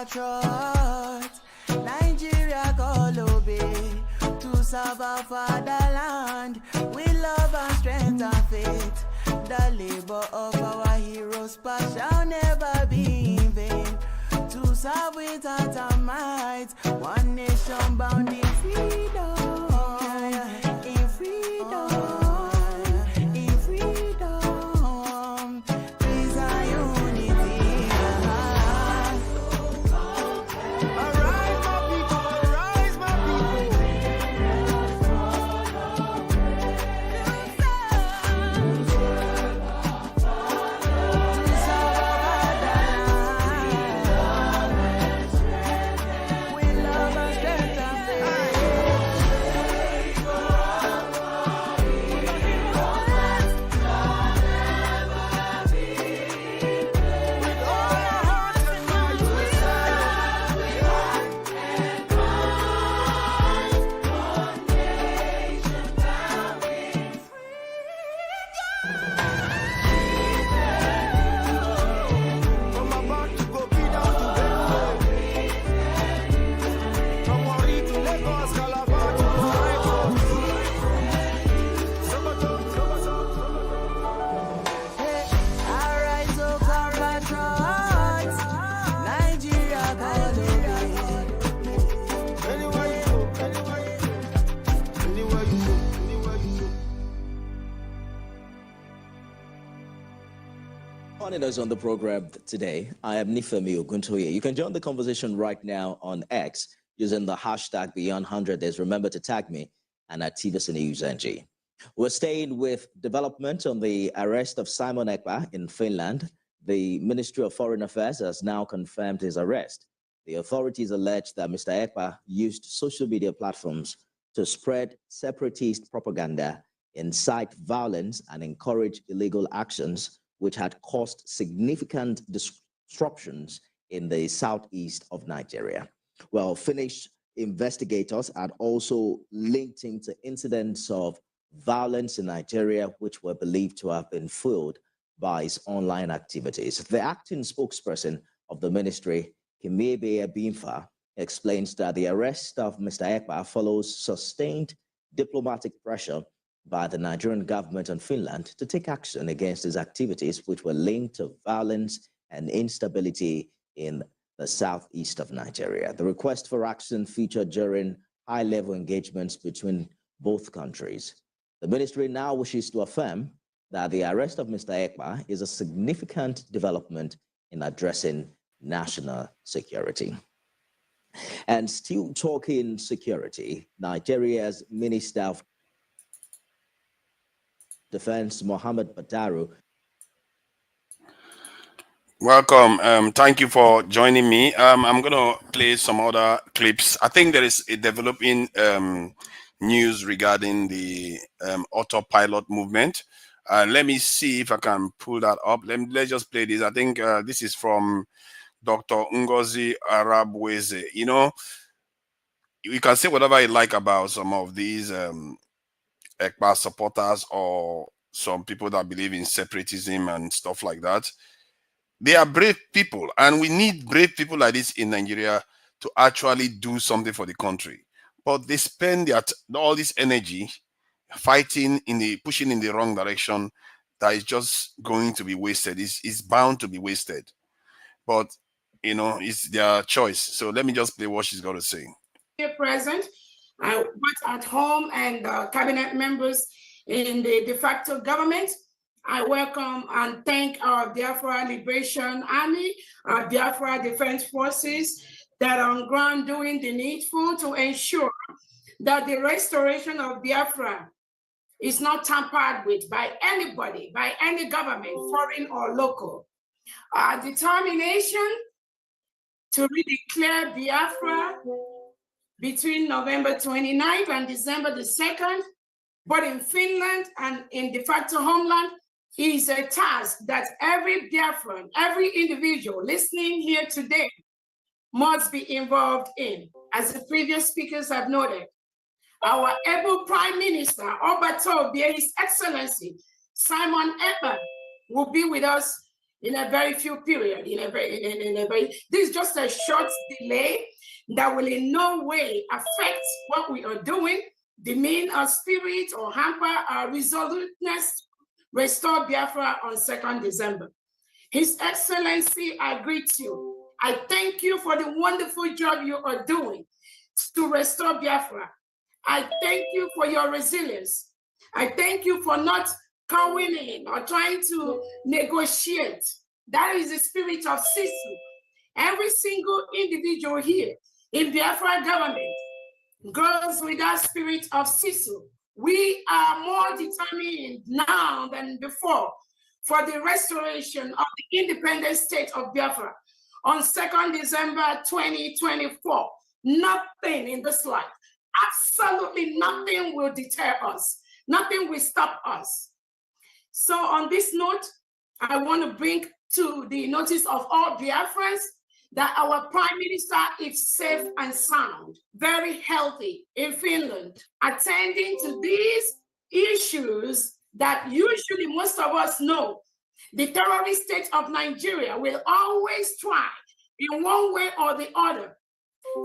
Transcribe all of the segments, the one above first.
compatriots, Nigeria call obey to serve our fatherland with love and strength and faith. The labor of our heroes past shall never be in vain. To serve with heart and might, one nation bound in freedom. In freedom. In freedom. Peace and unity. Arise, my people. Arise, my Joining us on the program today, I am Nifemi Oguntoye. You can join the conversation right now on X using the hashtag Beyond100days. Remember to tag me and at TVCNewsNG. We're staying with development on the arrest of Simon Ekpa in Finland. The Ministry of Foreign Affairs has now confirmed his arrest. The authorities allege that Mr. Ekpa used social media platforms to spread separatist propaganda, incite violence, and encourage illegal actions, which had caused significant disruptions in the southeast of Nigeria. Well, Finnish investigators had also linked him to incidents of violence in Nigeria, which were believed to have been fueled by his online activities. The acting spokesperson of the ministry, Chidimma Adetshina, explains that the arrest of Mr. Ekpa follows sustained diplomatic pressure by the Nigerian government and Finland to take action against his activities, which were linked to violence and instability in the southeast of Nigeria. The request for action featured during high-level engagements between both countries. The ministry now wishes to affirm that the arrest of Mr. Ekpa is a significant development in addressing national security. And still talking security, Nigeria's Minister of Defense, Mohammed Badaru. Welcome. Thank you for joining me. I'm going to play some other clips. I think there is a developing news regarding the autopilot movement. Let me see if I can pull that up. Let's just play this. I think this is from Dr. Ngozi Arabweze. You know, you can say whatever you like about some of these Ekpa supporters or some people that believe in separatism and stuff like that. They are brave people, and we need brave people like this in Nigeria to actually do something for the country. But they spend all this energy fighting pushing in the wrong direction. That is just going to be wasted. It's bound to be wasted. But you know, it's their choice. So let me just play what she's got to say. Here present, I worked at home and cabinet members in the de facto government. I welcome and thank our Biafra Liberation Army, our Biafra Defense Forces that are on ground doing the needful to ensure that the restoration of Biafra is not tampered with by anybody, by any government, foreign or local. Our determination to redeclare Biafra between November 29th and December the 2nd, but in Finland and in de facto homeland, is a task that every Biafran, every individual listening here today must be involved in. As the previous speakers have noted, our able Prime Minister, His Excellency Simon Ekpa, will be with us in a very few period, this is just a short delay that will in no way affect what we are doing, demean our spirit or hamper our resoluteness, restore Biafra on 2nd December. His Excellency, I greet you. I thank you for the wonderful job you are doing to restore Biafra. I thank you for your resilience. I thank you for not cowing in or trying to negotiate. That is the spirit of Sisu. Every single individual here in Biafra government goes with that spirit of Sisu. We are more determined now than before for the restoration of the independent state of Biafra on 2nd December 2024. Nothing in this life, absolutely nothing will deter us. Nothing will stop us. So on this note, I want to bring to the notice of all Biafrans that our Prime Minister is safe and sound, very healthy in Finland, attending to these issues that usually most of us know. The terrorist state of Nigeria will always try in one way or the other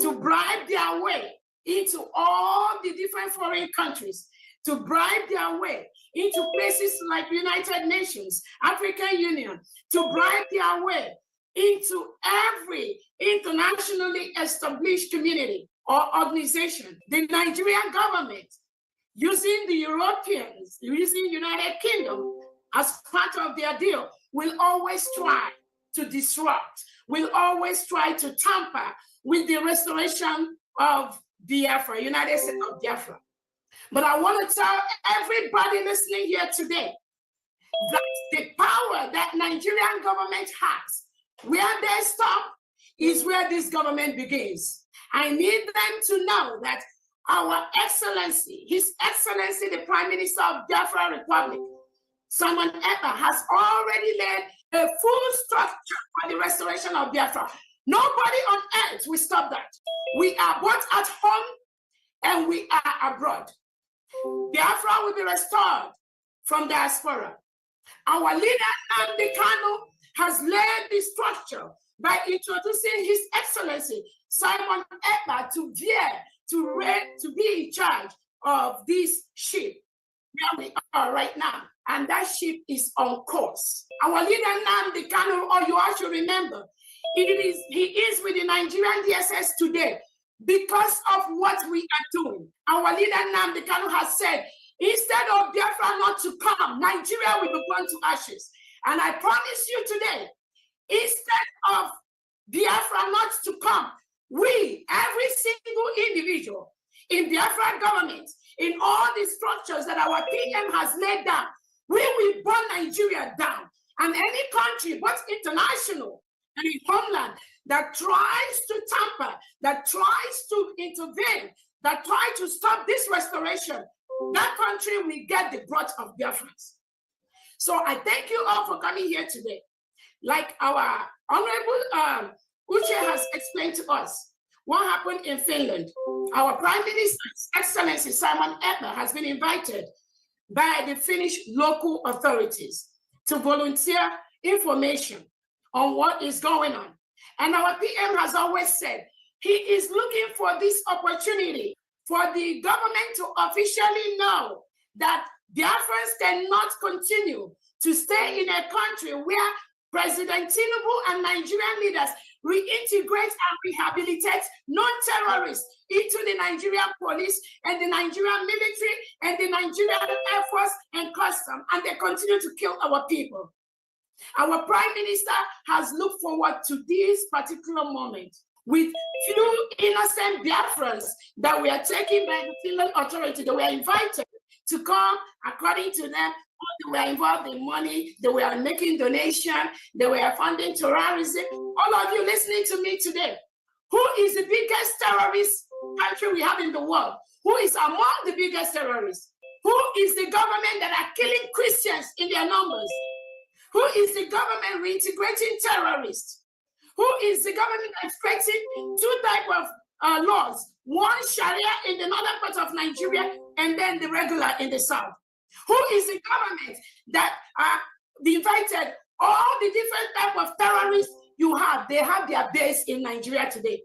to bribe their way into all the different foreign countries, to bribe their way into places like United Nations, African Union, to bribe their way into every internationally established community or organization. The Nigerian government, using the Europeans, using United Kingdom as part of their deal, will always try to disrupt, will always try to tamper with the restoration of Biafra, United States of Biafra. But I want to tell everybody listening here today that the power that Nigerian government has, where they stop is where this government begins. I need them to know that our Excellency, His Excellency, the Prime Minister of Biafra Republic, Simon Ekpa, has already laid a full structure for the restoration of Biafra. Nobody on earth will stop that. We are both at home and we are abroad. Biafra will be restored from diaspora. Our leader, Nnamdi Kanu, has laid the structure by introducing His Excellency Simon Ekpa to be in charge of this ship where we are right now. And that ship is on course. Our leader, Nnamdi Kanu, or you all should remember, he is with the Nigerian DSS today because of what we are doing. Our leader, Nnamdi Kanu, has said, instead of Biafra not to come, Nigeria will be burned to ashes. And I promise you today, instead of Biafra not to come, we, every single individual in Biafra government, in all the structures that our PM has laid down, we will burn Nigeria down. And any country, both international and in homeland, that tries to tamper, that tries to intervene, that tries to stop this restoration, that country will get the brunt of Biafrans. So I thank you all for coming here today. Like our Honorable Uche has explained to us what happened in Finland. Our Prime Minister, His Excellency Simon Ekpa, has been invited by the Finnish local authorities to volunteer information on what is going on. And our PM has always said he is looking for this opportunity for the government to officially know that Biafrans cannot continue to stay in a country where President Tinubu and Nigerian leaders reintegrate and rehabilitate non-terrorists into the Nigerian police and the Nigerian military and the Nigerian Air Force and custom, and they continue to kill our people. Our Prime Minister has looked forward to this particular moment with few innocent Biafrans that were taken by the Finland authority. They were invited to come, according to them, they were involved in money, they were making donations, they were funding terrorism. All of you listening to me today, who is the biggest terrorist country we have in the world? Who is among the biggest terrorists? Who is the government that are killing Christians in their numbers? Who is the government reintegrating terrorists? Who is the government that's creating two types of laws? One Sharia in the northern part of Nigeria and then the regular in the south. Who is the government that invited All the different type of terrorists you have, they have their base in Nigeria today.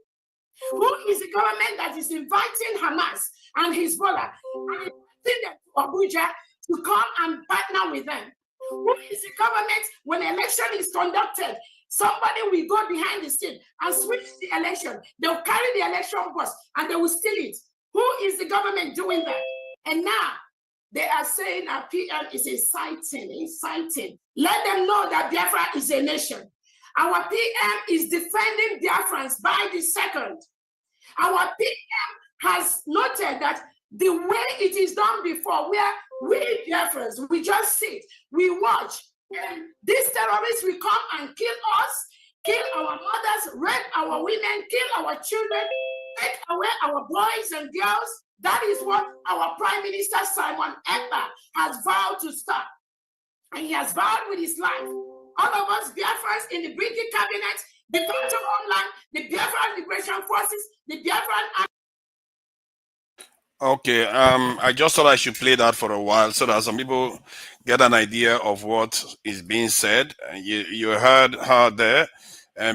Who is the government that is inviting Hamas and Hezbollah and inviting them to Abuja to come and partner with them? Who is the government when election is conducted? Somebody will go behind the scene and switch the election. They'll carry the election bus and they will steal it. Who is the government doing that? And now they are saying our PM is inciting. Let them know that Biafra is a nation. Our PM is defending Biafrans by the second. Our PM has noted that the way it is done before, where we Biafrans, we just sit, we watch, and these terrorists will come and kill us, kill our mothers, rape our women, kill our children, take away our boys and girls. That is what our Prime Minister Simon Ekpa has vowed to stop. And he has vowed with his life. All of us Biafrans in the British cabinet, the Council of Homeland, the Biafran Liberation Forces, the Biafran Army. Okay, I just thought I should play that for a while so that some people get an idea of what is being said. You heard her there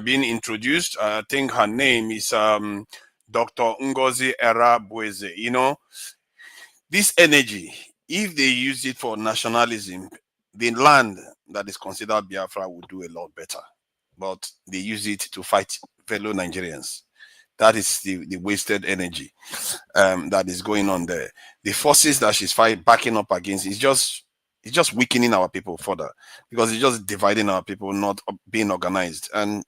being introduced. I think her name is Dr. Ngozi Erabueze. You know, this energy, if they use it for nationalism, the land that is considered Biafra would do a lot better. But they use it to fight fellow Nigerians. That is the wasted energy that is going on there. The forces that she's backing up against is just weakening our people further, because it's just dividing our people, not being organized. And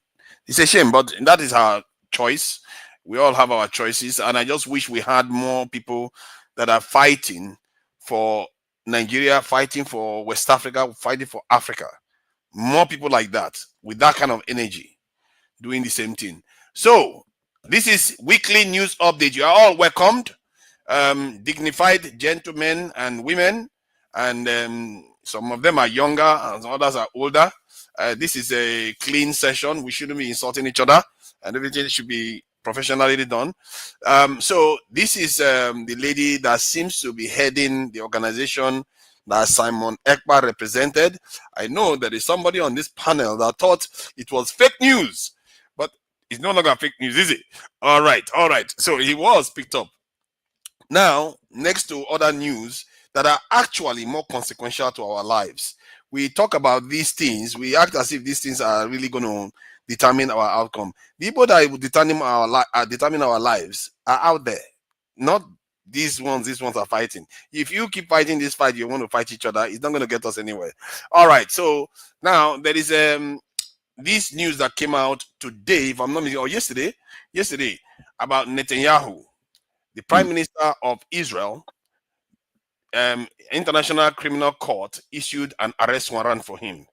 it's a shame, but that is our choice. We all have our choices, and I just wish we had more people that are fighting for Nigeria, fighting for West Africa, fighting for Africa. More people like that, with that kind of energy, doing the same thing. So this is weekly news update. You are all welcomed, dignified gentlemen and women, and some of them are younger and others are older. This is a clean session. We shouldn't be insulting each other, and everything should be professionally done. So this is the lady that seems to be heading the organization that Simon Ekpa represented. I know there is somebody on this panel that thought it was fake news, but it's no longer fake news, is it? All right. So he was picked up. Now, next to other news that are actually more consequential to our lives, we talk about these things. We act as if these things are really going to determine our outcome. The people that will determine our lives are out there, not these ones are fighting. If you keep fighting this fight, you want to fight each other, it's not going to get us anywhere. All right. So now there is this news that came out today, if I'm not mistaken, or yesterday, about Netanyahu, the Prime Minister of Israel. International Criminal Court issued an arrest warrant for him,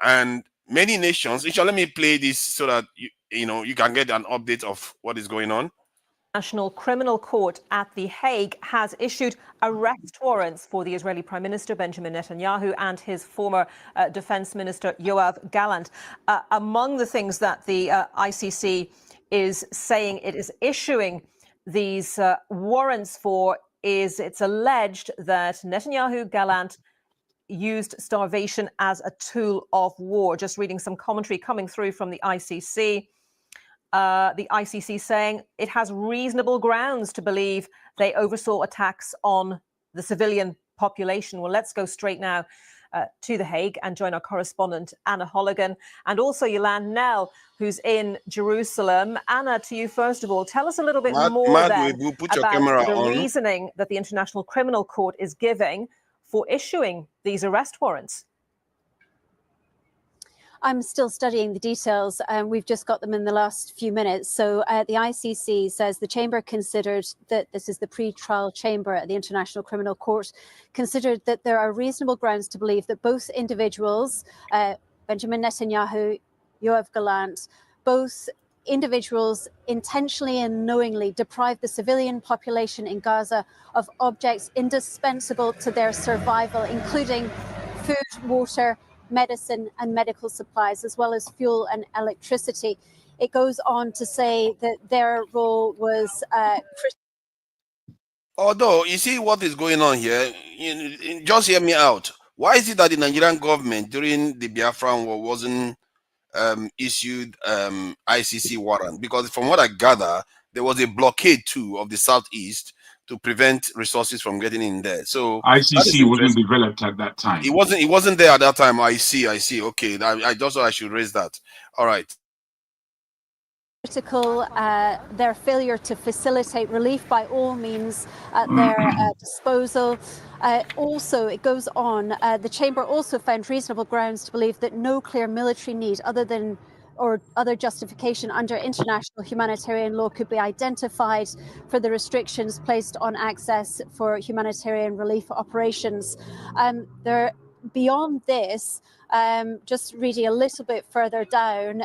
and many nations. Let me play this so that you can get an update of what is going on. National Criminal Court at The Hague has issued arrest warrants for the Israeli Prime Minister Benjamin Netanyahu and his former Defense Minister Yoav Gallant. Among the things that the ICC is saying it is issuing these warrants for is it's alleged that Netanyahu Gallant used starvation as a tool of war. Just reading some commentary coming through from the ICC. The ICC saying it has reasonable grounds to believe they oversaw attacks on the civilian population. Well, let's go straight now to The Hague and join our correspondent, Anna Holligan, and also Yolande Nell, who's in Jerusalem. Anna, to you first of all, tell us a little bit more then about the reasoning that the International Criminal Court is giving for issuing these arrest warrants. I'm still studying the details, and we've just got them in the last few minutes. So the ICC says the chamber considered that this is the pre-trial chamber at the International Criminal Court, considered that there are reasonable grounds to believe that both individuals, Benjamin Netanyahu, Yoav Gallant, both individuals intentionally and knowingly deprived the civilian population in Gaza of objects indispensable to their survival, including food, water, medicine and medical supplies, as well as fuel and electricity. It goes on to say that their role was although you see what is going on here, just hear me out. Why is it that the Nigerian government during the Biafran war wasn't issued ICC warrant? Because from what I gather, there was a blockade too of the southeast to prevent resources from getting in there. So ICC wasn't developed at that time. It wasn't there at that time. I see. Okay, I just thought I should raise that. All right. Critical their failure to facilitate relief by all means at their disposal. Also, it goes on, the Chamber also found reasonable grounds to believe that no clear military need other justification under international humanitarian law could be identified for the restrictions placed on access for humanitarian relief operations. Beyond this, just reading a little bit further down,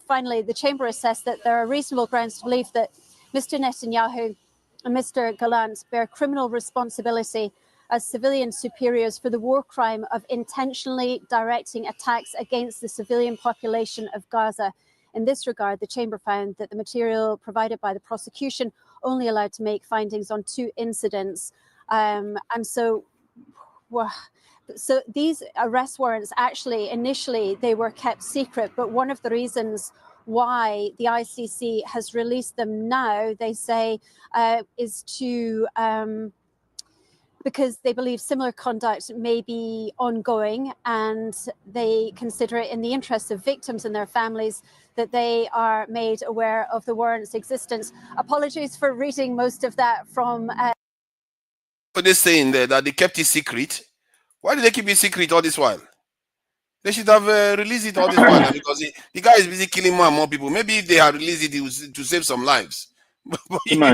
finally, the Chamber assessed that there are reasonable grounds to believe that Mr. Netanyahu and Mr. Gallant bear criminal responsibility as civilian superiors for the war crime of intentionally directing attacks against the civilian population of Gaza. In this regard, the Chamber found that the material provided by the prosecution only allowed to make findings on 2 incidents. So these arrest warrants, actually, initially, they were kept secret. But one of the reasons why the ICC has released them now, they say, is to because they believe similar conduct may be ongoing, and they consider it in the interests of victims and their families that they are made aware of the warrant's existence. Apologies for reading most of that from... But they're saying there that they kept it secret. Why did they keep it secret all this while? They should have released it all this while, because the guy is busy killing more and more people. Maybe if they had released it, it was to save some lives. When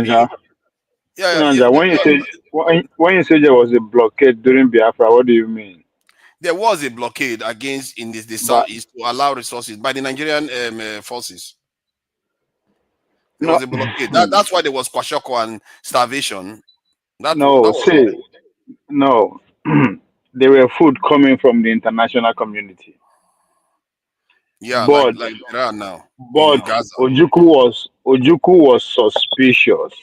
you say there was a blockade during Biafra, what do you mean? There was a blockade against the southeast to allow resources by the Nigerian forces. There was a blockade. That's why there was kwashoko and starvation. No. There were food coming from the international community. Yeah, but, like Iran now. But Ojukwu was suspicious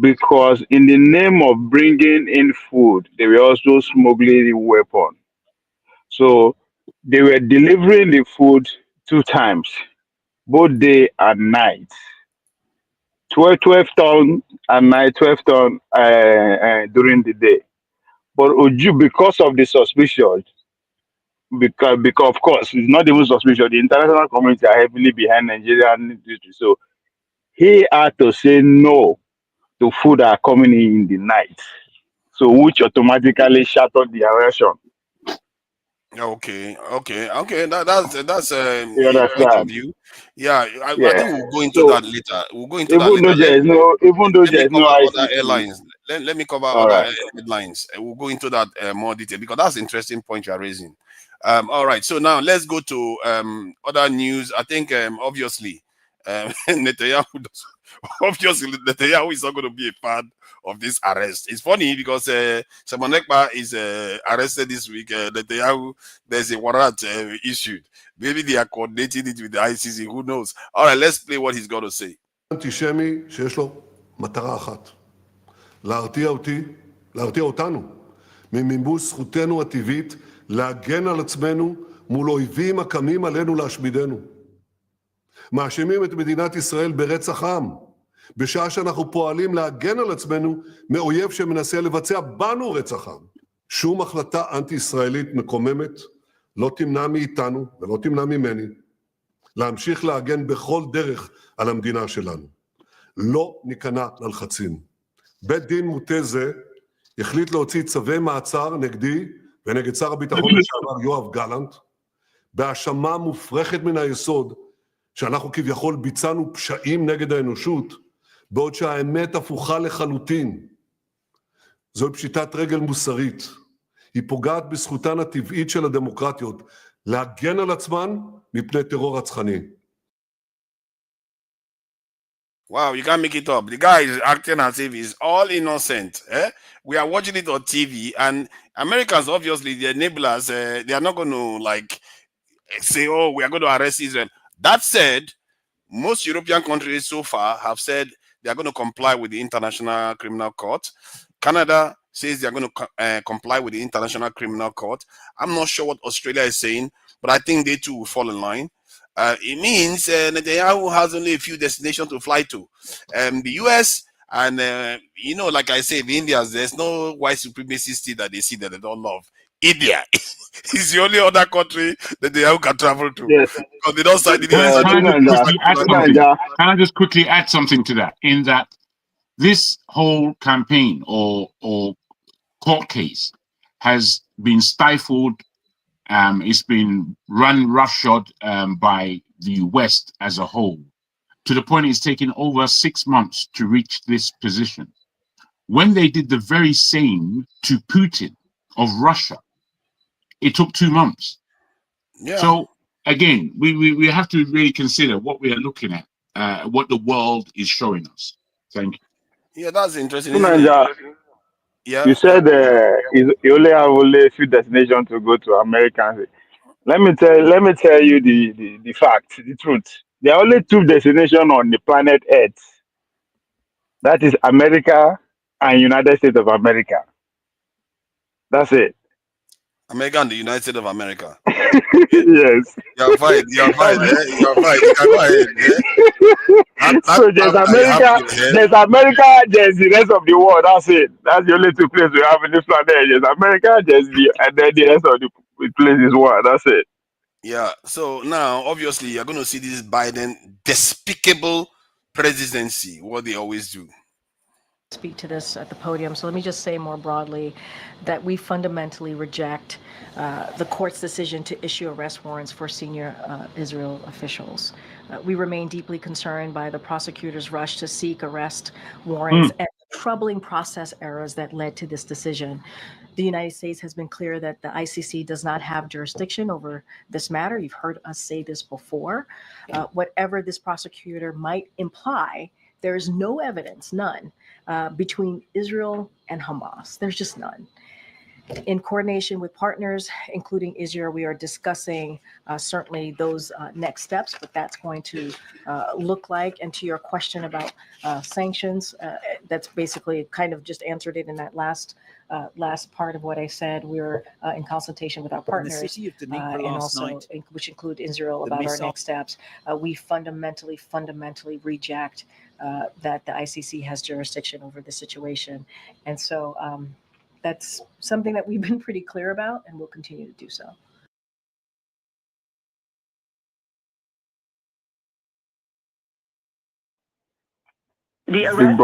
because in the name of bringing in food, they were also smuggling a weapon. So they were delivering the food 2 times, both day and night. 12 ton at night, 12 ton during the day. But because of the suspicion, because of course it's not even suspicion, the international community are heavily behind Nigerian industry. So he had to say no to food that are coming in the night. So which automatically shattered the arrangement. Okay. That's you a point of understand? view. Yeah, I think we'll go into that later. We'll go into that later. Let me cover other airlines. Let me cover other headlines. We'll go into that more detail, because that's an interesting point you're raising. All right, so now let's go to other news. I think obviously Netanyahu is not going to be a part of this arrest. It's funny because Ekpa is arrested this week. Netanyahu, there's a warrant issued. Maybe they are coordinating it with the ICC. Who knows? All right, let's play what he's got to say. אנטישמי שיש לו מטרה אחת, להרתיע אותנו ממימוש זכותנו הטבעית להגן על עצמנו מול אויבים הקמים עלינו להשמידנו. מאשימים את מדינת ישראל ברצח עם, בשעה שאנחנו פועלים להגן על עצמנו מאויב שמנסה לבצע בנו רצח עם. שום החלטה אנטי-ישראלית מקוממת לא תמנע מאיתנו ולא תמנע ממני להמשיך להגן בכל דרך על המדינה שלנו. לא ניכנע ללחצים. בית דין מוטה זה החליט להוציא צווי מעצר נגדי ונגד שר הביטחון לשעבר יואב גלנט, בהאשמה מופרכת מן היסוד שאנחנו כביכול ביצענו פשעים נגד האנושות, בעוד שהאמת הפוכה לחלוטין. זוהי פשיטת רגל מוסרית. היא פוגעת בזכותן הטבעית של הדמוקרטיות להגן על עצמן מפני טרור רצחני. Wow, you can't make it up. The guy is acting as if he's all innocent. We are watching it on TV, and Americans, obviously, the enablers, they are not going to say, oh, we are going to arrest Israel. That said, most European countries so far have said they are going to comply with the International Criminal Court. Canada says they're going to comply with the International Criminal Court. I'm not sure what Australia is saying, but I think they too will fall in line. It means Netanyahu has only a few destinations to fly to. The US and, you know, like I say, the Indians, there's no white supremacy state that they see that they don't love. India is the only other country that they can travel to. Yes. Because they don't sign the Can I just quickly add something to that? In that this whole campaign or court case has been stifled. It's been run roughshod by the West as a whole, to the point it's taken over 6 months to reach this position. When they did the very same to Putin of Russia, it took 2 months. Yeah. So again, we have to really consider what we are looking at, what the world is showing us. Thank you. Yeah, that's interesting. Yeah. You said you only have a few destinations to go to Americans. Let me tell you the fact, the truth. There are only 2 destinations on the planet Earth. That is America and United States of America. That's it. America and the United States of America. Yes. You're fine. You're fine. You're fine. You can go ahead. So there's America, there's the rest of the world. That's it. That's the only 2 places we have in this planet. There's America, and then the rest of the places one. That's it. Yeah. So now, obviously, you're going to see this Biden despicable presidency, what they always do. Speak to this at the podium. So let me just say more broadly that we fundamentally reject the court's decision to issue arrest warrants for senior Israel officials. We remain deeply concerned by the prosecutor's rush to seek arrest warrants and troubling process errors that led to this decision. The United States has been clear that the ICC does not have jurisdiction over this matter. You've heard us say this before. Whatever this prosecutor might imply, there is no evidence, none, between Israel and Hamas. There's just none. In coordination with partners, including Israel, we are discussing certainly those next steps, what that's going to look like. And to your question about sanctions, that's basically kind of just answered it in that last part of what I said. We're in consultation with our partners, and also which include Israel, about our next steps. We fundamentally reject that the ICC has jurisdiction over the situation. And so that's something that we've been pretty clear about, and we'll continue to do so. The arrest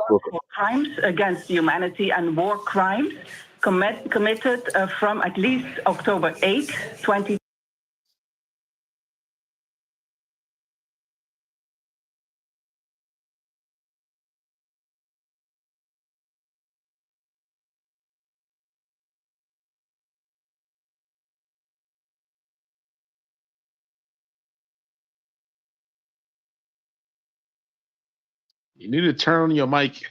for crimes against humanity and war crimes committed from at least October 8, 2020. You need to turn your mic,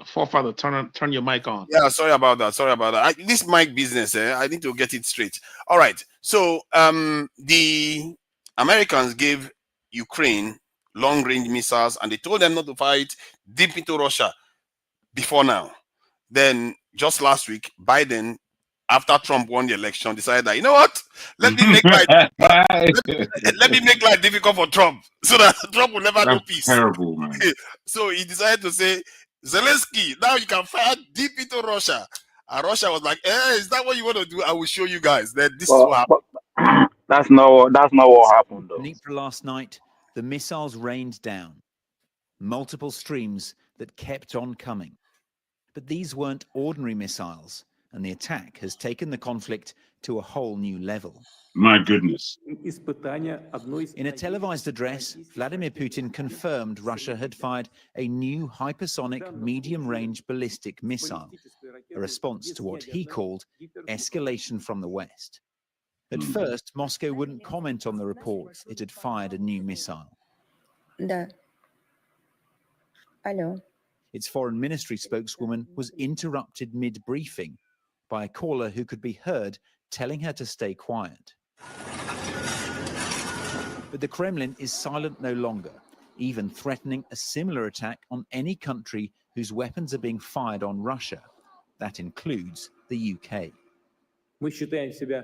forefather. Turn your mic on. Yeah, sorry about that. This mic business, I need to get it straight. All right. So the Americans gave Ukraine long-range missiles, and they told them not to fight deep into Russia before now. Then just last week, Biden, after Trump won the election, decided that, you know what? Let me make life difficult for Trump so that Trump will never know peace. Terrible, man. So he decided to say, Zelensky, now you can fire deep into Russia. And Russia was like, is that what you want to do? I will show you guys that this is what happened. That's not what happened, though. Dnipro last night, the missiles rained down. Multiple streams that kept on coming. But these weren't ordinary missiles, and the attack has taken the conflict to a whole new level. My goodness. In a televised address, Vladimir Putin confirmed Russia had fired a new hypersonic medium-range ballistic missile, a response to what he called escalation from the West. At first, Moscow wouldn't comment on the reports it had fired a new missile. Its foreign ministry spokeswoman was interrupted mid-briefing by a caller who could be heard telling her to stay quiet. But the Kremlin is silent no longer, even threatening a similar attack on any country whose weapons are being fired on Russia, That includes the UK. We consider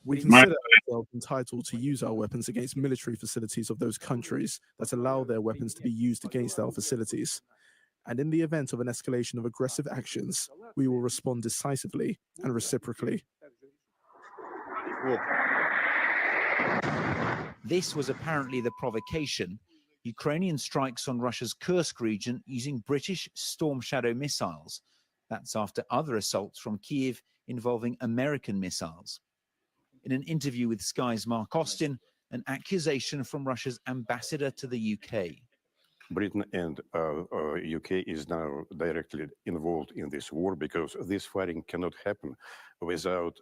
ourselves entitled to use our weapons against military facilities of those countries that allow their weapons to be used against our facilities. And in the event of an escalation of aggressive actions, we will respond decisively and reciprocally. This was apparently the provocation. Ukrainian strikes on Russia's Kursk region using British Storm Shadow missiles. That's after other assaults from Kiev involving American missiles. In an interview with Sky's Mark Austin, an accusation from Russia's ambassador to the UK. Britain and UK is now directly involved in this war because this fighting cannot happen without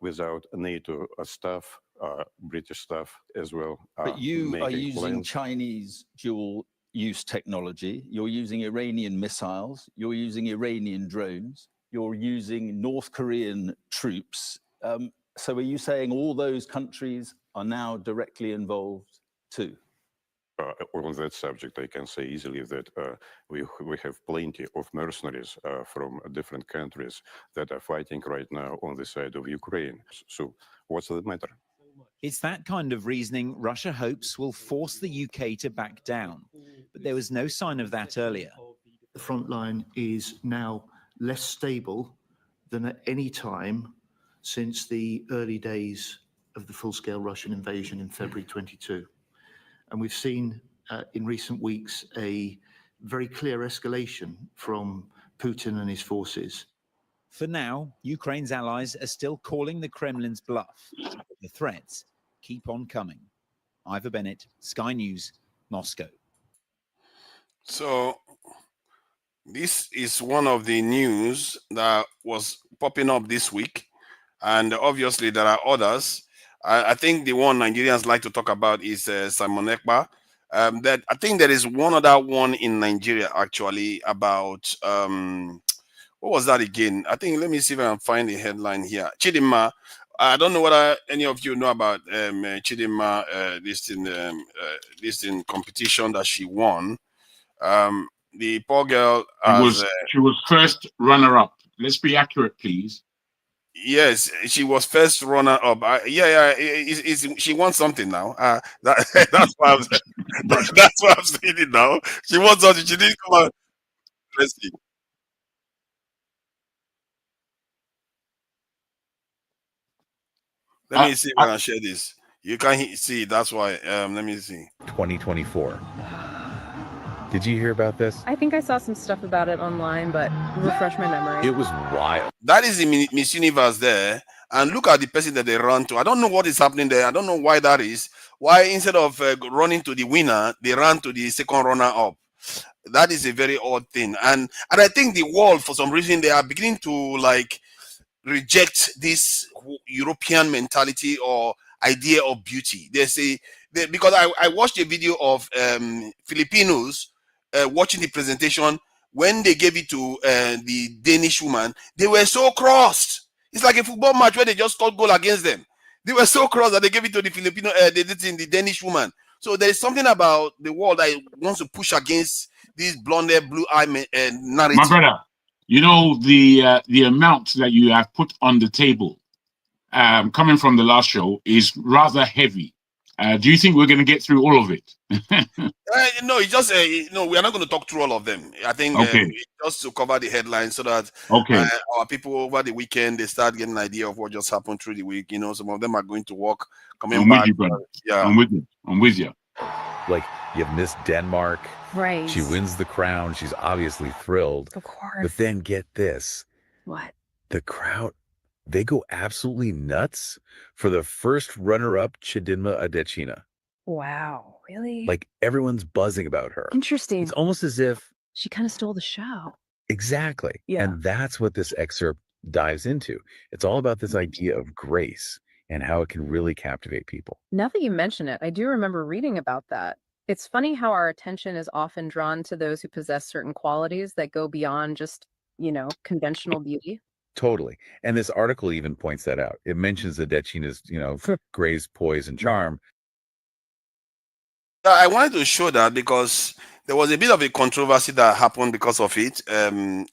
without NATO staff, British staff as well. But you are using Chinese dual-use technology. You're using Iranian missiles. You're using Iranian drones. You're using North Korean troops. So are you saying all those countries are now directly involved too? On that subject, I can say easily that we have plenty of mercenaries from different countries that are fighting right now on the side of Ukraine. So what's the matter? It's that kind of reasoning Russia hopes will force the UK to back down. But there was no sign of that earlier. The front line is now less stable than at any time since the early days of the full-scale Russian invasion in February 22. And we've seen in recent weeks a very clear escalation from Putin and his forces. For now, Ukraine's allies are still calling the Kremlin's bluff. The threats keep on coming. Ivor Bennett, Sky News, Moscow. So this is one of the news that was popping up this week. And obviously there are others. I think the one Nigerians like to talk about is Simon Ekpa. That I think there is one other one in Nigeria actually about what was that again? I think, let me see if I can find the headline here. Chidimma. I don't know whether any of you know about Chidimma this in competition that she won. The poor girl she was first runner-up. Let's be accurate, please. Yes, she was first runner-up. She won something now. That's why I'm that's why I'm saying it now. She won something. She didn't come out. Let's see. Let me see if I can share this. You can't see. That's why. Let me see. 2024. Did you hear about this? I think I saw some stuff about it online, but refresh my memory. It was wild. That is the Miss Universe there. And look at the person that they run to. I don't know what is happening there. I don't know why that is. Why instead of running to the winner, they ran to the second runner-up. That is a very odd thing. And I think the world, for some reason, they are beginning to like reject this European mentality or idea of beauty. They say, because I watched a video of Filipinos watching the presentation when they gave it to the Danish woman. They were so crossed. It's like a football match where they just scored goal against them. They were so cross that they gave it to the Filipino, the Danish woman. So there is something about the world that wants to push against this blonde-haired, blue-eyed narrative. My brother, you know the amount that you have put on the table, coming from the last show, is rather heavy. Do you think we're going to get through all of it? No, it's just no. We are not going to talk through all of them. I think just to cover the headlines so that our people over the weekend they start getting an idea of what just happened through the week. You know, some of them are going to work, coming back. I'm with you. I'm with you. Like you have Miss Denmark. Right. She wins the crown. She's obviously thrilled. Of course. But then get this. What? The crowd, they go absolutely nuts for the first runner-up, Chidimma Adetshina. Wow, really? Like everyone's buzzing about her. Interesting. It's almost as if she kind of stole the show. Exactly. Yeah. And that's what this excerpt dives into. It's all about this idea of grace and how it can really captivate people. Now that you mention it, I do remember reading about that. It's funny how our attention is often drawn to those who possess certain qualities that go beyond just, conventional beauty. Totally. And this article even points that out. It mentions Adetshina's, grace, poise, and charm. I wanted to show that because there was a bit of a controversy that happened because of it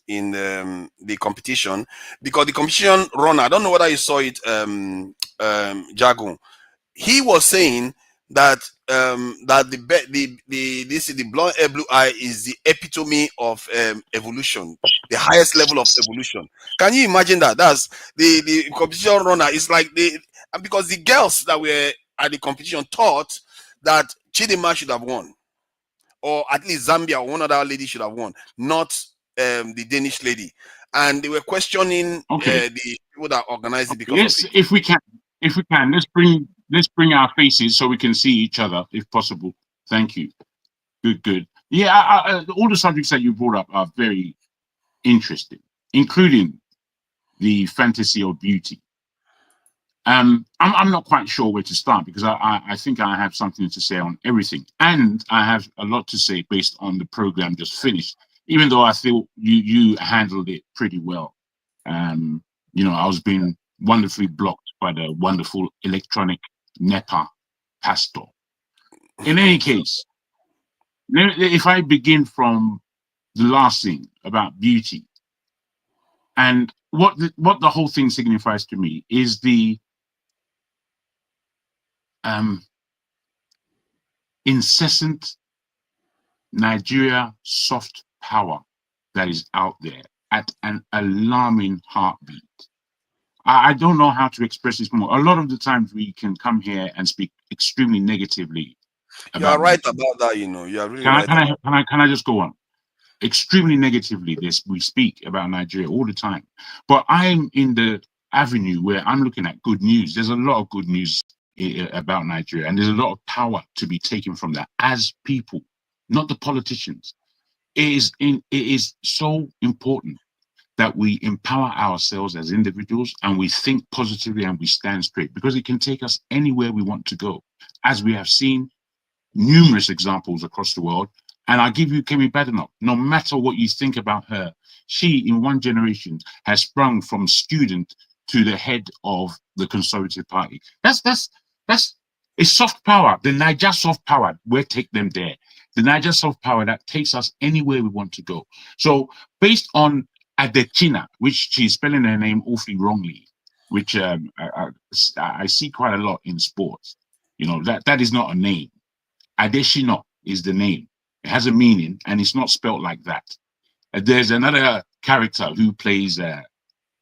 in the competition, because the competition runner, I don't know whether you saw it, Jago, he was saying that that the blue eye is the epitome of evolution, the highest level of evolution. Can you imagine that? That's the competition runner. It's like because the girls that were at the competition thought that Chidimma should have won, or at least Zambia or one other lady should have won, not the Danish lady. And they were questioning the people that organized it because of it. If we can, let's bring our faces so we can see each other, if possible. Thank you. Good. Yeah, all the subjects that you brought up are very interesting, including the fantasy of beauty. I'm not quite sure where to start, because I think I have something to say on everything, and I have a lot to say based on the program just finished. Even though I feel you handled it pretty well. You know, I was being wonderfully blocked by the wonderful electronic NEPA pastor. In any case, if I begin from the last thing about beauty, and what the whole thing signifies to me is the incessant Nigeria soft power that is out there at an alarming heartbeat. I don't know how to express this more. A lot of the times we can come here and speak extremely negatively. You are right about that, you know. You are really right. Can I just go on? Extremely negatively, we speak about Nigeria all the time. But I'm in the avenue where I'm looking at good news. There's a lot of good news about Nigeria, and there's a lot of power to be taken from that as people, not the politicians. It is so important that we empower ourselves as individuals, and we think positively, and we stand straight, because it can take us anywhere we want to go, as we have seen numerous examples across the world. And I'll give you Kemi Badenoch. No matter what you think about her, she in one generation has sprung from student to the head of the Conservative Party. That's it's soft power. The Niger soft power, we'll take them there. The Niger soft power that takes us anywhere we want to go. So based on Adetshina, which she's spelling her name awfully wrongly, which I see quite a lot in sports. You know, that is not a name. Adetshina is the name. It has a meaning, and it's not spelled like that. There's another character who plays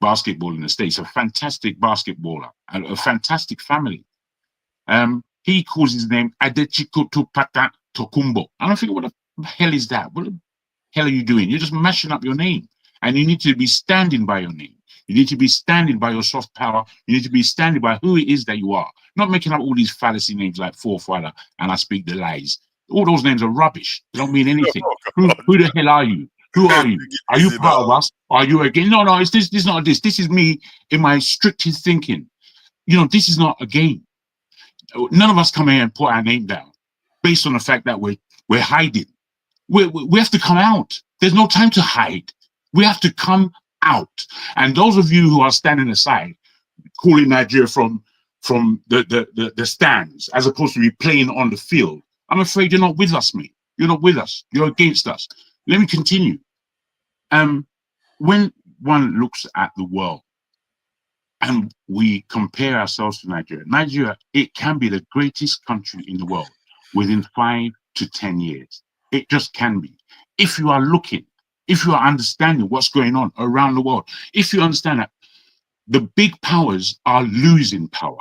basketball in the States, a fantastic basketballer, a fantastic family. He calls his name Adetshikotopata Tokumbo. And I think, what the hell is that? What the hell are you doing? You're just mashing up your name. And you need to be standing by your name. You need to be standing by your soft power. You need to be standing by who it is that you are. Not making up all these fallacy names like Forefather and I Speak the Lies. All those names are rubbish. They don't mean anything. Who the hell are you? Who are you? Are you part of us? Are you again? No, it's this is not this. This is me in my strictest thinking. You know, this is not a game. None of us come here and put our name down based on the fact that we're hiding. We have to come out. There's no time to hide. We have to come out. And those of you who are standing aside, calling Nigeria from the stands, as opposed to be playing on the field, I'm afraid you're not with us, mate. You're not with us. You're against us. Let me continue. When one looks at the world and we compare ourselves to Nigeria, it can be the greatest country in the world within 5 to 10 years. It just can be. If you are looking, if you are understanding what's going on around the world, if you understand that the big powers are losing power,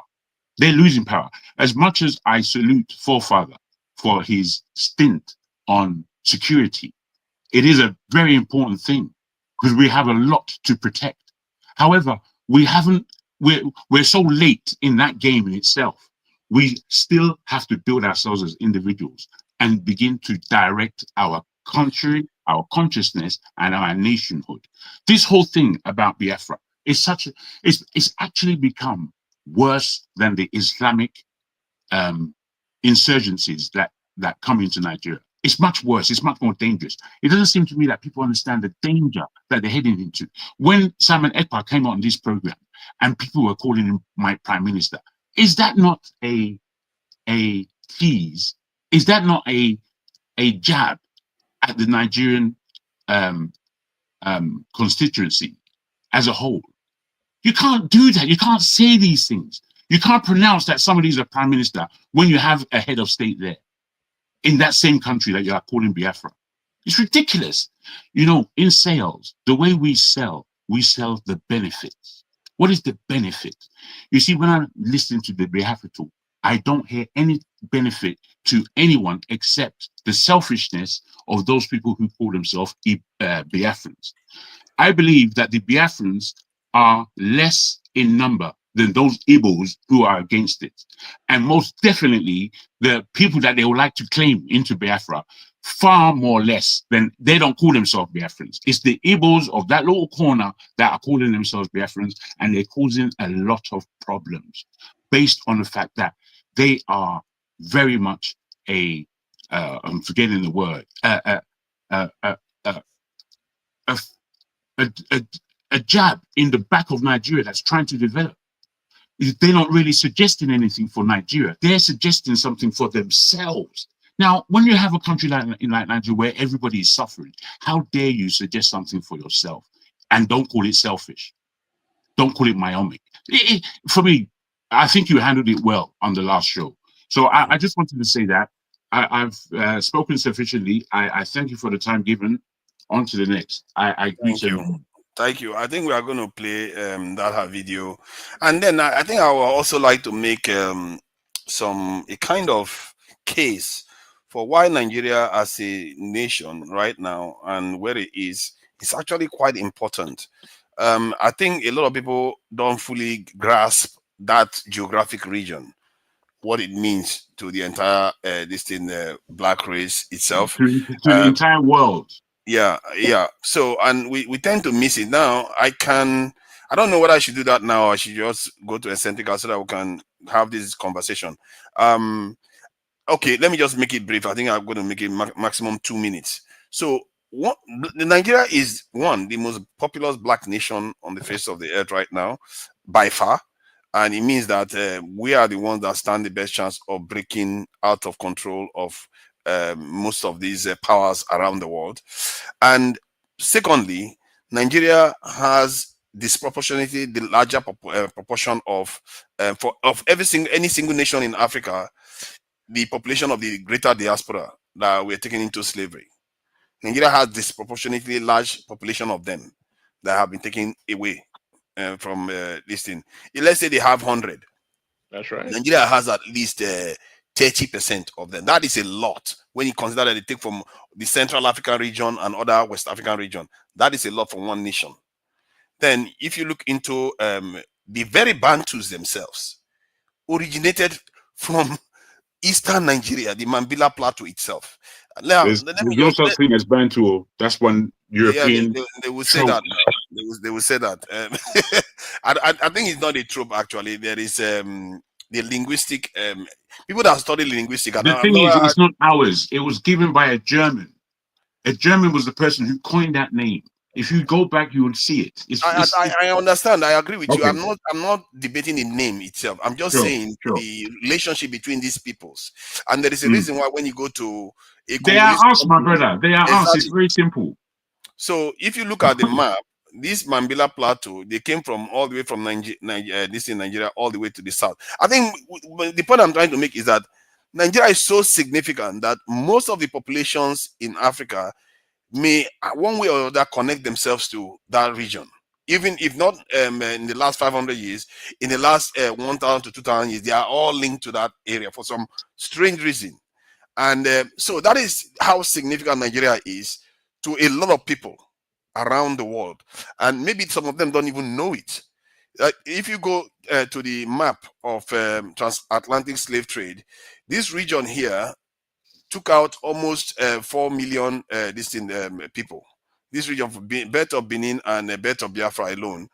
they're losing power. As much as I salute Forefather for his stint on security, it is a very important thing because we have a lot to protect. However, we're so late in that game in itself. We still have to build ourselves as individuals and begin to direct our country, our consciousness, and our nationhood. This whole thing about Biafra is it's actually become worse than the Islamic insurgencies that come into Nigeria. It's much worse. It's much more dangerous. It doesn't seem to me that people understand the danger that they're heading into. When Simon Ekpa came on this program and people were calling him my prime minister, is that not a tease? Is that not a jab at the Nigerian constituency as a whole. You can't do that. You can't say these things. You can't pronounce that somebody is a prime minister when you have a head of state there in that same country that you are calling Biafra. It's ridiculous. You know, in sales, the way we sell the benefits. What is the benefit? You see, when I'm listening to the Biafra talk, I don't hear any benefit to anyone except the selfishness of those people who call themselves Biafrans. I believe that the Biafrans are less in number than those Igbos who are against it. And most definitely, the people that they would like to claim into Biafra, far more less than, they don't call themselves Biafrans. It's the Igbos of that little corner that are calling themselves Biafrans, and they're causing a lot of problems based on the fact that they are very much I'm forgetting the word, a jab in the back of Nigeria that's trying to develop. They're not really suggesting anything for Nigeria. They're suggesting something for themselves. Now, when you have a country like Nigeria where everybody is suffering, how dare you suggest something for yourself? And don't call it selfish. Don't call it myopic. For me, I think you handled it well on the last show. So I just wanted to say that. I've spoken sufficiently. I thank you for the time given. On to the next. I Thank you. Thank you. I think we are going to play that video. And then I think I would also like to make a kind of case for why Nigeria as a nation right now and where it is actually quite important. I think a lot of people don't fully grasp that geographic region, what it means to the entire black race itself. To the entire world. Yeah. So, and we tend to miss it now. I don't know whether I should do that now or I should just go to Eccentrica so that we can have this conversation. Okay, let me just make it brief. I think I'm going to make it maximum 2 minutes. So, Nigeria is the most populous black nation on the face of the earth right now, by far. And it means that we are the ones that stand the best chance of breaking out of control of most of these powers around the world. And secondly, Nigeria has disproportionately the larger proportion of any single nation in Africa, the population of the greater diaspora that we're taking into slavery. Nigeria has disproportionately large population of them that have been taken away from this thing. Let's say they have 100. That's right. Nigeria has at least 30% of them. That is a lot when you consider that they take from the Central African region and other West African region. That is a lot for one nation. Then if you look into the very Bantus themselves, originated from Eastern Nigeria, the Mambila Plateau itself. Now, there's no such thing as Bantu. That's one European. Yeah, they will say that. They will say that. I think it's not a trope. Actually, there is the linguistic people that study linguistics. The thing is, it's not ours. It was given by a German. A German was the person who coined that name. If you go back, you will see it. I understand. I agree with you. Okay. I'm not debating the name itself. I'm just saying the relationship between these peoples. And there is a reason why when you go to they are us, my brother. They are us. It's very simple. So if you look at the map, this Mambila Plateau, they came from all the way from Nigeria all the way to the south. I think the point I'm trying to make is that Nigeria is so significant that most of the populations in Africa may one way or other connect themselves to that region, even if not in the last 500 years, in the last 1,000 to 2,000 years, they are all linked to that area for some strange reason. And so that is how significant Nigeria is to a lot of people around the world, and maybe some of them don't even know it. If you go to the map of transatlantic slave trade, this region here took out almost 4 million people. This region, Belt of Benin and Belt of Biafra alone,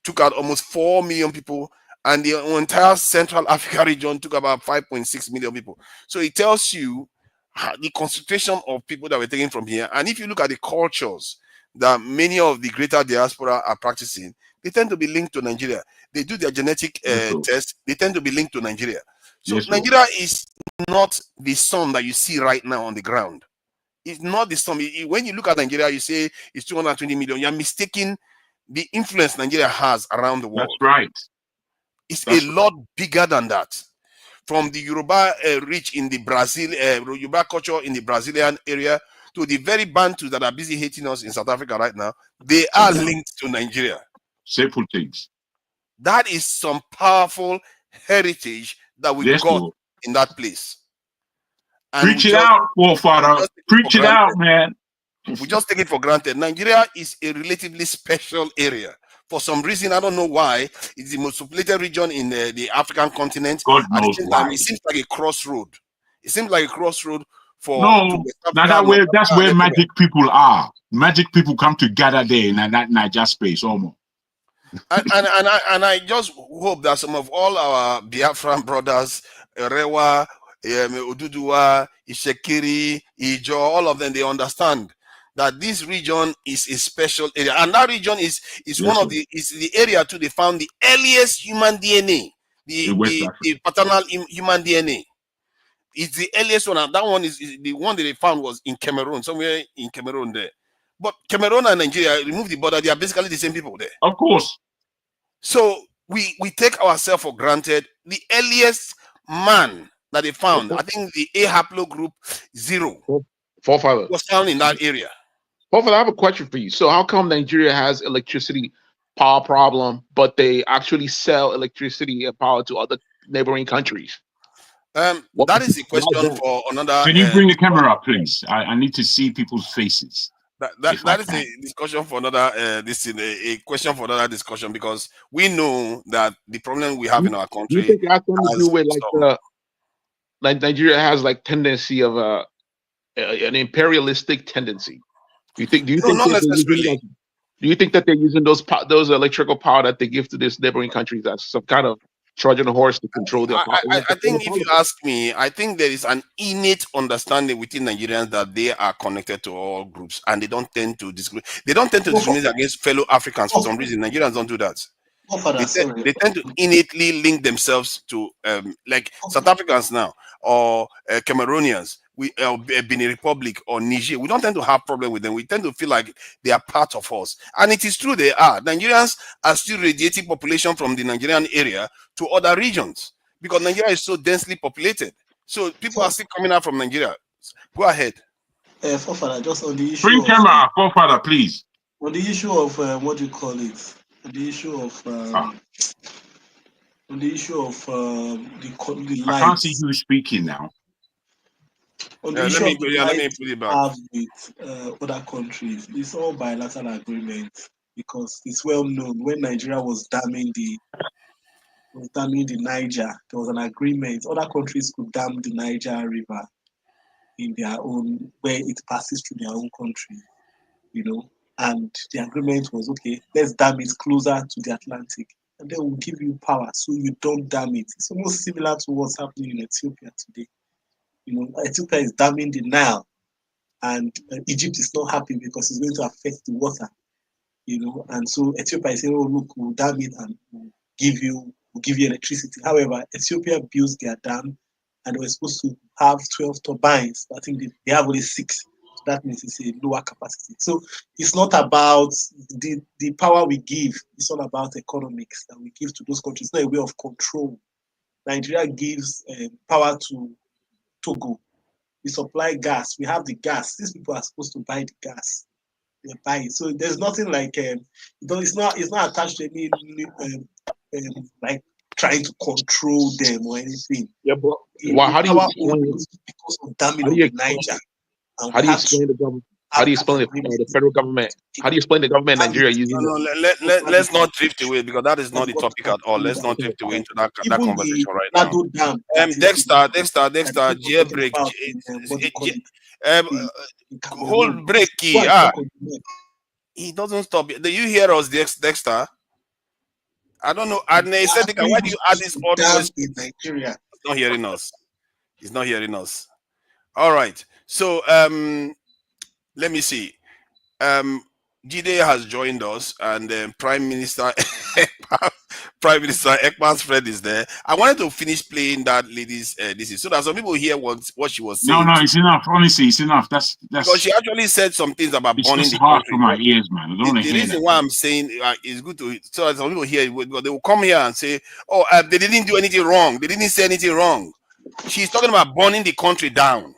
took out almost 4 million people, and the entire Central Africa region took about 5.6 million people. So it tells you the concentration of people that were taken from here. And if you look at the cultures that many of the greater diaspora are practicing, they tend to be linked to Nigeria. They do their genetic tests, they tend to be linked to Nigeria. So Nigeria is not the sun that you see right now on the ground. It's not the sum. When you look at Nigeria, you say it's 220 million. You're mistaking the influence Nigeria has around the world. That's right. It's a lot bigger than that. From the Yoruba rich in the Brazil, Yoruba culture in the Brazilian area, to the very Bantus that are busy hating us in South Africa right now, they are linked to Nigeria. Simple things. That is some powerful heritage that we got in that place. And preach it out, forefather. Preach it out, man. We just take it for granted. Nigeria is a relatively special area. For some reason, I don't know why, it's the most populated region in the African continent. God At knows the same why. time, it seems like a crossroad. It seems like a crossroad for no. Now that's where magic people are. Magic people come to gather there in that Niger space, almost. And I just hope that some of all our Biafran brothers, Rewa, Oduduwa, Ishekiri, Ijo, all of them, they understand that this region is a special area, and that region is one of the area too. They found the earliest human DNA, the paternal human DNA. It's the earliest one, and that one is the one that they found was in Cameroon, somewhere in Cameroon there. But Cameroon and Nigeria, remove the border, they are basically the same people there. Of course. So we take ourselves for granted. The earliest man that they found, I think the A haplogroup 0 was found in that area. Forefather, I have a question for you. So how come Nigeria has electricity power problem, but they actually sell electricity and power to other neighboring countries? That is a question for another. Can you bring the camera up, please? I need to see people's faces. That is a discussion for another. A question for another discussion, because we know that the problem we have in our country. Do you think it has something to do with like Nigeria has like tendency of an imperialistic tendency? Do you think that they're using those electrical power that they give to this neighboring countries as some kind of Trojan horse to control their power? I think if you ask me, I think there is an innate understanding within Nigerians that they are connected to all groups, and they don't tend to discriminate. They don't tend to discriminate against fellow Africans for some reason. Nigerians don't do that. They tend to innately link themselves to like South Africans now, or Cameroonians, Benin Republic or Niger. We don't tend to have problem with them. We tend to feel like they are part of us, and it is true they are. Nigerians are still radiating population from the Nigerian area to other regions because Nigeria is so densely populated. So people are still coming out from Nigeria. Go ahead. Forefather, just on the issue. Bring camera, Forefather, please. On the issue of what do you call it? On the issue of the lights. I can't see who's speaking now. On the issue of the lights we have with other countries, it's all bilateral agreements, because it's well known when Nigeria was damming the Niger, there was an agreement. Other countries could dam the Niger River in their own, where it passes through their own country, and the agreement was, okay, let's dam it closer to the Atlantic, and then we'll give you power so you don't dam it. It's almost similar to what's happening in Ethiopia today. Ethiopia is damming the Nile, and Egypt is not happy because it's going to affect the water, and so Ethiopia is saying, oh, look, we'll dam it and we'll give you electricity. However, Ethiopia built their dam, and they were supposed to have 12 turbines. I think they have only 6. So that means it's a lower capacity. So it's not about the power we give. It's all about economics that we give to those countries. It's not a way of control. Nigeria gives power to Togo. We supply gas. We have the gas. These people are supposed to buy the gas. They buy it. So there's nothing like it's not attached to any like trying to control them or anything. Yeah, but how do you explain it? Because of damage of Niger. How do you explain the government? How do you explain the federal government? How do you explain the government in Nigeria using? Let's not drift away, because that is not the topic at all. Let's not drift away into that conversation right now. Dexter, jailbreak. Hold break key. He doesn't stop. Do you hear us, Dexter? I don't know. And he said, why do you add this odd voice? In Nigeria. He's not hearing us. He's not hearing us. All right. So let me see. Jide has joined us, and Prime Minister Prime Minister Ekpa's friend is there. I wanted to finish playing that lady's this is so that some people hear what she was saying. No, it's enough. Honestly, it's enough. That's because she actually said some things about it's burning just the hard country. for my ears, man. I don't want to The hear reason that. why I'm saying it's good to so that some people hear it, because they will come here and say, "Oh, they didn't do anything wrong. They didn't say anything wrong." She's talking about burning the country down.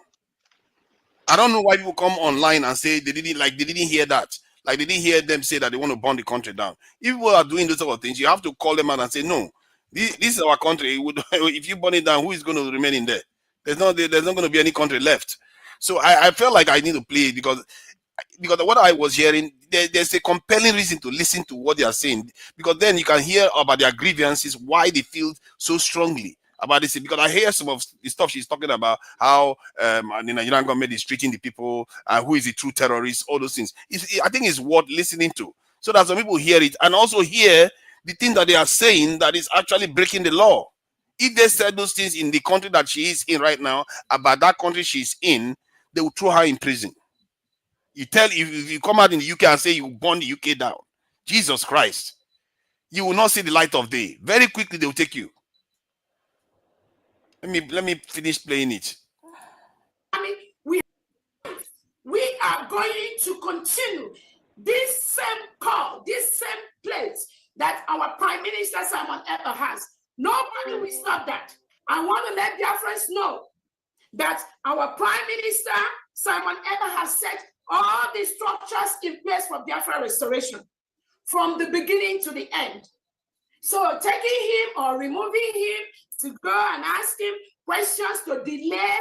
I don't know why people come online and say they didn't hear that. Like they didn't hear them say that they want to burn the country down. If people are doing those sort of things, you have to call them out and say, no, this is our country. If you burn it down, who is going to remain in there? There's not going to be any country left. So I felt like I need to play it because what I was hearing, there's a compelling reason to listen to what they are saying, because then you can hear about their grievances, why they feel so strongly about this. Because I hear some of the stuff she's talking about, how the Nigerian government is treating the people, who is the true terrorist, all those things. I think it's worth listening to, so that some people hear it and also hear the thing that they are saying that is actually breaking the law. If they said those things in the country that she is in right now about that country she's in, they will throw her in prison. If you come out in the UK and say you burn the UK down, Jesus Christ, you will not see the light of day. Very quickly they will take you. Let me finish playing it. I mean, we are going to continue this same call, this same place that our Prime Minister Simon Ekpa has. Nobody will stop that. I want to let Biafrans know that our Prime Minister Simon Ekpa has set all the structures in place for Biafra restoration from the beginning to the end. So taking him or removing him to go and ask him questions to delay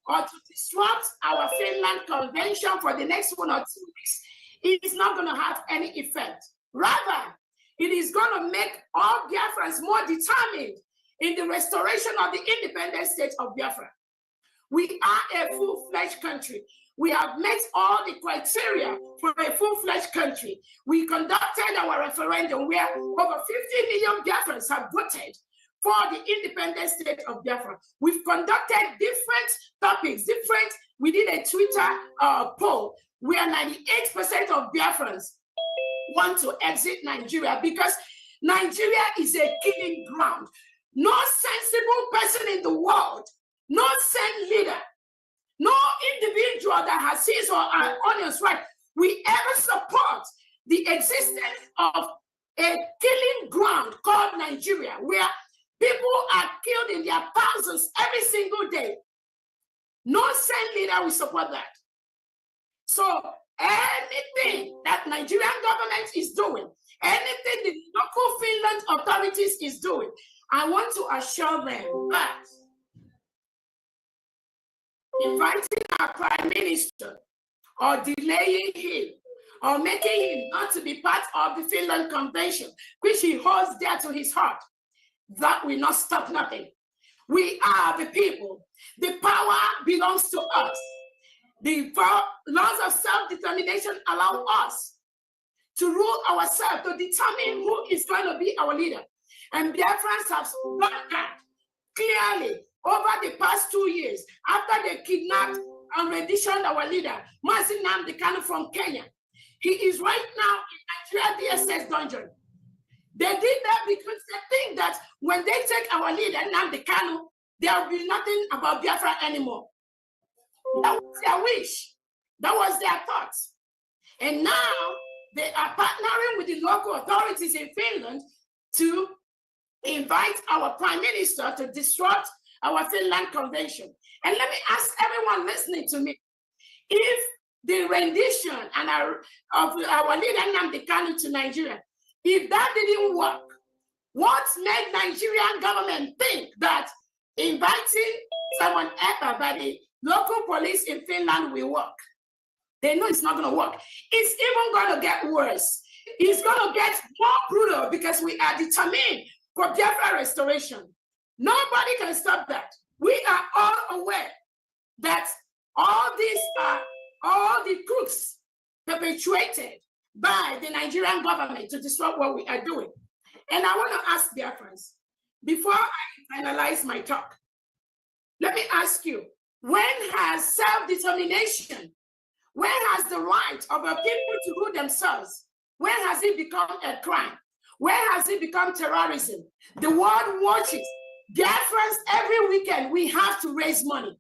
or to disrupt our Finland Convention for the next 1 or 2 weeks, it is not going to have any effect. Rather, it is going to make all Biafrans more determined in the restoration of the independent state of Biafra. We are a full-fledged country. We have met all the criteria for a full-fledged country. We conducted our referendum where over 50 million Biafrans have voted for the independent state of Biafra. We've conducted different topics, we did a Twitter poll where 98% of Biafrans want to exit Nigeria because Nigeria is a killing ground. No sensible person in the world, no sane leader, no individual that has his or her honest right will ever support the existence of a killing ground called Nigeria, where people are killed in their thousands every single day. No sane leader will support that. So anything that Nigerian government is doing, anything the local Finland authorities is doing, I want to assure them that inviting our Prime Minister or delaying him or making him not to be part of the Finland Convention, which he holds dear to his heart, that will not stop nothing. We are the people. The power belongs to us. The laws of self-determination allow us to rule ourselves, to determine who is going to be our leader. And Biafrans have done that clearly over the past 2 years after they kidnapped and renditioned our leader, Mazi Nnamdi Kanu from Kenya. He is right now in Nigeria DSS dungeon. They did that because they think that when they take our leader, Nnamdi Kanu, there will be nothing about Biafra anymore. That was their wish. That was their thoughts. And now they are partnering with the local authorities in Finland to invite our Prime Minister to disrupt our Finland Convention. And let me ask everyone listening to me, if the rendition of our leader Nnamdi Kanu to Nigeria, if that didn't work, what made Nigerian government think that inviting someone Ekpa by the local police in Finland will work? They know it's not going to work. It's even going to get worse. It's going to get more brutal because we are determined for Biafra restoration. Nobody can stop that. We are all aware that all these are all the crooks perpetuated by the Nigerian government to disrupt what we are doing. And I want to ask Biafrans, before I finalize my talk, let me ask you, when has self-determination, when has the right of a people to rule themselves, when has it become a crime? Where has it become terrorism? The world watches. Biafrans, every weekend, we have to raise money.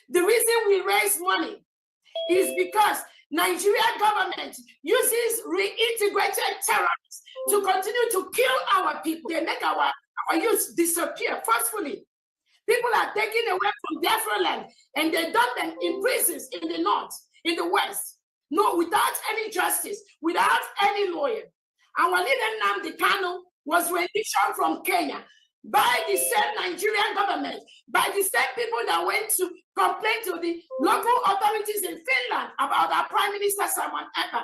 The reason we raise money is because Nigerian government uses reintegrated terrorists to continue to kill our people. They make our youth disappear forcefully. People are taken away from Biafra land and they dump them in prisons in the north, in the west. No, without any justice, without any lawyer. Our leader Nnamdi Kanu was renditioned from Kenya by the same Nigerian government, by the same people that went to complain to the local authorities in Finland about our Prime Minister Simon Ekpa.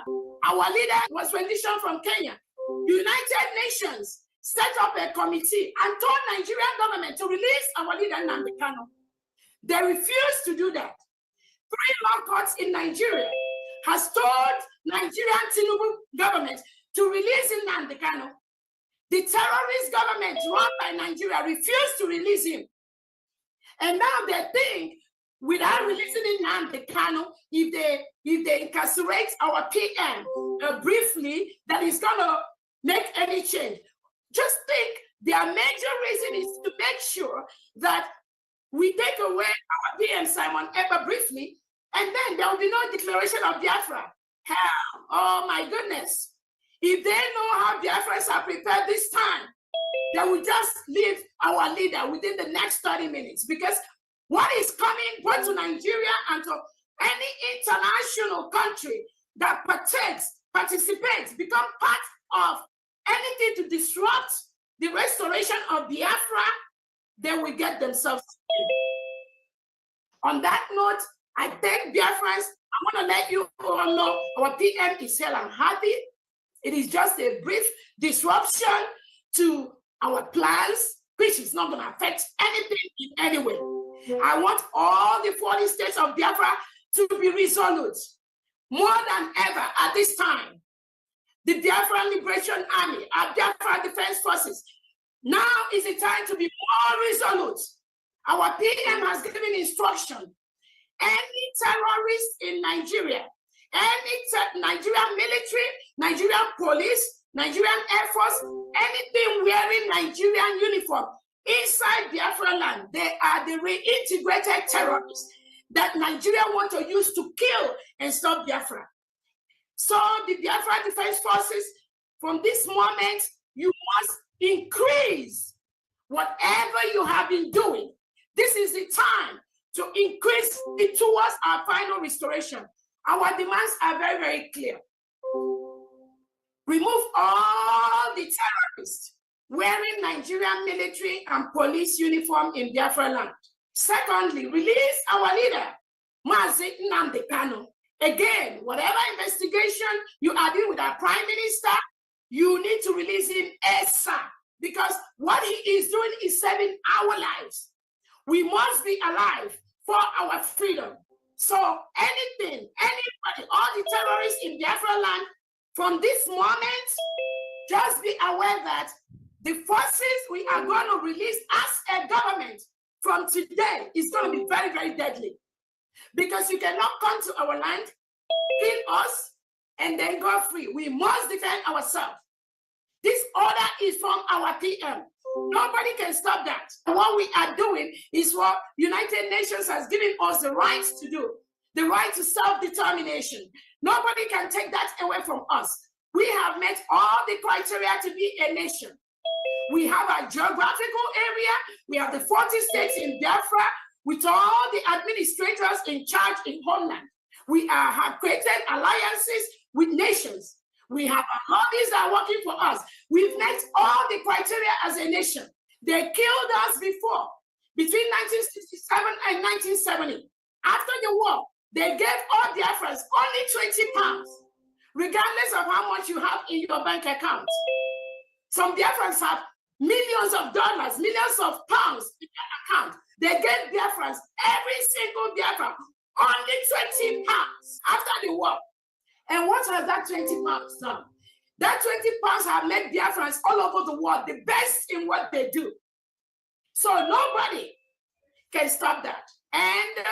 Our leader was renditioned from Kenya. The United Nations set up a committee and told Nigerian government to release our leader Nnamdi Kanu. They refused to do that. 3 law courts in Nigeria has told Nigerian Tinubu government to release Nnamdi Kanu. The terrorist government run by Nigeria refused to release him. And now they think without releasing Nnamdi Kanu, if they incarcerate our PM briefly, that is gonna make any change. Just think their major reason is to make sure that we take away our PM Simon Ekpa briefly, and then there will be no declaration of Biafra. Hell, oh my goodness. If they know how Biafrans are prepared this time, they will just leave our leader within the next 30 minutes. Because what is coming both to Nigeria and to any international country that participates, become part of anything to disrupt the restoration of Biafra, they will get themselves killed. On that note, I thank Biafrans. I want to let you all know our PM is hale and happy. It is just a brief disruption to our plans, which is not going to affect anything in any way. I want all the 40 states of Biafra to be resolute, more than ever at this time. The Biafran Liberation Army, our Biafra Defense Forces, now is the time to be more resolute. Our PM has given instruction. Any terrorist in Nigeria, any Nigerian military, Nigerian police, Nigerian Air Force, anything wearing Nigerian uniform inside Biafra land, they are the reintegrated terrorists that Nigeria want to use to kill and stop Biafra. So the Biafra Defense Forces, from this moment, you must increase whatever you have been doing. This is the time to increase it towards our final restoration. Our demands are very, very clear. Remove all the terrorists wearing Nigerian military and police uniform in Biafra land. Secondly, release our leader, Mazi Nnamdi Kanu. Again, whatever investigation you are doing with our Prime Minister, you need to release him ASAP, because what he is doing is saving our lives. We must be alive for our freedom. So anything, anybody, all the terrorists in Biafra land, from this moment, just be aware that the forces we are going to release as a government from today is going to be very, very deadly. Because you cannot come to our land, kill us, and then go free. We must defend ourselves. This order is from our PM. Nobody can stop that. What we are doing is what United Nations has given us the right to do, the right to self-determination. Nobody can take that away from us. We have met all the criteria to be a nation. We have a geographical area. We have the 40 states in Biafra with all the administrators in charge in homeland. We have created alliances with nations. We have lobbies that are working for us. We've met all the criteria as a nation. They killed us before, between 1967 and 1970. After the war, they gave all Biafrans only 20 pounds, regardless of how much you have in your bank account. Some Biafrans have millions of dollars, millions of pounds in their account. They gave Biafrans, every single Biafran, only 20 pounds after the war. And what has that 20 pounds done? That 20 pounds have made Biafrans all over the world the best in what they do. So nobody can stop that. And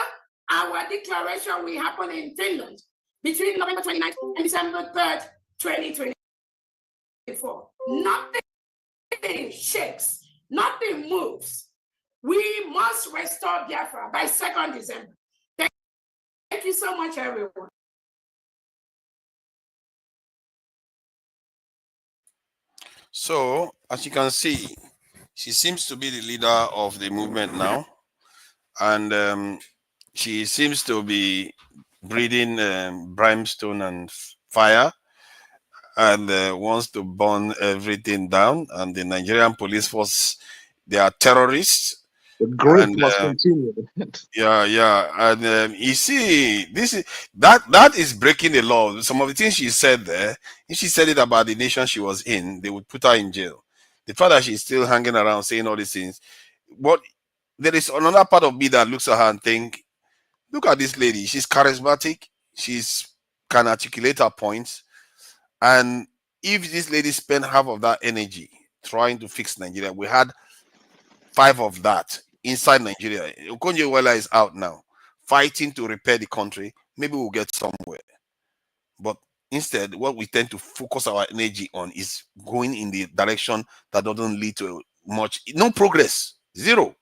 our declaration will happen in Finland between November 29th and December 3rd, 2020. before. Nothing shakes, nothing moves. We must restore Biafra by 2nd December. Thank you so much, everyone. So, as you can see, she seems to be the leader of the movement now. And she seems to be breathing brimstone and fire, and wants to burn everything down. And the Nigerian police force, they are terrorists. The group must continue. Yeah. And you see, that is breaking the law. Some of the things she said there, if she said it about the nation she was in, they would put her in jail. The fact that she's still hanging around saying all these things, but there is another part of me that looks at her and think, look at this lady. She's charismatic. She's can articulate her points. And if this lady spent half of that energy trying to fix Nigeria, we had 5 of that inside Nigeria. Okonjo-Iweala is out now, fighting to repair the country. Maybe we'll get somewhere. But instead, what we tend to focus our energy on is going in the direction that doesn't lead to much, no progress, zero.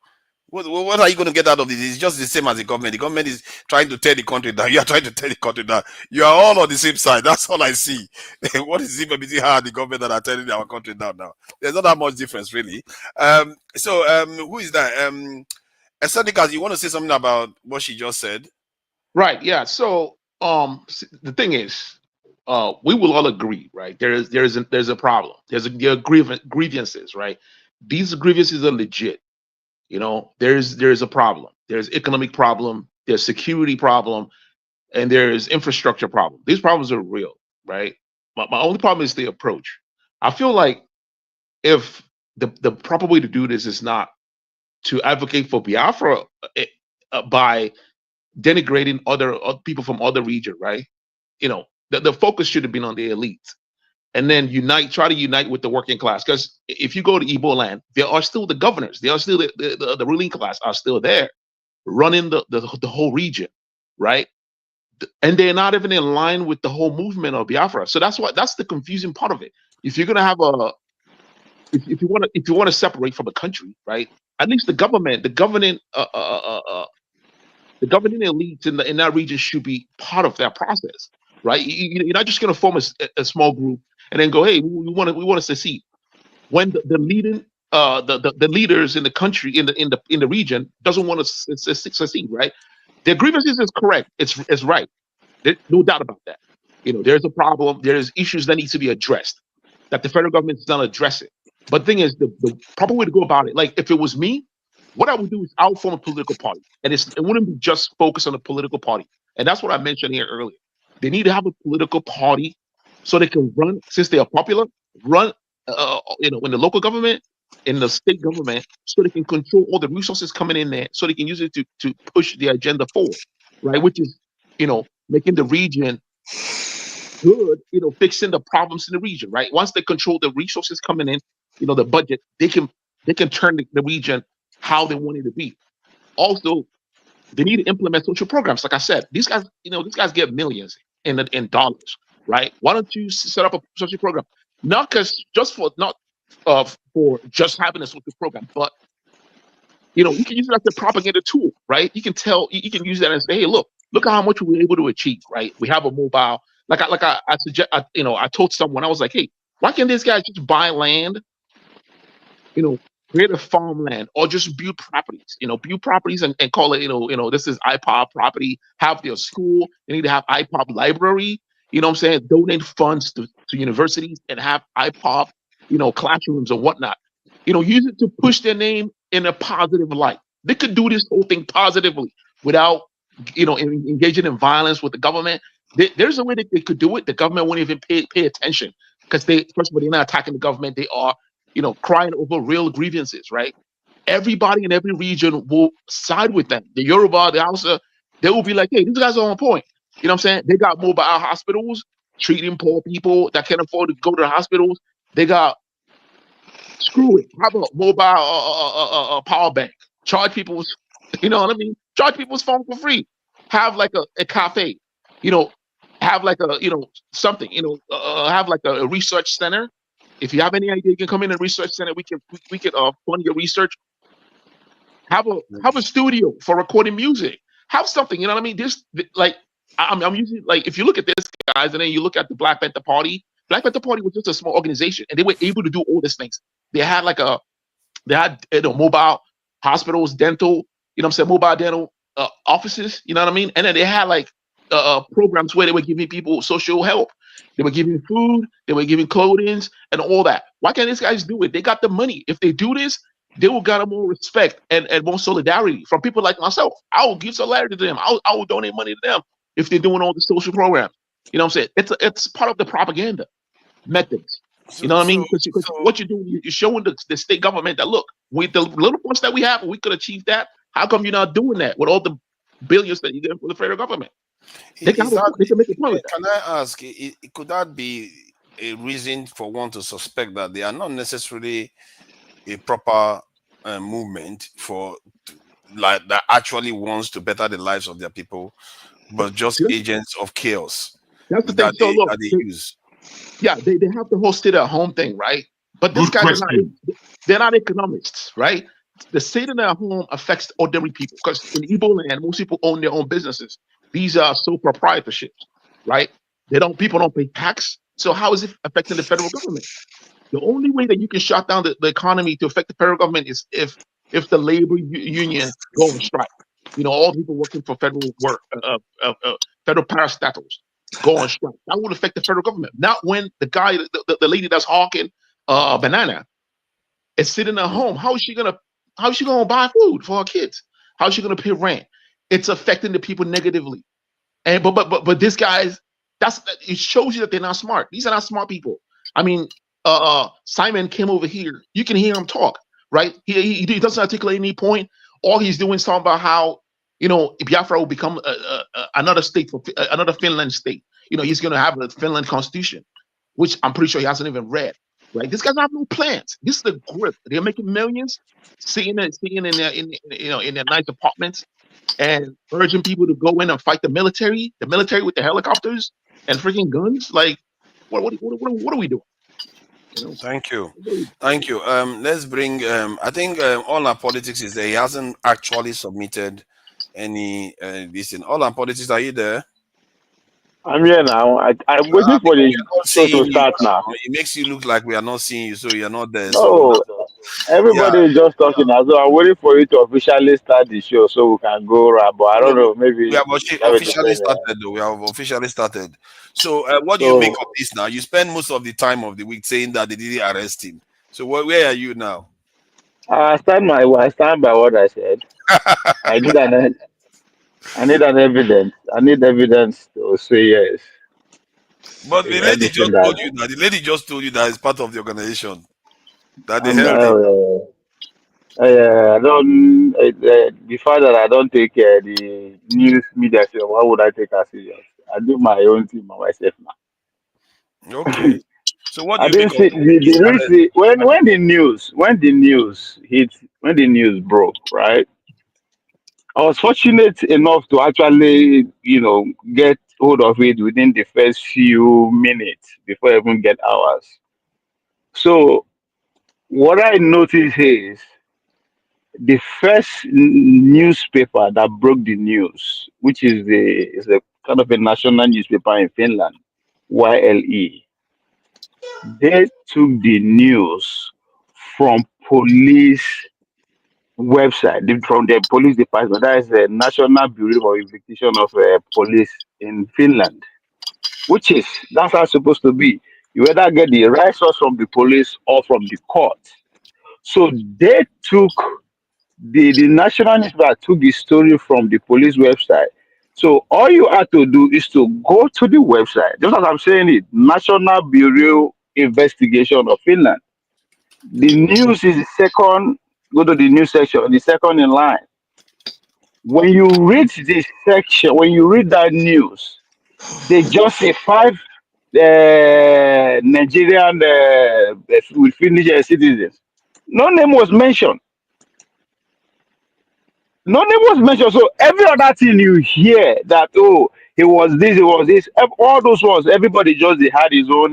What are you going to get out of this? It's just the same as the government. The government is trying to tear the country down. You are trying to tear the country down. You are all on the same side. That's all I see. What is it between her and the government that are tearing our country down now? There's not that much difference, really. Who is that? Estenica, you want to say something about what she just said? Right. Yeah. So the thing is, we will all agree, right? There's a problem. There are grievances, right? These grievances are legit. You know, there's a problem. There's economic problem. There's security problem, and there's infrastructure problem. These problems are real, right? My only problem is the approach. I feel like if the proper way to do this is not to advocate for Biafra by denigrating other people from other regions, right? You know, the focus should have been on the elite, and then try to unite with the working class. Because if you go to Igbo land, there are still the governors, there are still the ruling class are still there, running the whole region, right? And they're not even in line with the whole movement of Biafra. So that's the confusing part of it. If you're gonna have if you want to separate from a country, right? At least the governing elites in that region should be part of that process, right? You're not just going to form a small group and then go, hey, we want to secede. When the leaders in the country in the region doesn't want to secede, right? Their grievances is correct. It's right. There's no doubt about that. You know, there's a problem. There's issues that need to be addressed that the federal government is not addressing. But the thing is, the proper way to go about it, like if it was me, what I would do is I would form a political party, and it wouldn't be just focused on the political party. And that's what I mentioned here earlier. They need to have a political party so they can run, since they are popular, run, in the local government, in the state government, so they can control all the resources coming in there, so they can use it to push the agenda forward, right? Which is, making the region good, fixing the problems in the region, right? Once they control the resources coming in, the budget, they can turn the region how they want it to be. Also, they need to implement social programs. Like I said, these guys get millions in dollars, right? Why don't you set up a social program? Not for just having a social program, but you can use it as a propaganda tool, right? You can use that and say, hey, look at how much we were able to achieve, right? We have a mobile, I told someone, I was like, hey, why can't these guys just buy land, create a farmland, or just build properties, and call it, this is IPOP property, have their school, they need to have IPOP library, what I'm saying? Donate funds to universities and have IPOP, classrooms or whatnot, use it to push their name in a positive light. They could do this whole thing positively without, engaging in violence with the government. There's a way that they could do it. The government won't even pay attention because first of all, they're not attacking the government. They are, crying over real grievances, right? Everybody in every region will side with them. The Yoruba, the Hausa, they will be like, hey, these guys are on point. You know what I'm saying? They got mobile hospitals treating poor people that can't afford to go to the hospitals. They got, screw it, have a mobile power bank. Charge people's, charge people's phone for free. Have like a cafe, have like a, something, have like a research center, If you have any idea, you can come in the research center. We can fund your research. Have a studio for recording music. Have something, you know what I mean? This like I'm using, like, if you look at this, guys, and then you look at the Black Panther Party. Black Panther Party was just a small organization, and they were able to do all these things. They had mobile hospitals, dental, mobile dental offices, you know what I mean? And then they had like programs where they were giving people social help. They were giving food, they were giving clothing and all that. Why can't these guys do it? They got the money. If they do this, they will get more respect and more solidarity from people like myself. I will give solidarity to them. I will donate money to them if they're doing all the social programs. You know what I'm saying? It's part of the propaganda methods. You know what I mean? Because what you're doing, you're showing the state government that, look, with the little funds that we have, we could achieve that. How come you're not doing that with all the billions that you get from the federal government? They can make a point. Can I ask, could that be a reason for one to suspect that they are not necessarily a proper movement that actually wants to better the lives of their people, but just agents of chaos? That's the thing. So look, they use. Yeah, they have the whole stay-at-home thing, right? But these guys they're not economists, right? The stay-at-home affects ordinary people, because in Igbo land, most people own their own businesses. These are sole proprietorships, right? People don't pay tax. So how is it affecting the federal government? The only way that you can shut down the economy to affect the federal government is if the labor union go on strike. All people working for federal work, federal parastatals go on strike. That would affect the federal government. Not when the lady that's hawking banana is sitting at home. How is she gonna buy food for her kids? How is she gonna pay rent? It's affecting the people negatively. And but these guys, it shows you that they're not smart. These are not smart people. I mean, Simon came over here. You can hear him talk, right? He doesn't articulate any point. All he's doing is talking about how Biafra will become another state, another Finland state. He's going to have a Finland constitution, which I'm pretty sure he hasn't even read. Right? These guys have no plans. This is the grip. They're making millions, sitting in their nice apartments, and urging people to go in and fight the military with the helicopters and freaking guns. Like, what are we doing? Thank you. Let's bring. I think all our politics is there. He hasn't actually submitted any this in all our politics. Are you there? I'm here now. I'm waiting for the show to start now. It makes you look like we are not seeing you, so you're not there. No, everybody is just talking now. So I'm waiting for you to officially start the show so we can go around. But I don't know, maybe we have officially started. Though we have officially started. So what do you make of this now? You spend most of the time of the week saying that they didn't arrest him. So where are you now? I stand by what I said. I need an evidence. I need evidence to say yes. But the lady just told you that. The lady just told you that it's part of the organization. That they held it. I don't. Before that, I don't take the news media. So why would I take her serious? I do my own thing by myself now. Okay. So what do I you didn't see when the news broke, right? I was fortunate enough to actually, get hold of it within the first few minutes before I even get hours. So what I noticed is the first newspaper that broke the news, which is a kind of a national newspaper in Finland, YLE. They took the news from police website, from the police department. That is the National Bureau of Investigation of Police in Finland, that's how it's supposed to be. You either get the right source from the police or from the court. So they took the national newspaper took the story from the police website. So all you have to do is to go to the website. Just as I'm saying it, National Bureau Investigation of Finland. The news is the second. Go to the news section, the second in line. When you read this section, when you read that news, they just say 5 Nigerian with Finnish citizens. No name was mentioned. So every other thing you hear that, he was this, he was this. All those ones, everybody just they had his own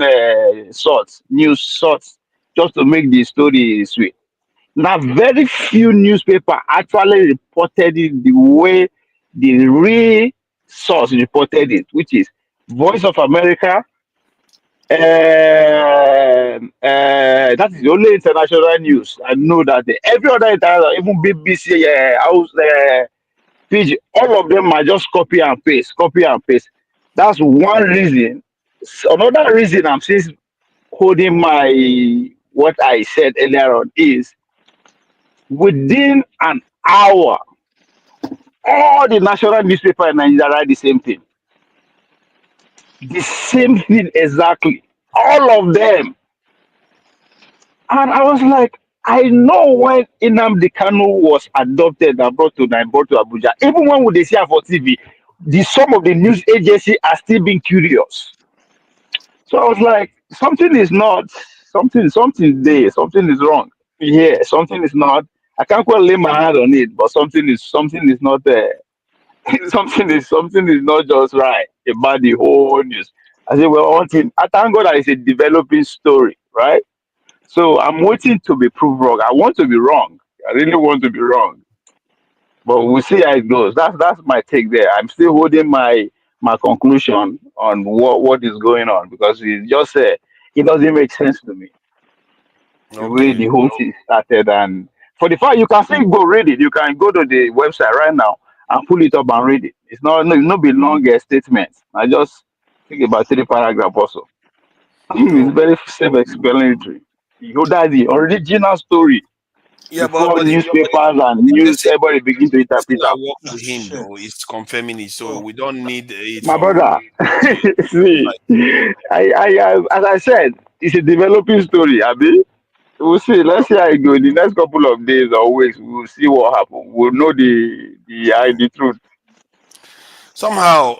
news sorts, just to make the story sweet. Now, very few newspaper actually reported it the way the real source reported it, which is Voice of America. That is the only international news. I know that every other international, even BBC, PG, all of them are just copy and paste, copy and paste. That's one reason. Another reason I'm still holding my what I said earlier on is within an hour, all the national newspaper in Nigeria write the same thing. The same thing exactly. All of them. And I was like, I know when Nnamdi Kanu was adopted and brought to Abuja, even when they see her for TV, some of the news agencies are still being curious. So I was like, something is not, something there, something is wrong. Yeah, something is not. I can't quite lay my hand on it, but something is not there. something is not just right about the whole news. I said, well, one thing, I thank God that it's a developing story, right? So I'm waiting to be proved wrong. I want to be wrong. I really want to be wrong. But we'll see how it goes. That's my take there. I'm still holding my conclusion on what is going on because it just it doesn't make sense to me. The way the whole thing started, and for the fact you can still go read it. You can go to the website right now and pull it up and read it. It's not be longer statements. I just think about 3 paragraphs also. It's very self-explanatory. That's the original story. Yeah, Before but newspapers and news, everybody begin to interpret I that. work with him though. It's confirming it, so we don't need it. My brother, see, I, as I said, it's a developing story, Abi. We'll see. Let's see how it goes. The next couple of days or weeks, we'll see what happens. We'll know the truth. Somehow,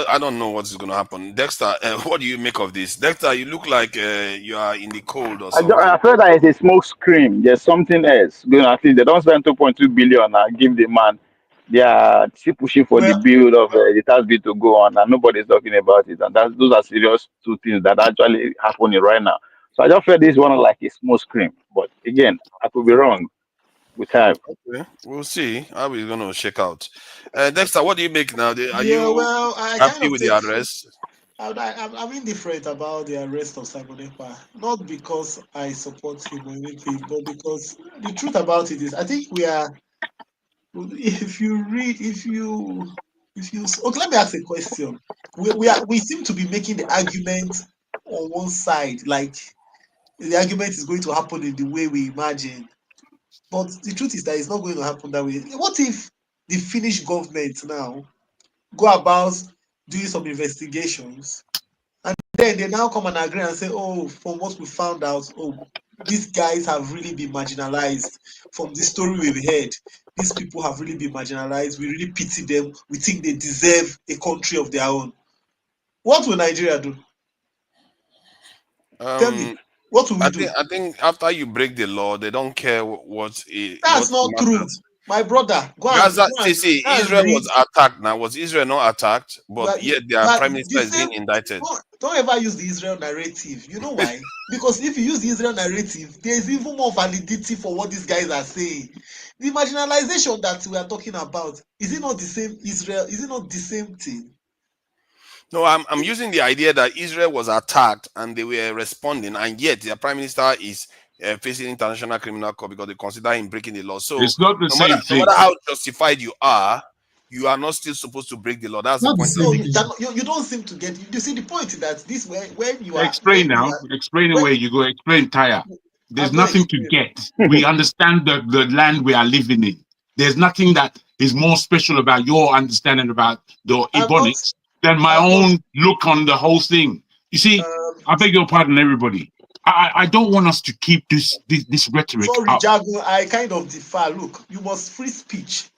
I don't know what's going to happen. Dexter, what do you make of this? Dexter, you look like you are in the cold or something. I feel that it's a smoke screen. There's something else going on. At least they don't spend 2.2 billion and give the man. They are still pushing for the build of the tax bill to go on, and nobody's talking about it. And those are serious two things that are actually happening right now. So I just felt this one like a smoke screen. But again, I could be wrong with time. Okay, we'll see how it's going to shake out. Dexter, what do you make now? Are Yeah, you well, I happy kind of with the arrest? I'm indifferent about the arrest of Simon Ekpa, not because I support him or anything, but because the truth about it is, I think we are. If you okay, let me ask a question. We seem to be making the argument on one side, like the argument is going to happen in the way we imagine, but the truth is that it's not going to happen that way. What if the Finnish government now go about doing some investigations, and then they now come and agree and say, oh, from what we found out, oh, these guys have really been marginalized. From the story we've heard, these people have really been marginalized. We really pity them. We think they deserve a country of their own. What will Nigeria do? Tell me, what will we do? I think after you break the law, they don't care what That's not true. My brother, Gaza, go Israel read. was attacked now. Was Israel not attacked? But yet their prime minister is being indicted. Don't ever use the Israel narrative. You know why? Because if you use the Israel narrative, there's even more validity for what these guys are saying. The marginalization that we are talking about, is it not the same Israel? Is it not the same thing? No, I'm using the idea that Israel was attacked and they were responding, and yet their prime minister is facing international criminal court because they consider him breaking the law. So it's not the same thing. No matter how justified you are not still supposed to break the law. That's the point. You don't seem to get. You see, the point is that this when you are explain where you go. Explain, Taya. There's nothing to get. We understand the land we are living in. There's nothing that is more special about your understanding about the Ebonics than my own look on the whole thing. You see, I beg your pardon, everybody. I don't want us to keep this rhetoric sorry, up. Jago, I kind of differ. Look, you must free speech.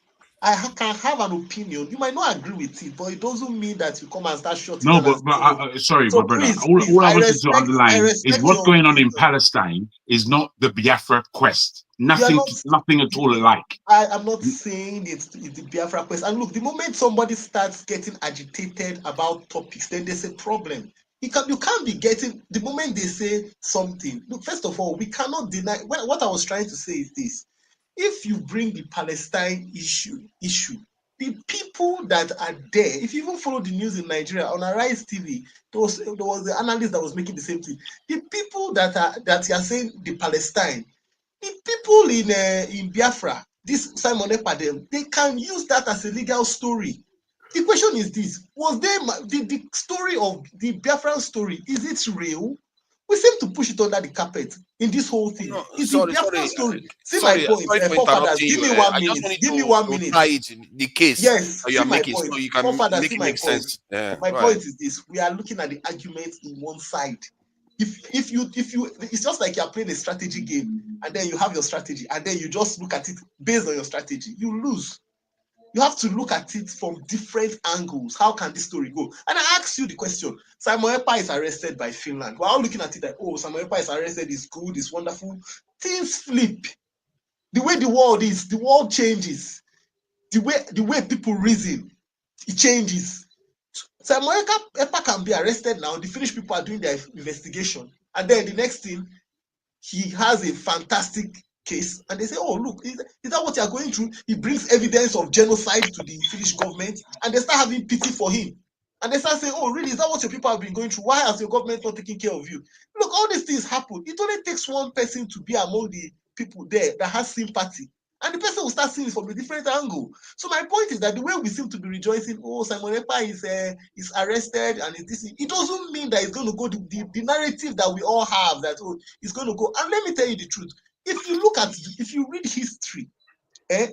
can have an opinion. You might not agree with it, but it doesn't mean that you come and start shutting No, down and saying, sorry, so my brother. please, All I I wanted to underline is respect what's your going on in opinion. Palestine is not the Biafra quest. You are Nothing not, at all alike. I am not saying it's the Biafra quest. And look, the moment somebody starts getting agitated about topics, then there's a problem. You can't be getting, the moment they say something. Look, first of all, we cannot deny, what I was trying to say is this. If you bring the Palestine issue, the people that are there, if you even follow the news in Nigeria on Arise TV, there was the analyst that was making the same thing. The people that you are saying the Palestine, the people in Biafra, this Simon Ekpa, they can use that as a legal story. The question is this: was there the story of the Biafran story? Is it real? We seem to push it under the carpet in this whole thing. No, Is sorry, the Biafran story? See sorry, my point, sorry for forefathers. interrupting Give you. me 1 I just minute. wanted Give me 1 to minute. try it, the case Yes, that you see are my making, point. so you can Forefathers, make see it my make point. sense. Yeah, My go point ahead. is this: we are looking at the argument in one side. If you, it's just like you're playing a strategy game, and then you have your strategy, and then you just look at it based on your strategy. You lose. You have to look at it from different angles. How can this story go? And I ask you the question: Simon Ekpa is arrested by Finland. We're all looking at it like, oh, Simon Ekpa is arrested, is good, is wonderful. Things flip. The way the world is, the world changes. The way people reason, it changes. Simon Ekpa can be arrested now. The Finnish people are doing their investigation, and then the next thing, he has a fantastic case, and they say, oh, look, is that what you're going through? He brings evidence of genocide to the Finnish government, and they start having pity for him. And they start saying, oh, really, is that what your people have been going through? Why has your government not taking care of you? Look, all these things happen. It only takes one person to be among the people there that has sympathy, and the person will start seeing it from a different angle. So my point is that the way we seem to be rejoicing, oh, Simon Ekpa is arrested and is this, it doesn't mean that it's going to go the narrative that we all have, that oh, it's going to go. And let me tell you the truth. If you read history,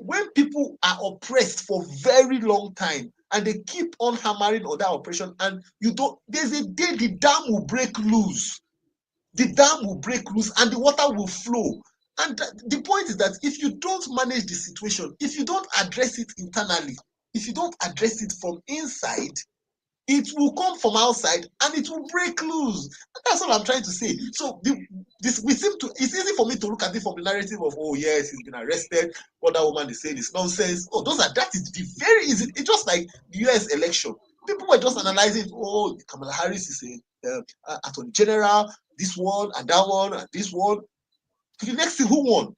when people are oppressed for very long time and they keep on hammering on that oppression, and there's a day the dam will break loose. The dam will break loose and the water will flow. And the point is that if you don't manage the situation, if you don't address it internally, if you don't address it from inside, it will come from outside and it will break loose. And that's all I'm trying to say. So it's easy for me to look at it from the narrative of, oh yes, he's been arrested, what that woman is saying is nonsense. Oh, that is the very easy. It's just like the US election. People were just analyzing, oh, Kamala Harris is a attorney general, this one and that one and this one. The next thing, who won?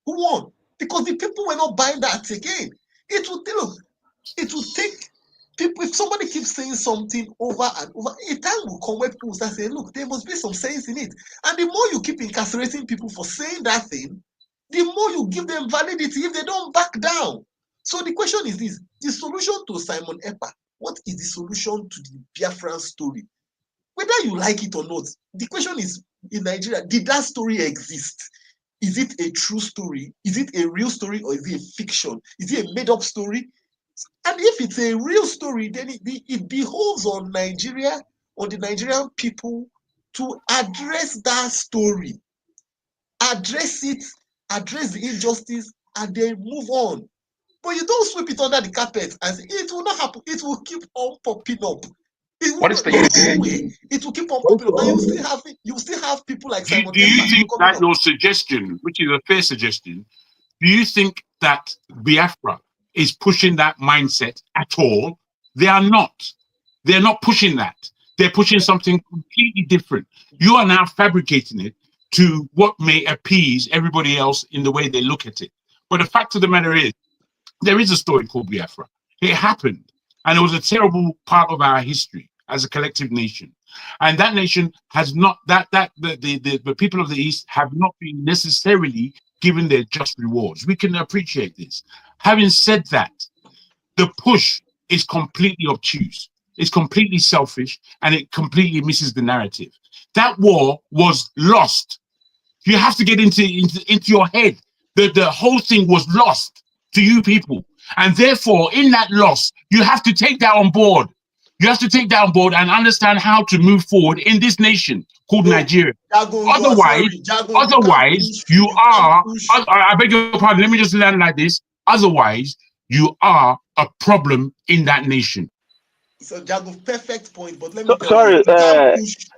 Who won? Because the people were not buying that again. It will take people, if somebody keeps saying something over and over, a time will come where people will start saying, look, there must be some sense in it. And the more you keep incarcerating people for saying that thing, the more you give them validity if they don't back down. So the question is this: the solution to Simon Ekpa, what is the solution to the Biafran story? Whether you like it or not, the question is, in Nigeria, did that story exist? Is it a true story? Is it a real story, or is it a fiction? Is it a made-up story? And if it's a real story, then it behoves on Nigeria, on the Nigerian people, to address that story, address it, address the injustice, and then move on. But you don't sweep it under the carpet and say, it will not happen. It will keep on popping up. It will not go away. It will keep on popping up, and you still have people like Simon Do you Ekpa think coming that up. your suggestion, which is a fair suggestion, do you think that Biafra is pushing that mindset at all? They are not. They're not pushing that. They're pushing something completely different. You are now fabricating it to what may appease everybody else in the way they look at it. But the fact of the matter is, there is a story called Biafra. It happened, and it was a terrible part of our history as a collective nation. And that nation has not, the people of the East have not been necessarily given their just rewards. We can appreciate this. Having said that, the push is completely obtuse. It's completely selfish, and it completely misses the narrative. That war was lost. You have to get into your head that the whole thing was lost to you people. And therefore, in that loss, you have to take that on board. You have to take that on board and understand how to move forward in this nation called Nigeria. Otherwise, you are, I beg your pardon, let me just land like this. Otherwise, you are a problem in that nation. So Jago, perfect point. But let So, me tell sorry,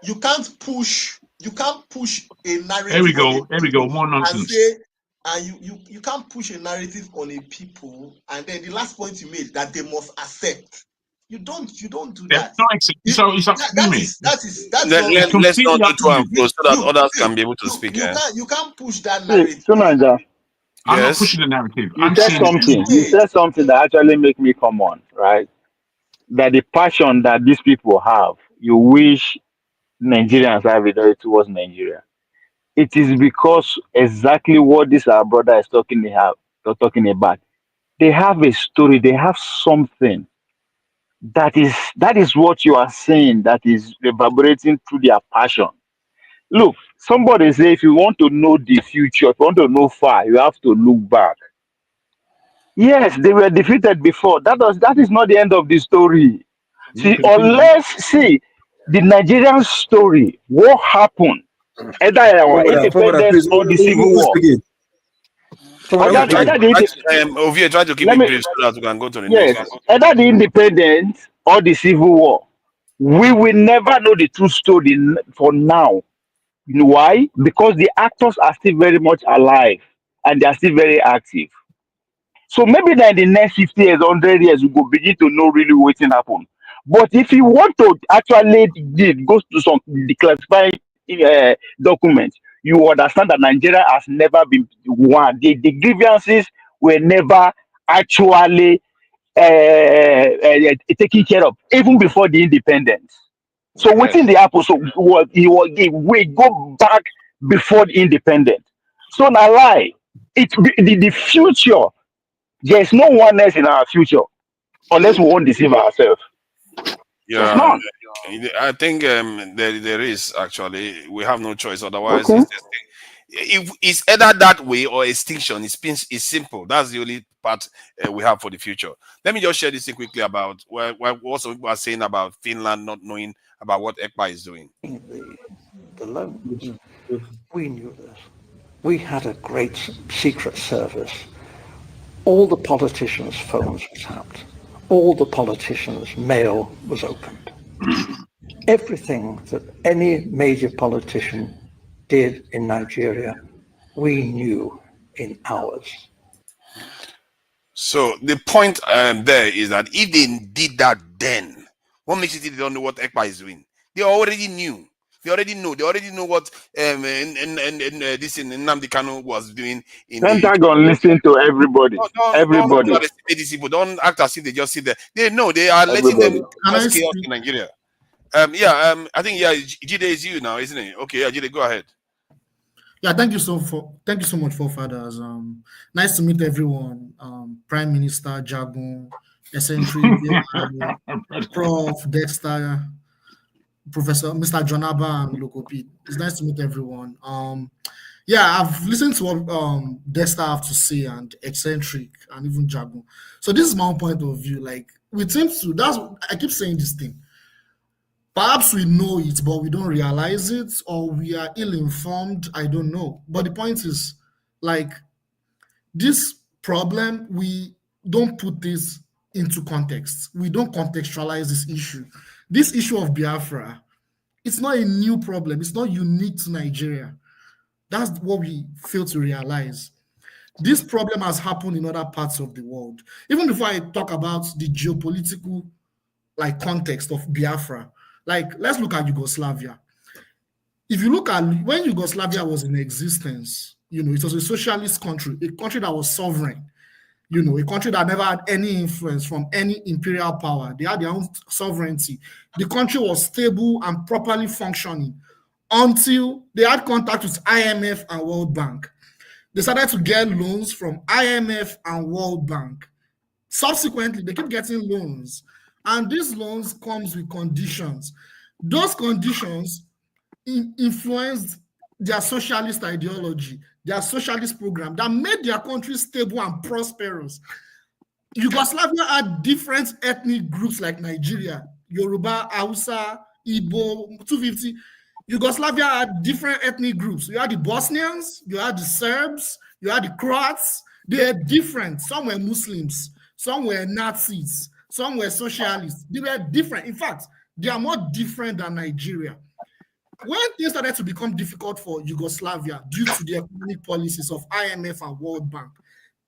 you can't push a narrative. Here we go. Here we go. More And nonsense. say, and you can't push a narrative on a people, and then the last point you made that they must accept. You don't do that. It's up to me. That's Let's not do too and fro so that others can be able to speak. You can't push that narrative. So Nanja, I'm not pushing the narrative. You said something that actually make me come on, right? That the passion that these people have, you wish Nigerians have it towards Nigeria. It is because exactly what this our brother is talking about. They have a story. They have something that is what you are saying. That is reverberating through their passion. Look, somebody say if you want to know the future, if you want to know far, you have to look back. Yes, they were defeated before. That is not the end of the story. See, the Nigerian story, what happened, either our independence or the civil war. Ovie, try to keep it brief so that we can go to the next one. Either the independence or the civil war, we will never know the true story for now. You know why? Because the actors are still very much alive and they are still very active. So maybe that in the next 50 years, 100 years, we go begin to know really what happened. But if you want to actually go to some declassified documents, you understand that Nigeria has never been won. The grievances were never actually taken care of, even before the independence. So within the Apple, so we go back before the independence. So now lie, the future. There's no oneness in our future unless we won't deceive ourselves. Yeah, I think there is actually. We have no choice. Otherwise, it's either that way or extinction. It's simple. That's the only part we have for the future. Let me just share this thing quickly about what some people are saying about Finland not knowing about what Ekpa is doing. The loans. We knew this. We had a great secret service. All the politicians' phones were tapped. All the politicians' mail was opened. Everything that any major politician did in Nigeria, we knew in hours. So the point there is that if they did that then, what makes it they don't know what Ekpa is doing? They already knew. They already know. They already know what this in Nnamdi Kanu was doing. Pentagon listen to everybody. Don't act as if they just sit there. They know. They are letting them cause chaos in Nigeria. I think Jide is you now, isn't it? Okay, Jide, go ahead. Yeah, thank you so much, forefathers. Nice to meet everyone. Prime Minister Jagun, Eccentric, Prof. Dexter, Professor Mr. Jonaba, and Lokopi. It's nice to meet everyone. I've listened to what Dexter have to say, and Eccentric, and even Jagun. So this is my own point of view. Like, we seem to, I keep saying this thing. Perhaps we know it, but we don't realize it, or we are ill-informed. I don't know. But the point is, like, this problem, we don't put this into context. We don't contextualize this issue. This issue of Biafra, it's not a new problem. It's not unique to Nigeria. That's what we fail to realize. This problem has happened in other parts of the world. Even before I talk about the geopolitical, like, context of Biafra, like, let's look at Yugoslavia. If you look at when Yugoslavia was in existence, it was a socialist country, a country that was sovereign, a country that never had any influence from any imperial power. They had their own sovereignty. The country was stable and properly functioning until they had contact with IMF and World Bank. They started to get loans from IMF and World Bank. Subsequently, they keep getting loans. And these loans comes with conditions. Those conditions influenced their socialist ideology, their socialist program that made their country stable and prosperous. Yugoslavia had different ethnic groups like Nigeria, Yoruba, Hausa, Igbo, 250. Yugoslavia had different ethnic groups. You had the Bosnians, you had the Serbs, you had the Croats. They are different. Some were Muslims. some were Nazis, some were socialists. They were different. In fact, they are more different than Nigeria. When things started to become difficult for Yugoslavia due to the economic policies of IMF and World Bank,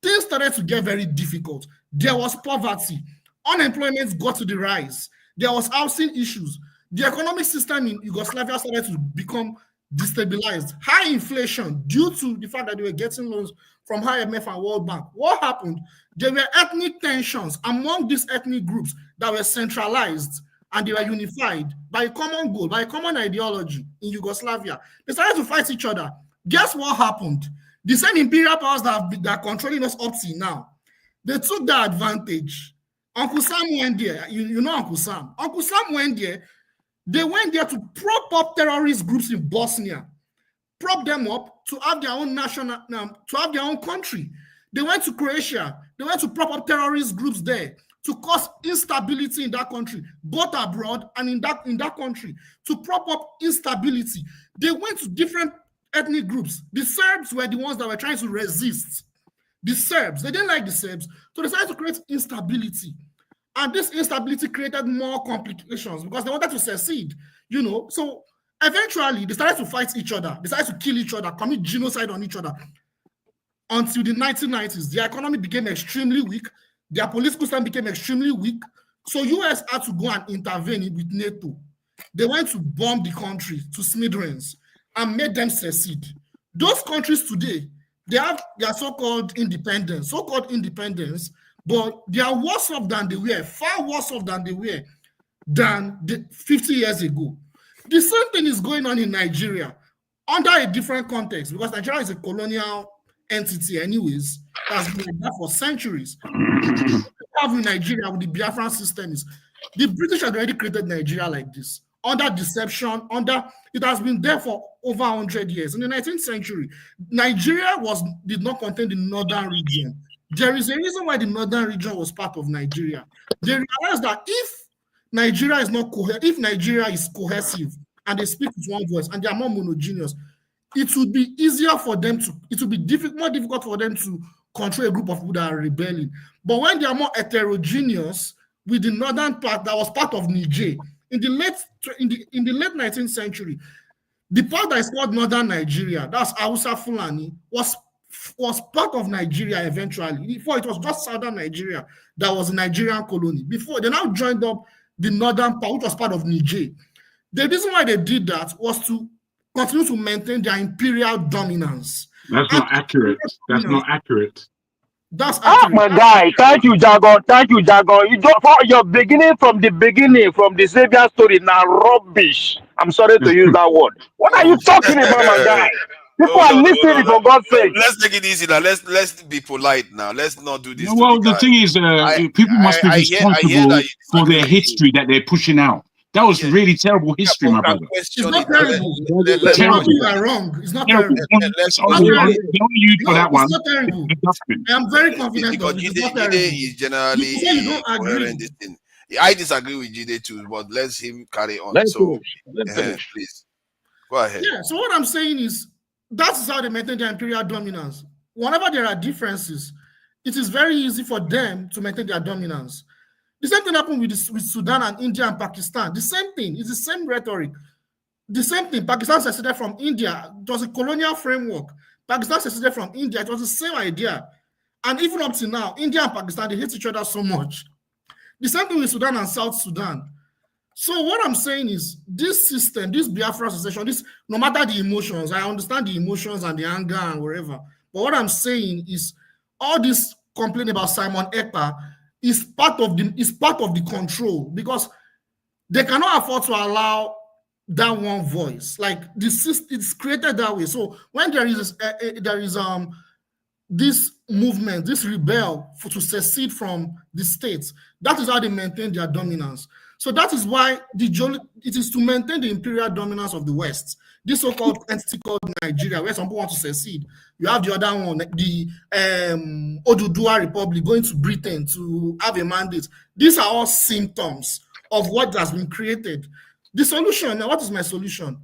things started to get very difficult. There was poverty. Unemployment got to the rise. There was housing issues. The economic system in Yugoslavia started to become destabilized. High inflation due to the fact that they were getting loans from IMF and World Bank. What happened? There were ethnic tensions among these ethnic groups that were centralized and they were unified by a common goal, by a common ideology in Yugoslavia. They started to fight each other. Guess what happened? The same imperial powers that are controlling us up to now, they took that advantage. Uncle Sam went there. You know Uncle Sam. Uncle Sam went there. They went there to prop up terrorist groups in Bosnia, prop them up to have their own national, to have their own country. They went to Croatia. They went to prop up terrorist groups there to cause instability in that country, both abroad and in that country, to prop up instability. They went to different ethnic groups. The Serbs were the ones that were trying to resist. The Serbs, they didn't like the Serbs, so they decided to create instability. And this instability created more complications because they wanted to secede, you know. So eventually, they started to fight each other. They started to kill each other, commit genocide on each other. Until the 1990s, their economy became extremely weak. Their political system became extremely weak. So US had to go and intervene with NATO. They went to bomb the country to smithereens and made them secede. Those countries today, they have their so-called independence, but they are worse off than they were, far worse off than they were than 50 years ago. The same thing is going on in Nigeria under a different context because Nigeria is a colonial entity anyways, has been like that for centuries. What we have in Nigeria with the Biafran system is the British had already created Nigeria like this, under deception, it has been there for over 100 years. In the 19th century, Nigeria did not contain the northern region. There is a reason why the northern region was part of Nigeria. They realized that if Nigeria is not if Nigeria is cohesive and they speak with one voice and they are more monogeneous, it would be easier for them to, it would be more difficult for them to control a group of people that are rebelling. But when they are more heterogeneous with the northern part that was part of Niger, in the late 19th century, the part that is called Northern Nigeria, that's Hausa Fulani, was part of Nigeria eventually. Before it was just Southern Nigeria that was a Nigerian colony. Before they now joined up the northern part, which was part of Niger. The reason why they did that was to continue to maintain their imperial dominance. That's not accurate. That's not accurate. That's accurate. My guy, thank you, Jargon. Thank you, Jargon. You don't for your beginning from the Savior story now rubbish. I'm sorry to use that word. What are you talking about, my guy? People are listening for God's sake. Let's take it easy now. Let's be polite now. Let's not do this. No, well, the thing is, people must be responsible for their history that they're pushing out. That was really terrible history, my brother. It's not terrible. You are wrong. It's not terrible. It's only you for that one. It's not terrible. I am very confident of it. It's not terrible. Is generally you don't agree. I disagree with Jide too, but let's him carry on. Let's finish. Please go ahead. Yeah. So what I'm saying is that's how they maintain their imperial dominance. Whenever there are differences, it is very easy for them to maintain their dominance. The same thing happened with Sudan and India and Pakistan. The same thing. It's the same rhetoric. The same thing. Pakistan seceded from India. It was a colonial framework. Pakistan seceded from India. It was the same idea. And even up to now, India and Pakistan, they hate each other so much. The same thing with Sudan and South Sudan. So what I'm saying is this system, this Biafra secession, no matter the emotions, I understand the emotions and the anger and whatever. But what I'm saying is all this complaint about Simon Ekpa is part of the control because they cannot afford to allow that one voice. Like it's created that way. So when there is this movement, this rebel to secede from the states, that is how they maintain their dominance. So that is why it is to maintain the imperial dominance of the West. This so-called entity called Nigeria, where some people want to secede. You have the other one, the Oduduwa Republic, going to Britain to have a mandate. These are all symptoms of what has been created. The solution, now what is my solution?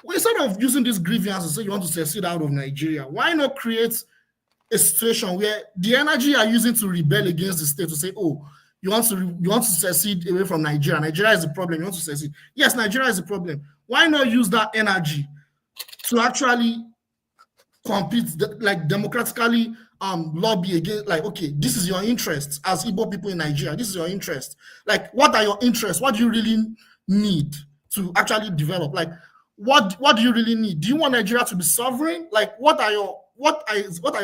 Well, instead of using this grievance to say you want to secede out of Nigeria, why not create a situation where the energy you are using to rebel against the state to say, oh, you want to secede away from Nigeria. Nigeria is the problem. You want to secede. Yes, Nigeria is the problem. Why not use that energy to actually compete, like democratically lobby against, like, okay, this is your interest as Igbo people in Nigeria. This is your interest. Like, what are your interests? What do you really need to actually develop? Like, what do you really need? Do you want Nigeria to be sovereign? Like, what are your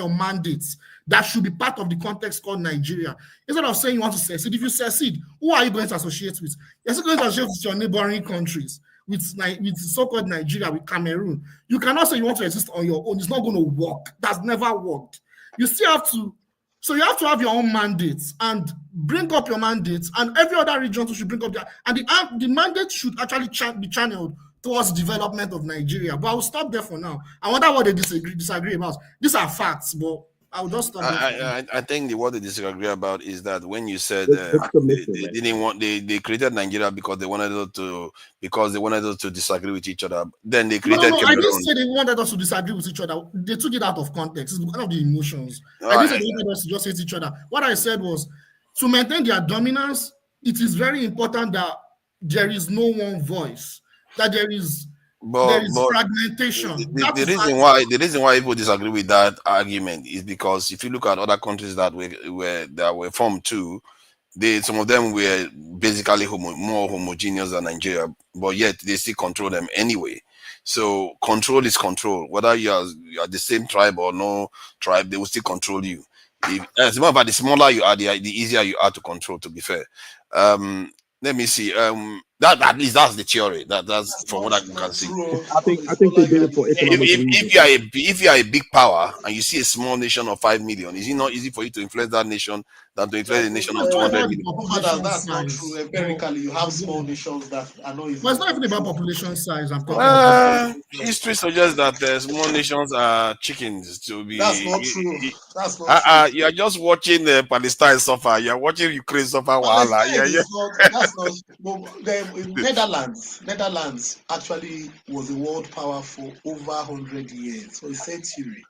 mandates that should be part of the context called Nigeria? Instead of saying you want to secede, if you secede, who are you going to associate with? You're still going to associate with your neighboring countries, with so-called Nigeria, with Cameroon. You cannot say you want to exist on your own. It's not going to work. That's never worked. You still have to, so you have to have your own mandates and bring up your mandates, and every other region should bring up their, and the mandate should actually be channeled towards development of Nigeria. But I'll stop there for now. I wonder what they disagree about. These are facts, but I'll just stop there. I think what they disagree about is that when you said they didn't want, they created Nigeria because they wanted us to disagree with each other. Then they created Cameroon. I didn't say they wanted us to disagree with each other. They took it out of context. It's because of the emotions. I didn't say they wanted us to just hate each other. What I said was, to maintain their dominance, it is very important that there is no one voice, that there is fragmentation. The reason why people disagree with that argument is because if you look at other countries that were formed too, some of them were basically more homogeneous than Nigeria, but yet they still control them anyway. So control is control. Whether you are the same tribe or no tribe, they will still control you. As a matter of fact, the smaller you are, the easier you are to control, to be fair. Let me see. At least that's the theory. That's from what I can see. I think they did it for economic reasons. If you are a big power and you see a small nation of 5 million, is it not easy for you to influence that nation than to influence a nation of 200 million? That's not true. Empirically, you have small nations that are not easy. But it's not even about population size. I'm talking about. History suggests that small nations are chickens to be. That's not true. That's not true. You are just watching Palestine suffer. You are watching Ukraine suffer. That's not. Netherlands actually was a world power for over 100 years, for a century.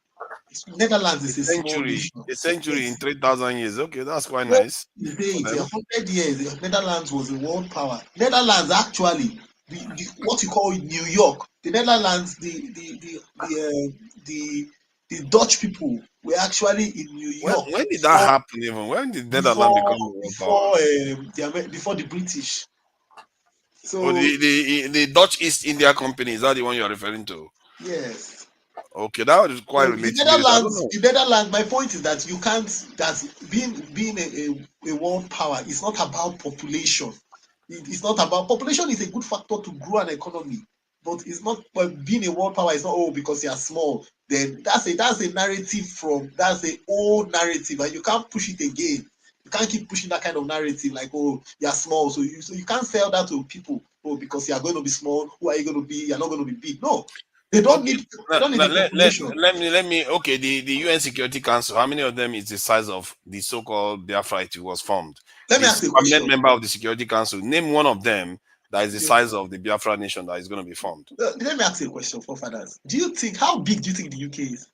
Netherlands is a small nation. A century in 3,000 years. Okay, that's quite nice. 100 years, Netherlands was a world power. Netherlands actually, what you call New York, the Netherlands, the Dutch people were actually in New York. When did that happen? Even when did Netherlands become a world power? Before the British. So the Dutch East India Company, is that the one you are referring to? Yes. Okay, that was quite related. The Netherlands, my point is that you can't, that being a world power is not about population. It's not about population. Is a good factor to grow an economy, but it's not. But being a world power is not because you are small. Then that's a narrative that's an old narrative, and you can't push it again. You can't keep pushing that kind of narrative like, oh, you're small, so you can't sell that to people. Oh, because you are going to be small, who are you going to be? You're not going to be big. No, they don't need. Let me. Okay, the UN Security Council. How many of them is the size of the so-called Biafra it was formed? Let me ask you a question. Member of the Security Council. Name one of them that is the size of the Biafra nation that is going to be formed. Let me ask you a question, forefathers. How big do you think the UK is?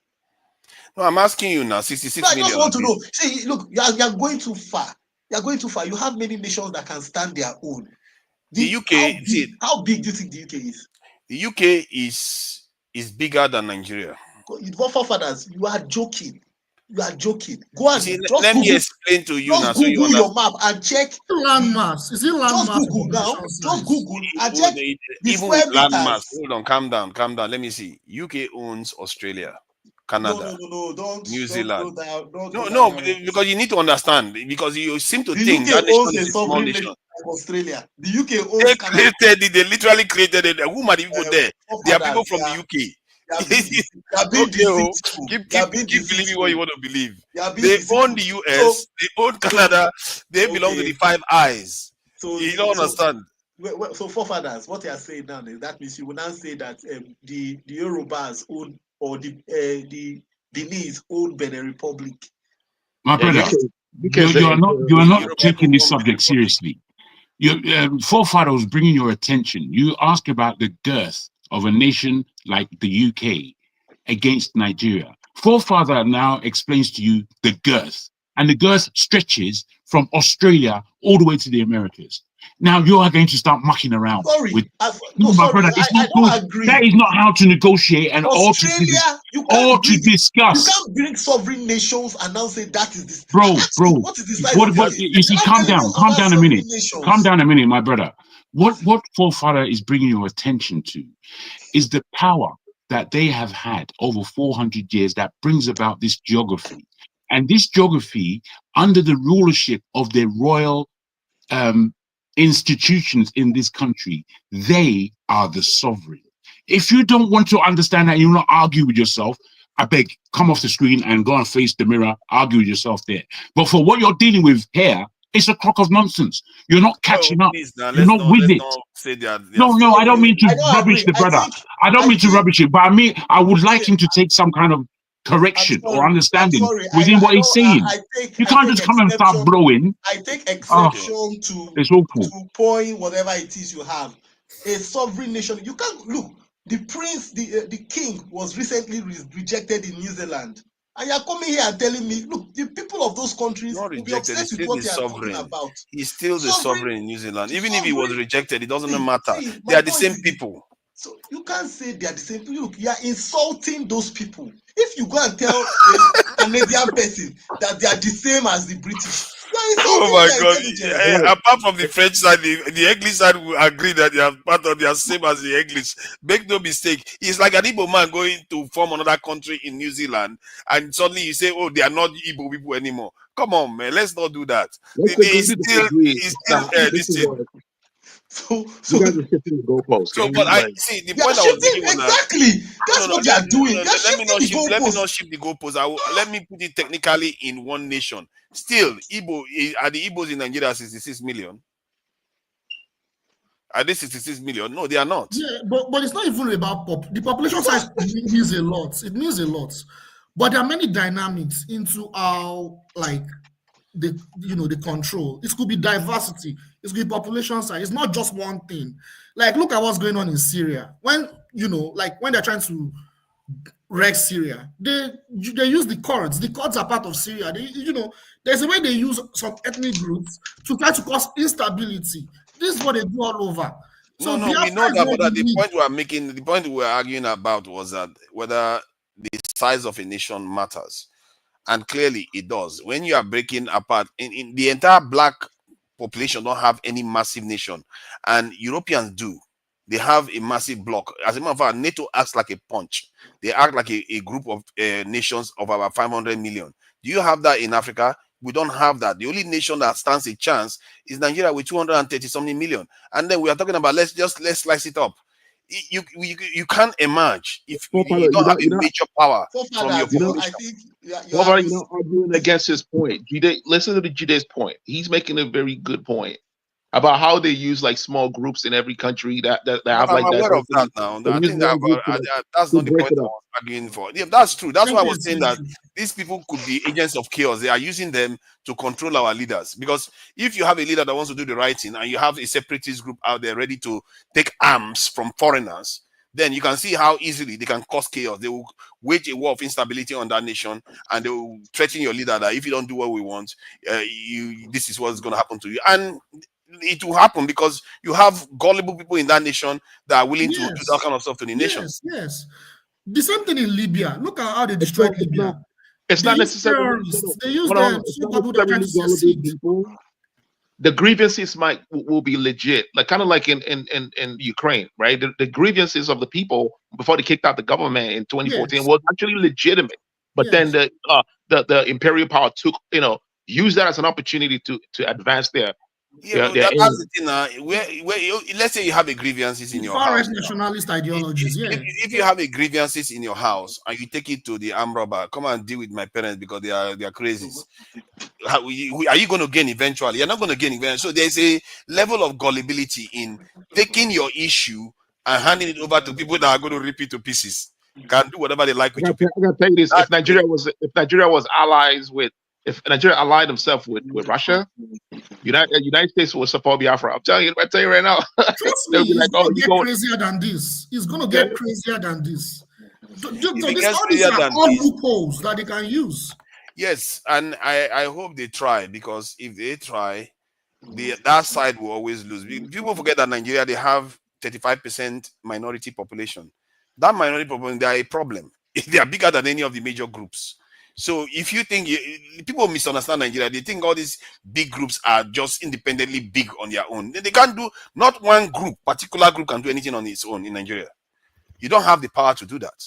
No, I'm asking you now. 66 million. I just want to know. See, look, you're going too far. You're going too far. You have many nations that can stand their own. The UK. How big do you think the UK is? The UK is bigger than Nigeria. Forefathers, you are joking. You are joking. Go and let me explain to you now. Just Google your map and check landmass. Is it landmass? Just Google now. Just Google and check even with landmass. Hold on, calm down. Let me see. UK owns Australia, Canada, don't New Zealand. Don't no, because you need to understand. Because you seem to think that nation is a small nation. Australia. The UK owns Canada. They literally created it. Who are the people there? They are people from the UK. Keep believing what you want to believe. They own the US, they own Canada, they belong to the Five Eyes. So you don't understand. So forefathers, what you are saying now is that means you will now say that the Yorubas own, or the Beninese own Benin Republic. My brother, you are not taking this subject seriously. Your forefather was bringing your attention. You asked about the girth of a nation like the UK against Nigeria. Forefather now explains to you the girth, and the girth stretches from Australia all the way to the Americas. Now you are going to start mucking around. Sorry, My brother, it's I not don't good. agree. That is not how to negotiate and Australia, you or can't to discuss. bring sovereign nations and now say that is this. Bro, What is the size of what it? you see, You're not calm telling me down other a minute. sovereign nations. Calm down a minute, my brother. What Forefather is bringing your attention to is the power that they have had over 400 years that brings about this geography. And this geography, under the rulership of their royal institutions in this country, they are the sovereign. If you don't want to understand that, you will not argue with yourself, I beg, come off the screen and go and face the mirror, argue with yourself there. But for what you're dealing with here, it's a crock of nonsense. You're not catching up. You're not with it. No, I don't mean to rubbish the brother. I don't mean to rubbish it, but I would like him to take some kind of correction or understanding within what he's saying. You can't just come and start blowing. I take exception to point whatever it is you have. A sovereign nation, you can't look. The prince, the king was recently rejected in New Zealand. And you're coming here and telling me, look, the people of those countries will be obsessed with what they are talking about. He's still the sovereign in New Zealand. Even if he was rejected, it doesn't matter. They are the same people. So you can't say they are the same people. Look, you are insulting those people. If you go and tell a Canadian person that they are the same as the British, oh my God! Apart from the French side, the English side will agree that they are part of, they are same as the English. Make no mistake. It's like an Igbo man going to form another country in New Zealand, and suddenly you say, "Oh, they are not Igbo people anymore." Come on, man. Let's not do that. It's still this thing. So you guys are shifting the goalposts. So, but I see the point I was making was exactly. That's what they are doing. Let me not shift the goalposts. Let me put it technically in one nation. Still, Igbo are the Igbos in Nigeria 66 million? Are they 66 million? No, they are not. Yeah, but it's not even about the population size means a lot. It means a lot. But there are many dynamics into how the control. It could be diversity. It could be population size. It's not just one thing. Like, look at what's going on in Syria. When when they're trying to wreck Syria, they use the Kurds. The Kurds are part of Syria. There's a way they use some ethnic groups to try to cause instability. This is what they do all over. So we know that, but the point we are making, the point we were arguing about was that whether the size of a nation matters. And clearly it does. When you are breaking apart, in the entire black population don't have any massive nation, and Europeans do. They have a massive bloc. As a matter of fact, NATO acts like a punch. They act like a group of nations of about 500 million. Do you have that in Africa? We don't have that. The only nation that stands a chance is Nigeria with 230 something million. And then we are talking about let's slice it up. You can't emerge if you don't have a major power from your population. You're arguing against his point. Listen to Jide's point. He's making a very good point about how they use like small groups in every country that have like that. I'm aware of that now. I think that's not the point I was arguing for. Yeah, that's true. That's why I was saying that these people could be agents of chaos. They are using them to control our leaders. Because if you have a leader that wants to do the right thing and you have a separatist group out there ready to take arms from foreigners, then you can see how easily they can cause chaos. They will wage a war of instability on that nation, and they will threaten your leader that if you don't do what we want, this is what's going to happen to you. And it will happen because you have gullible people in that nation that are willing to do that kind of stuff to the nation. Yes. The same thing in Libya. Look at how they destroyed Libya. It's not necessarily. They use them. People that are trying to succeed. The grievances will be legit, like kind of like in Ukraine, right? The grievances of the people before they kicked out the government in 2014 was actually legitimate. But then the imperial power used that as an opportunity to advance their. That's the thing now. Where let's say you have a grievances in your house. Nationalist ideologies. If you have a grievances in your house and you take it to the armed robber, come and deal with my parents because they are crazies. Are you going to gain eventually? You're not going to gain eventually. So there's a level of gullibility in taking your issue and handing it over to people that are going to rip it to pieces. Can do whatever they like with you. I'm gonna tell you this: if Nigeria allied himself with Russia, United States will support Biafra. I tell you right now. Trust me, it's going to get crazier than this. It's going to get crazier than this. These are all loopholes that they can use. Yes, and I hope they try, because if they try, that side will always lose. People forget that Nigeria, they have 35% minority population. That minority population, they are a problem. They are bigger than any of the major groups. So if you think people misunderstand Nigeria, they think all these big groups are just independently big on their own. They can't do, not one particular group can do anything on its own in Nigeria. You don't have the power to do that,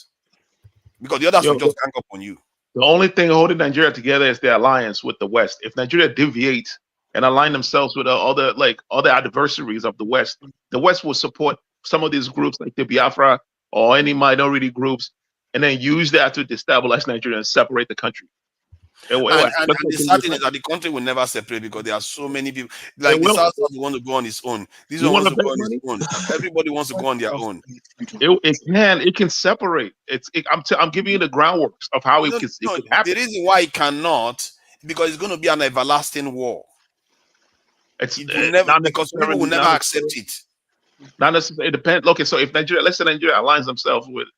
because the others will just gang up on you. The only thing holding Nigeria together is their alliance with the West. If Nigeria deviates and align themselves with other adversaries of the West will support some of these groups like the Biafra or any minority groups, and then use that to destabilize Nigeria and separate the country. And the sad thing is that the country will never separate, because there are so many people. Like the South want to go on its own. This one wants to go on its own. Everybody wants to go on their own. It can separate. I'm giving you the groundwork of how it can happen. The reason why it cannot, because it's going to be an everlasting war. It will never, because people will never accept it. Not necessarily. It depends. Okay, so if Nigeria, let's say Nigeria aligns themselves with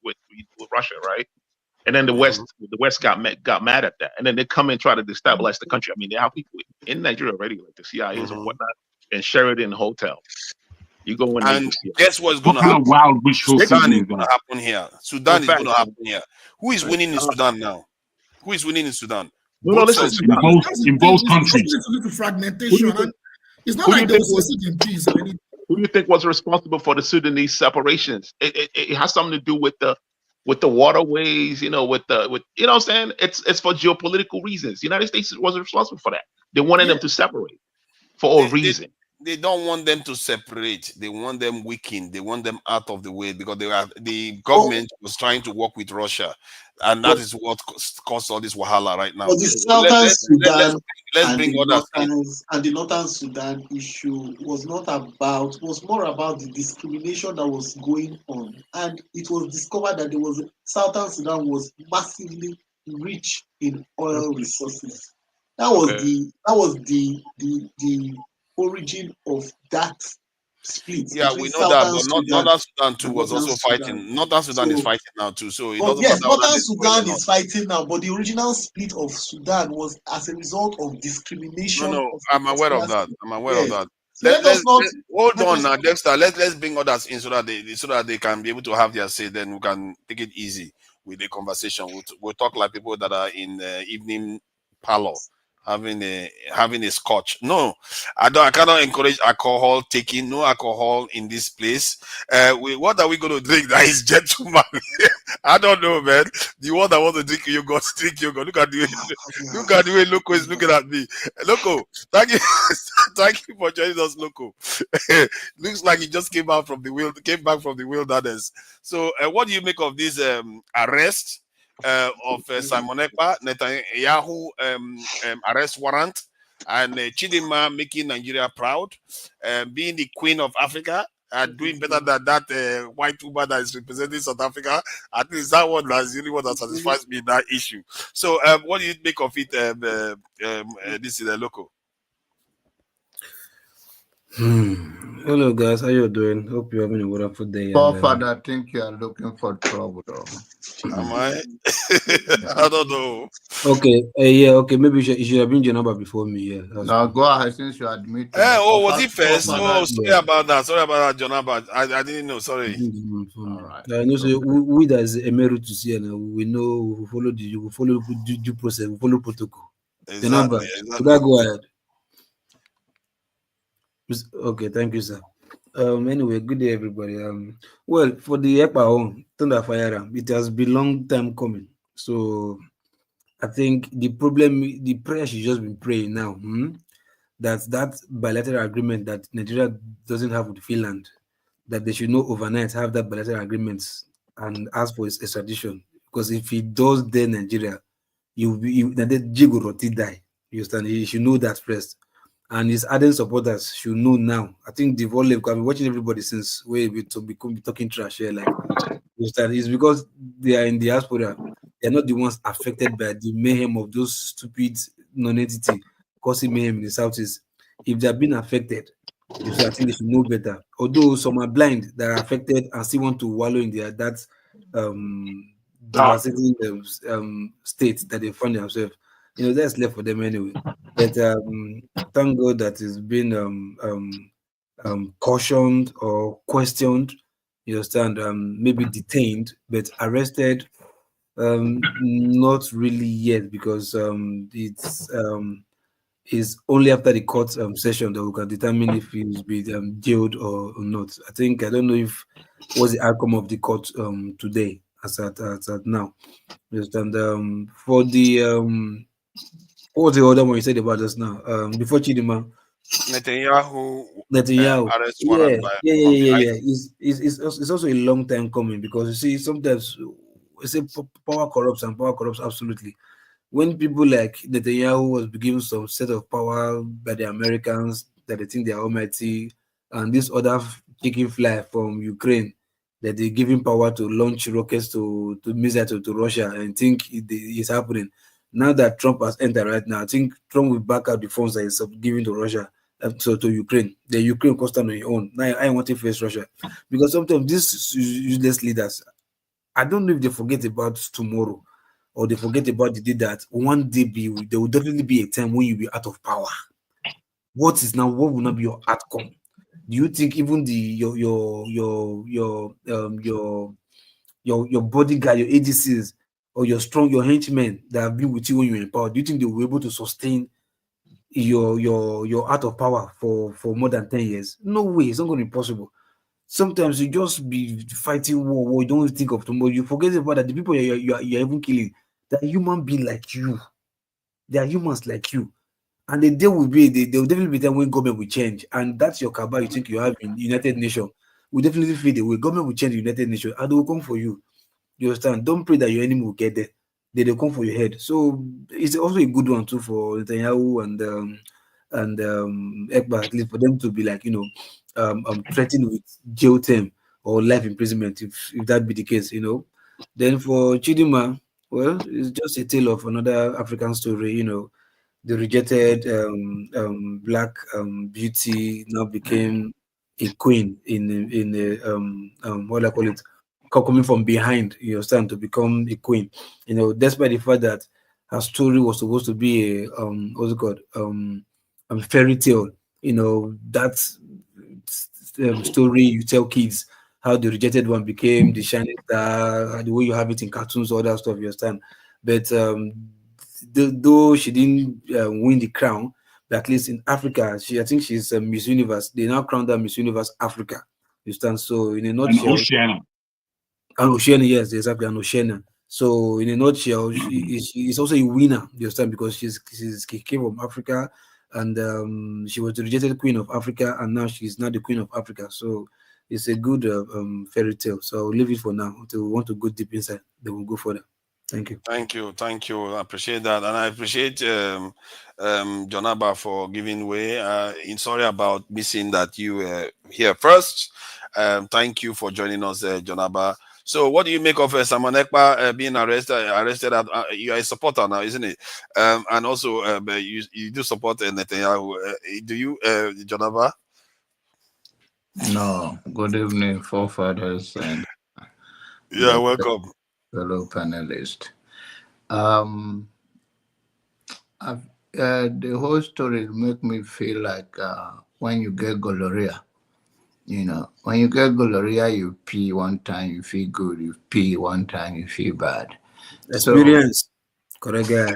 Russia, right? And then the West got mad at that, and then they come and try to destabilize the country. I mean, they have people in Nigeria already, like the CIAs and whatnot, and Sheridan Hotel. You go in and guess what's going to happen? Sudan is going to happen here. Sudan is going to happen here. Who is winning in Sudan now? Who is winning in Sudan? No, listen. In both countries. Fragmentation. It's not like they will succeed in peace or anything. Who do you think was responsible for the Sudanese separations? It has something to do with the waterways, with you know what I'm saying? It's for geopolitical reasons. The United States was responsible for that. They wanted them to separate for a reason. They don't want them to separate. They want them weakened. They want them out of the way, because the government was trying to work with Russia, and that is what caused all this wahala right now. But the Southern Sudan let's bring others in. And the Northern Sudan issue was more about the discrimination that was going on, and it was discovered that Southern Sudan was massively rich in oil resources. That was the origin of that split. Yeah, we know that, but Northern Sudan too was also fighting. Northern Sudan is fighting now too. So yes, Northern Sudan is fighting now, but the original split of Sudan was as a result of discrimination. No, I'm aware of that. I'm aware of that. Let's hold on now, Dexter. Let's bring others in so that they can be able to have their say. Then we can take it easy with the conversation. We'll talk like people that are in the evening parlor, having a scotch. No, I cannot encourage alcohol taking. No alcohol in this place. What are we going to drink? That is gentleman. I don't know, man. The one that wants to drink yogurt, drink yogurt. Look at the way Loco is looking at me. Loco, thank you, thank you for joining us, Loco. Looks like he just came back from the wilderness. So, what do you make of this arrest of Simon Ekpa, Netanyahu arrest warrant, and Chidimma making Nigeria proud, being the queen of Africa, and doing better than that white woman that is representing South Africa? At least that one is really what that satisfies me in that issue. So, what do you make of it? This is a Loco. Hello guys, how you doing? Hope you're having a wonderful day. Father, I think you are looking for trouble. Am I? I don't know. Okay, okay. Maybe you should have been your number before me. Yeah. Now go ahead since you admit. Was it first? Oh, sorry about that. Sorry about that, John. But I didn't know. Sorry. All right. I know. So we as emeritus here now, we know we follow due process, we follow protocol. Exactly. The number. Should I go ahead? Okay, thank you, sir. Anyway, good day, everybody. Well, for the Ekpa Thunder Fire, it has been long time coming. So I think the prayer should just be praying now. That bilateral agreement that Nigeria doesn't have with Finland, that they should not overnight have that bilateral agreement and ask for its extradition. Because if he does, then Nigeria, the Jigo Roti die. You understand? He should know that first. And his ardent supporters should know now. I think they've all I've been watching everybody since we be talking trash here. Like, it's because they are in the diaspora. They're not the ones affected by the mayhem of those stupid non-entity causing mayhem in the Southeast. If they're being affected, I think they should know better. Although some are blind that are affected and still want to wallow in devastating state that they find themselves. That's left for them anyway. But thank God that it's been cautioned or questioned. You understand? Maybe detained, but arrested. Not really yet, because it's only after the court session that we can determine if he's been jailed or not. I don't know if what's the outcome of the court today as at now. Just and for the what was the other one you said about us now? Before Chidimma. Netanyahu arrest Yeah. warrant by It's also a long time coming, because you see sometimes we say power corrupts, and power corrupts absolutely. When people like Netanyahu was given some set of power by the Americans that they think they are almighty, and this other chicken fly from Ukraine that they give him power to launch rockets to missiles to Russia, and think it's happening. Now that Trump has entered right now, I think Trump will back out the funds that he's giving to Russia, so to Ukraine. The Ukraine cost on their own. Now I want to face Russia, because sometimes these useless leaders, I don't know if they forget about tomorrow, or they forget about the day that one day there will definitely be a time when you'll be out of power. What will not be your outcome? Do you think even your bodyguard, your ADCs, or your henchmen that have been with you when you're in power, do you think they will be able to sustain your out of power for more than 10 years? No way, it's not going to be possible. Sometimes you just be fighting war, you don't think of tomorrow. You forget about that the people you're even killing, they're human beings like you. They are humans like you. And the day will be, there will definitely be time when government will change. And that's your cabal you think you have in United Nations. We definitely feel the way government will change the United Nations, and they will come for you. You understand? Don't pray that your enemy will get there. They'll come for your head. So it's also a good one too for Netanyahu and Ekpa, at least for them to be like, threatened with jail term or life imprisonment, if that be the case, Then for Chidimma, well, it's just a tale of another African story, the rejected black beauty now became a queen in what do I call it, coming from behind, you understand, to become a queen, despite the fact that her story was supposed to be a what's it called, fairy tale, that story you tell kids, how the rejected one became the shining star, the way you have it in cartoons, all that stuff, you understand. But though she didn't win the crown, but at least in Africa, I think she's Miss Universe. They now crowned her Miss Universe Africa. You understand? So in a nutshell, and Oceania, yes, exactly, and Oceania. So in a nutshell, she is also a winner. You understand? Because she came from Africa, and she was the rejected queen of Africa, and now she's now the queen of Africa. So it's a good fairy tale. So I'll leave it for now. Until we want to go deep inside, then we'll go further. Thank you. Thank you. I appreciate that, and I appreciate Jonaba for giving way. Sorry about missing that you were here first. Thank you for joining us, Jonaba. So, what do you make of Simon Ekpa being arrested? You are a supporter now, isn't it? And also, you do support Netanyahu. Do you, Jonaba? No. Good evening, forefathers, and yeah, welcome, fellow panelists. The whole story make me feel like when you get gonorrhea. When you get gonorrhea, you pee one time, you feel good. You pee one time, you feel bad. Experience. Correct guy.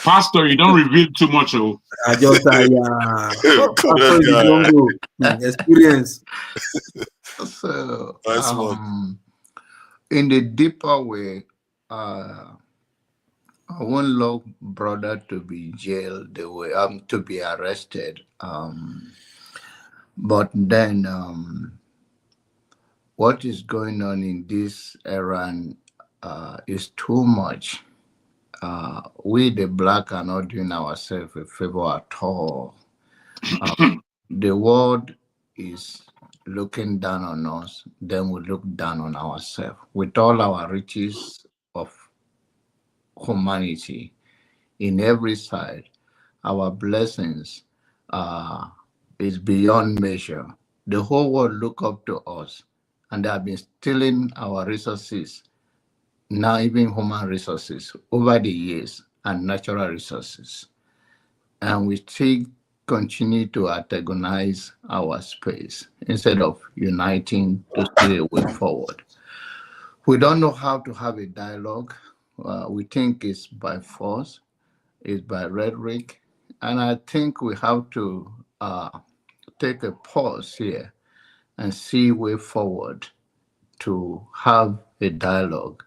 Pastor, you don't reveal too much. I just experience. So, in the deeper way, I won't love brother to be jailed the way to be arrested. But then what is going on in this Iran is too much. We the black are not doing ourselves a favor at all. The world is looking down on us, then we look down on ourselves. With all our riches of humanity in every side, our blessings is beyond measure. The whole world look up to us, and they have been stealing our resources, now even human resources, over the years, and natural resources. And we still continue to antagonize our space instead of uniting to see a way forward. We don't know how to have a dialogue. We think it's by force, it's by rhetoric. And I think we have to take a pause here and see a way forward to have a dialogue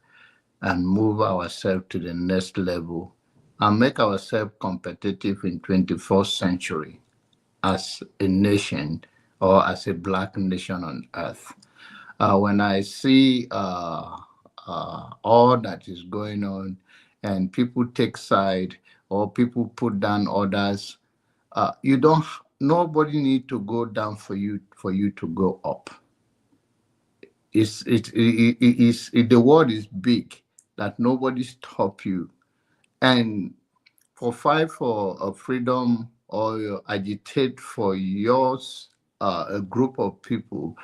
and move ourselves to the next level and make ourselves competitive in 21st century as a nation or as a Black nation on earth. When I see all that is going on and people take side or people put down others, nobody need to go down for you to go up. The world is big that nobody stop you. And for fight for freedom or agitate for yours, a group of people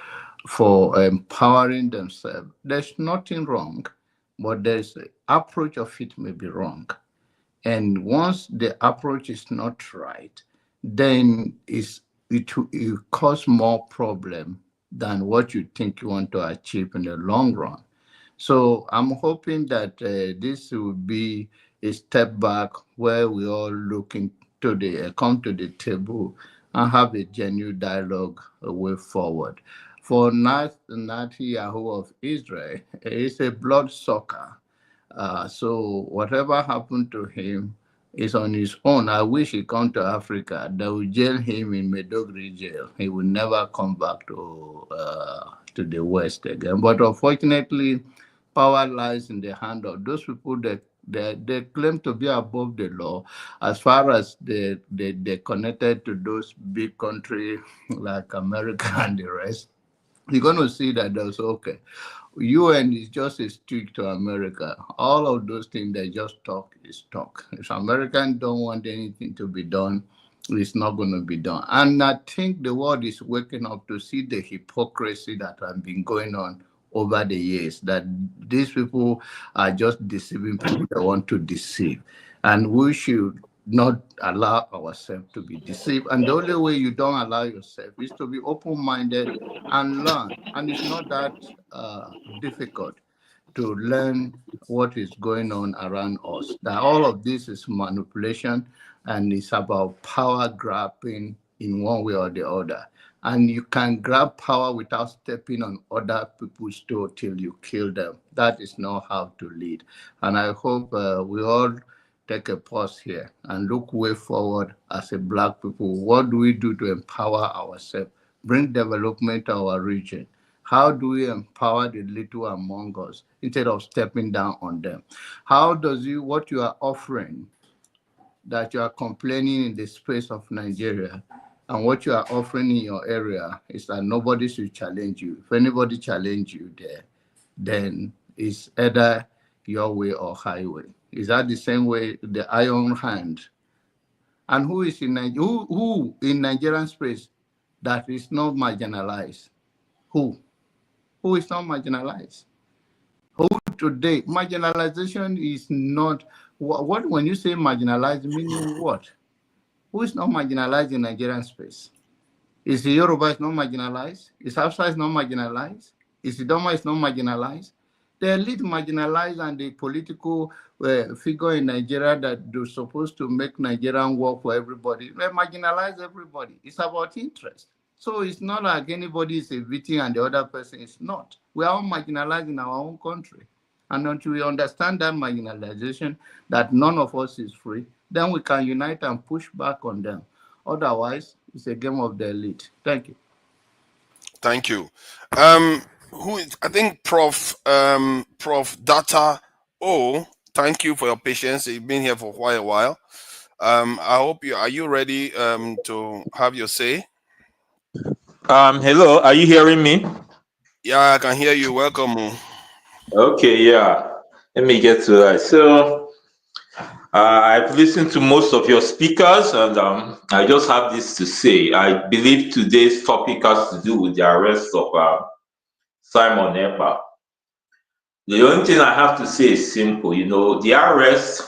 for empowering themselves, there's nothing wrong, but there's the approach of it may be wrong. And once the approach is not right, then it will cause more problem than what you think you want to achieve in the long run. So I'm hoping that this will be a step back where we all looking to come to the table and have a genuine dialogue a way forward. For Netanyahu of Israel, it's a blood sucker. So whatever happened to him is on his own. I wish he come to Africa. They will jail him in Medogri jail. He will never come back to the West again. But unfortunately, power lies in the hand of those people that they claim to be above the law, as far as they connected to those big countries like America and the rest. You're going to see that there's okay. UN is just a stick to America. All of those things they just talk is talk. If Americans don't want anything to be done, it's not going to be done. And I think the world is waking up to see the hypocrisy that has been going on over the years, that these people are just deceiving people they want to deceive. And we should not allow ourselves to be deceived. And the only way you don't allow yourself is to be open-minded and learn. And it's not that difficult to learn what is going on around us. That all of this is manipulation and it's about power grabbing in one way or the other. And you can grab power without stepping on other people's toe till you kill them. That is not how to lead. And I hope we all take a pause here and look way forward as a Black people. What do we do to empower ourselves, bring development to our region? How do we empower the little among us instead of stepping down on them? How does what you are offering, that you are complaining in the space of Nigeria, and what you are offering in your area is that nobody should challenge you. If anybody challenge you there, then it's either your way or highway. Is that the same way, the iron hand? And who is in who in Nigerian space that is not marginalized? Who is not marginalized? Who today? Marginalization is not what when you say marginalized, meaning what? Who is not marginalized in Nigerian space? Is the Yoruba not marginalized? Is Hausa not marginalized? Is the Doma not marginalized? The elite marginalized and the political figure in Nigeria that they're supposed to make Nigerian work for everybody, they marginalize everybody. It's about interest. So it's not like anybody is a victim and the other person is not. We are all marginalized in our own country. And until we understand that marginalization, that none of us is free, then we can unite and push back on them. Otherwise, it's a game of the elite. Thank you. Thank you. I think Prof. Data O, thank you for your patience. You've been here for quite a while. I hope are you ready to have your say? Hello, are you hearing me? Yeah, I can hear you. Welcome. Okay, yeah. Let me get to that. So I've listened to most of your speakers, and I just have this to say. I believe today's topic has to do with the arrest of Simon Ekpa. The only thing I have to say is simple. The arrest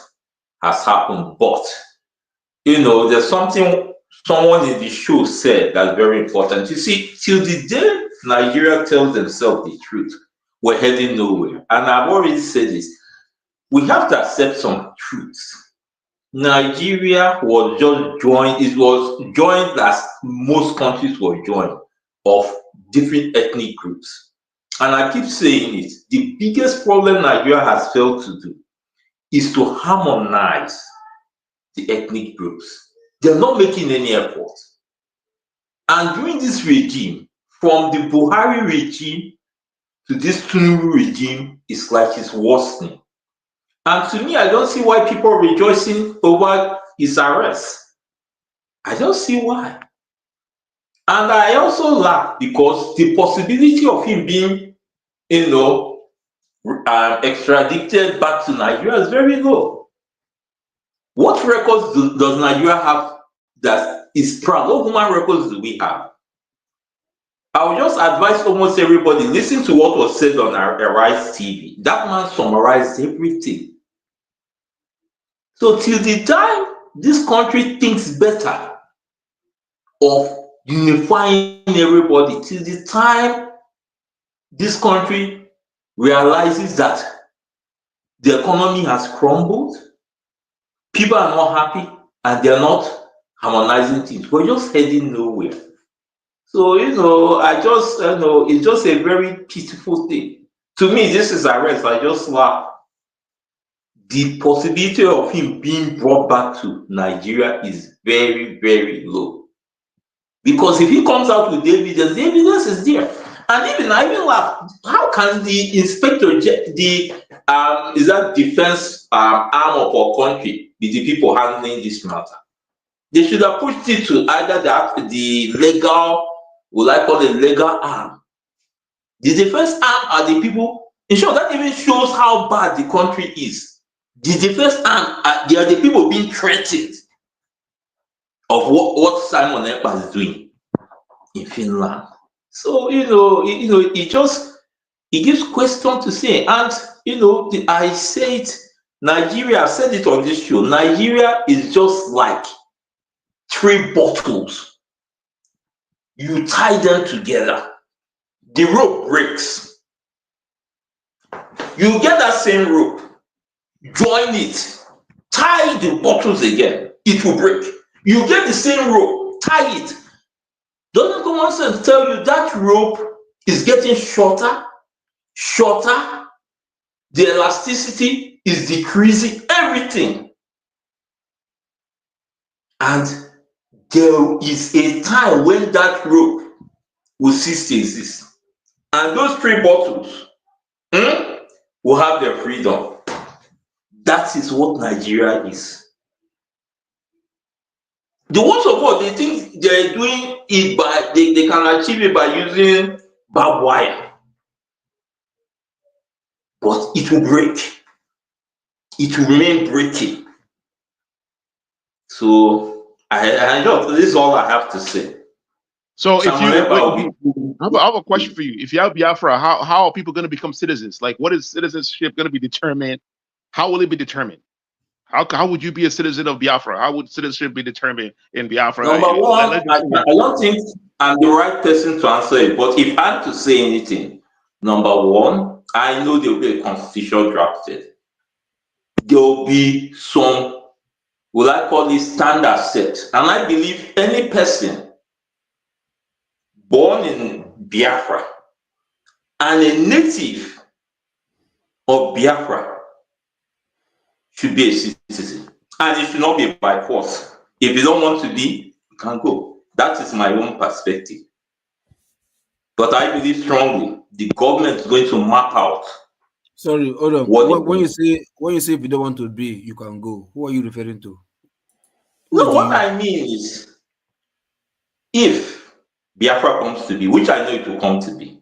has happened, but there's something someone in the show said that's very important. You see, till the day Nigeria tells themselves the truth, we're heading nowhere. And I've already said this. We have to accept some truths. Nigeria was just joined, it was joined as most countries were joined of different ethnic groups. And I keep saying it, the biggest problem Nigeria has failed to do is to harmonize the ethnic groups. They're not making any effort. And during this regime, from the Buhari regime to this Tinubu regime, it's like it's worsening. And to me, I don't see why people are rejoicing over his arrest. I don't see why. And I also laugh because the possibility of him being, extradited back to Nigeria is very low. What records does Nigeria have that is proud? What human records do we have? I would just advise almost everybody, listen to what was said on Arise TV. That man summarized everything. So till the time this country thinks better of unifying everybody, till the time this country realizes that the economy has crumbled, people are not happy, and they're not harmonizing things, we're just heading nowhere. So, it's just a very pitiful thing. To me, this is arrest. I just laugh. The possibility of him being brought back to Nigeria is very, very low. Because if he comes out with the evidence is there. And even I even laugh. How can the inspector, is that defense arm of our country, be the people handling this matter? They should have pushed it to either the legal, what I call the legal arm. The defense arm are the people. In short, that even shows how bad the country is. The defense arm, they are the people being threatened of what Simon Ekpa is doing in Finland. So it gives question to say. And I say it, Nigeria, I said it on this show, Nigeria is just like 3 bottles. You tie them together, the rope breaks. You get that same rope, join it, tie the bottles again, it will break. You get the same rope, tie it. Doesn't common sense tell you that rope is getting shorter, the elasticity is decreasing, everything. And there is a time when that rope will cease to exist. And those 3 bottles will have their freedom. That is what Nigeria is. The ones of us, they think they're doing it by, they can achieve it by using barbed wire. But it will break. It will remain breaking. So, this is all I have to say. So if I have a question for you. If you have Biafra, how are people going to become citizens? Like, what is citizenship going to be determined? How will it be determined? How would you be a citizen of Biafra? How would citizenship be determined in Biafra? Number one, I don't think I'm the right person to answer it. But if I have to say anything, number one, I know there will be a constitution drafted. There will be some, will I call it, standard set. And I believe any person born in Biafra and a native of Biafra should be a citizen. And it should not be by force. If you don't want to be, you can go. That is my own perspective. But I believe strongly the government is going to map out. Sorry, hold on. When you say if you don't want to be, you can go. Who are you referring to? What I mean is, if Biafra comes to be, which I know it will come to be.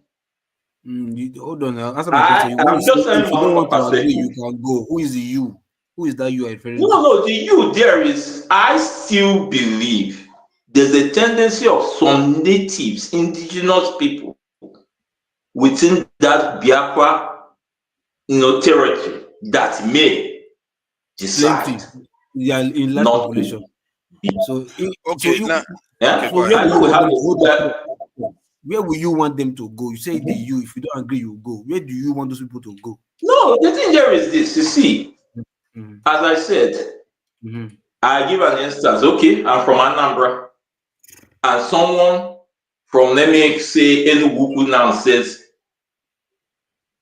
Hold on now. Answer my question. I'm just saying if you don't want to agree, you can go. Who is the you? Who is that you are referring to? No, the you there is, I still believe there's a tendency of some natives, indigenous people within that Biafra, territory that may decide Yeah, in large not population. to. So, Okay, you, now, Yeah, okay, go where ahead. will you I want will them have to a go? Where will you want them to go? You say the you. If you don't agree, you go. Where do you want those people to go? No, the thing there is this, you see, Mm-hmm. as I said, I give an instance. Okay, I'm from Anambra, and someone from, let me say, Enugu now says,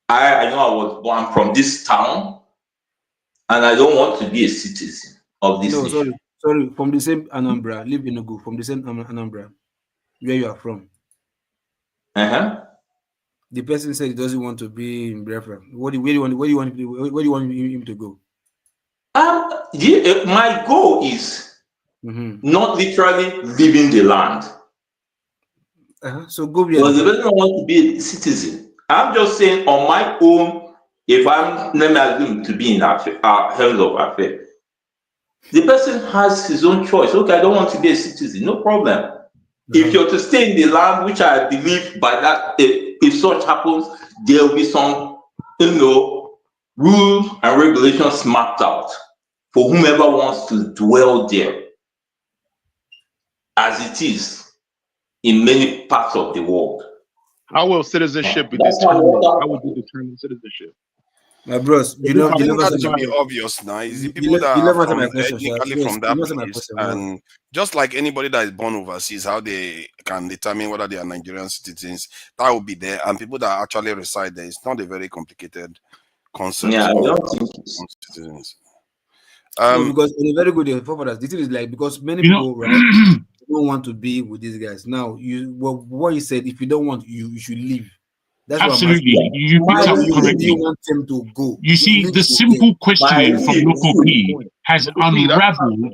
I know I'm from this town, and I don't want to be a citizen of this nation. Sorry, from the same Anambra, live in Enugu, from the same Anambra, where you are from. The person said he doesn't want to be in Biafra. Where do you want him to go? My goal is not literally leaving the land. So go where. Because the person don't want to be a citizen. I'm just saying on my own, if I'm let me assume to be in hands of affair, the person has his own choice. Okay, I don't want to be a citizen, no problem. If you're to stay in the land, which I believe by that, if such happens, there will be some, rules and regulations mapped out for whomever wants to dwell there, as it is in many parts of the world. How will citizenship be determined? How would you determine citizenship? My bros, you know that to be obvious now. Is the people that are from ethnically from that place, and just like anybody that is born overseas, how they can determine whether they are Nigerian citizens, that will be there, and people that actually reside there. It's not a very complicated concept. Yeah, I don't think citizens. No, because in a very good day, the thing is like, because many people don't want to be with these guys. Now, what you said, if you don't want, you should leave. That's absolutely. You picked up correctly. You want them to go. You see, the simple questioning from local P has unraveled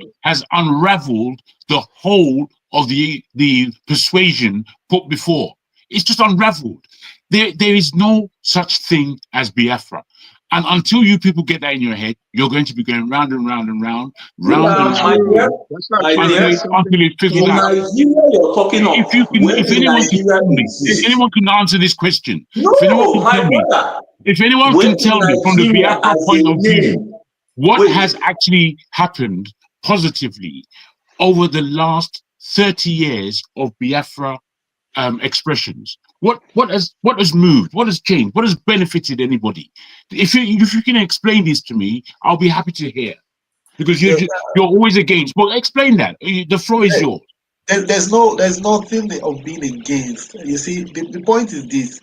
the whole of the persuasion put before. It's just unraveled. There is no such thing as Biafra. And until you people get that in your head, you're going to be going round and round and round until it figures out. You're talking of. If anyone can answer this question, if anyone can tell me from the Biafra point of view, what has actually happened positively over the last 30 years of Biafra expressions? What has moved? What has changed? What has benefited anybody? If you can explain this to me, I'll be happy to hear. Because you're always against. Well, explain that. The floor is yours. There's nothing of being against. You see, the point is this.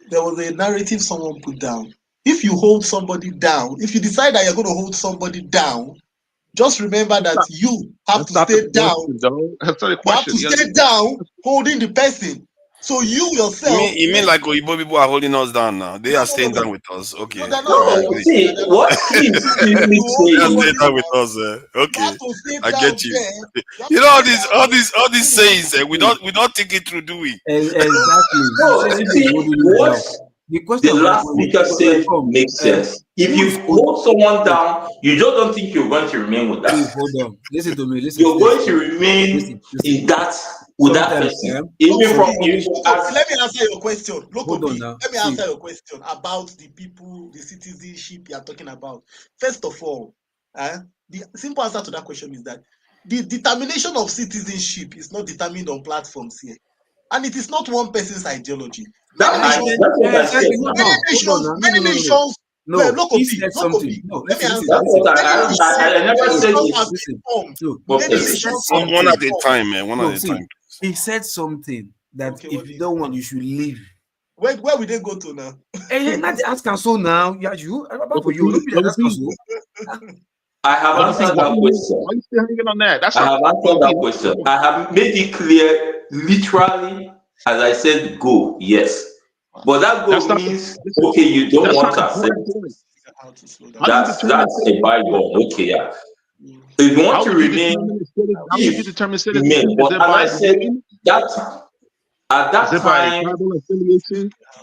There was a narrative someone put down. If you hold somebody down, if you decide that you're going to hold somebody down, just remember that you have to stay down. You have to stay down holding the person. So you yourself. You mean like Oyibo people are holding us down now? They are staying down with us. Okay. See, what please they are staying down with us. Okay. I get you. You know all these sayings. We don't think it through, do we? Exactly. The last speaker said makes sense. If you hold someone down, you just don't think you're going to remain with that. Please hold on. Listen to me. You're going to remain in that with that person. Let me answer your question. Let me answer your question about the people, the citizenship you are talking about. First of all, the simple answer to that question is that the determination of citizenship is not determined on platforms here. And it is not one person's ideology. Many nations. No, he said something. Let me answer. I never said one at a time, man. One at a time. He said something that if you don't want, you should leave. Where will they go to now? Hey, not the ask so now. Yeah, you. About for you. I have answered that question. Why are you still hanging on that? I have answered that question. I have made it clear, literally, as I said, go, yes. But that go means, okay, you don't want to accept it. That's a bygone. Okay, yeah. If you want to remain, but as I said, that at that time,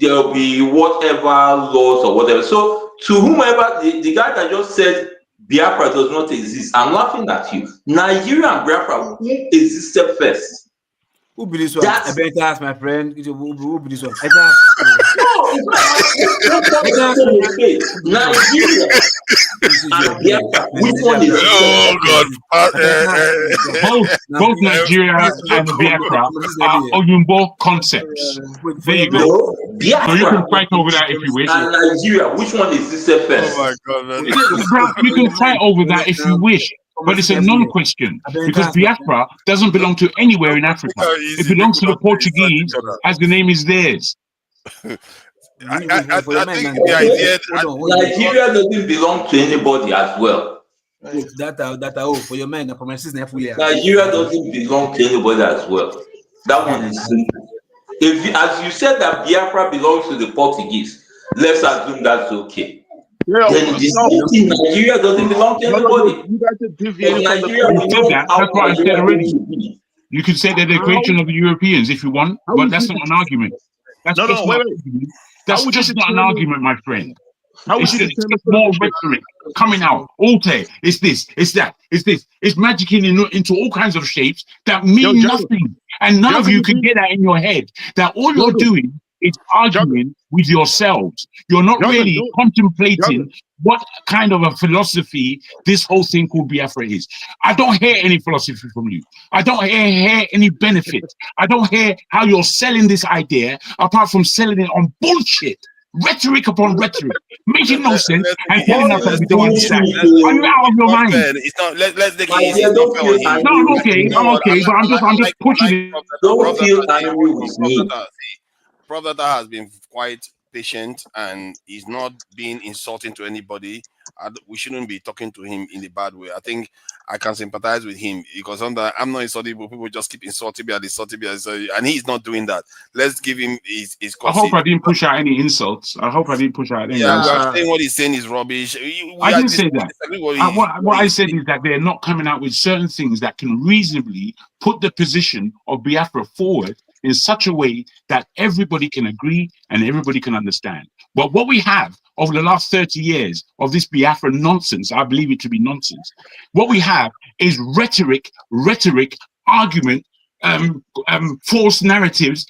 there will be whatever laws or whatever. So to whomever, the guy that just said Biafra does not exist. I'm laughing at you. Nigeria and Biafra, who existed first? Who be this one? I better ask my friend. Who be this one? I better Nigeria and Biafra, which one is? Oh God! Both Nigeria and Biafra are Oyumbo concepts. There you go. No, Biafra, so you can fight over that if you wish. And Nigeria, which one existed first? Oh my God, man. You can fight over that if you wish. But it's a non-question because Biafra doesn't belong to anywhere in Africa. It belongs to the Portuguese, as the name is theirs. I think the idea Nigeria doesn't belong to anybody as well. For your mind, for my sister, Nigeria doesn't belong to anybody as well. That one is simple. As you said that Biafra belongs to the Portuguese, let's assume that's okay. Yeah, then Nigeria doesn't belong to anybody. You guys are deviating from that's what I said already. You can say they're the creation of the Europeans if you want, but that's not an argument. That's That's just not an argument, my friend. It's just more rhetoric coming out. Alte, it's this, it's that, it's this. It's magicking into all kinds of shapes that mean nothing. And none of you can get that in your head. That all you're doing is arguing with yourselves. You're not really contemplating what kind of a philosophy this whole thing called Biafra is. I don't hear any philosophy from you. I don't hear any benefit. I don't hear how you're selling this idea apart from selling it on bullshit. Rhetoric upon rhetoric, making no sense and telling us that we don't understand. Are you out of your mind? It's not. Let's take it easy. No, I'm okay. I'm okay, but I'm just pushing it. Don't feel angry with me. Prof. Data has been quite patient and he's not being insulting to anybody. We shouldn't be talking to him in a bad way. I think I can sympathize with him because I'm not insulting, but people just keep insulting me and he's not doing that. Let's give him his I hope I didn't push out any insults. I hope I didn't push out any insults. We're saying what he's saying is rubbish. I didn't say that. What I said is that they're not coming out with certain things that can reasonably put the position of Biafra forward in such a way that everybody can agree and everybody can understand. But what we have over the last 30 years of this Biafra nonsense, I believe it to be nonsense, what we have is rhetoric, argument, false narratives,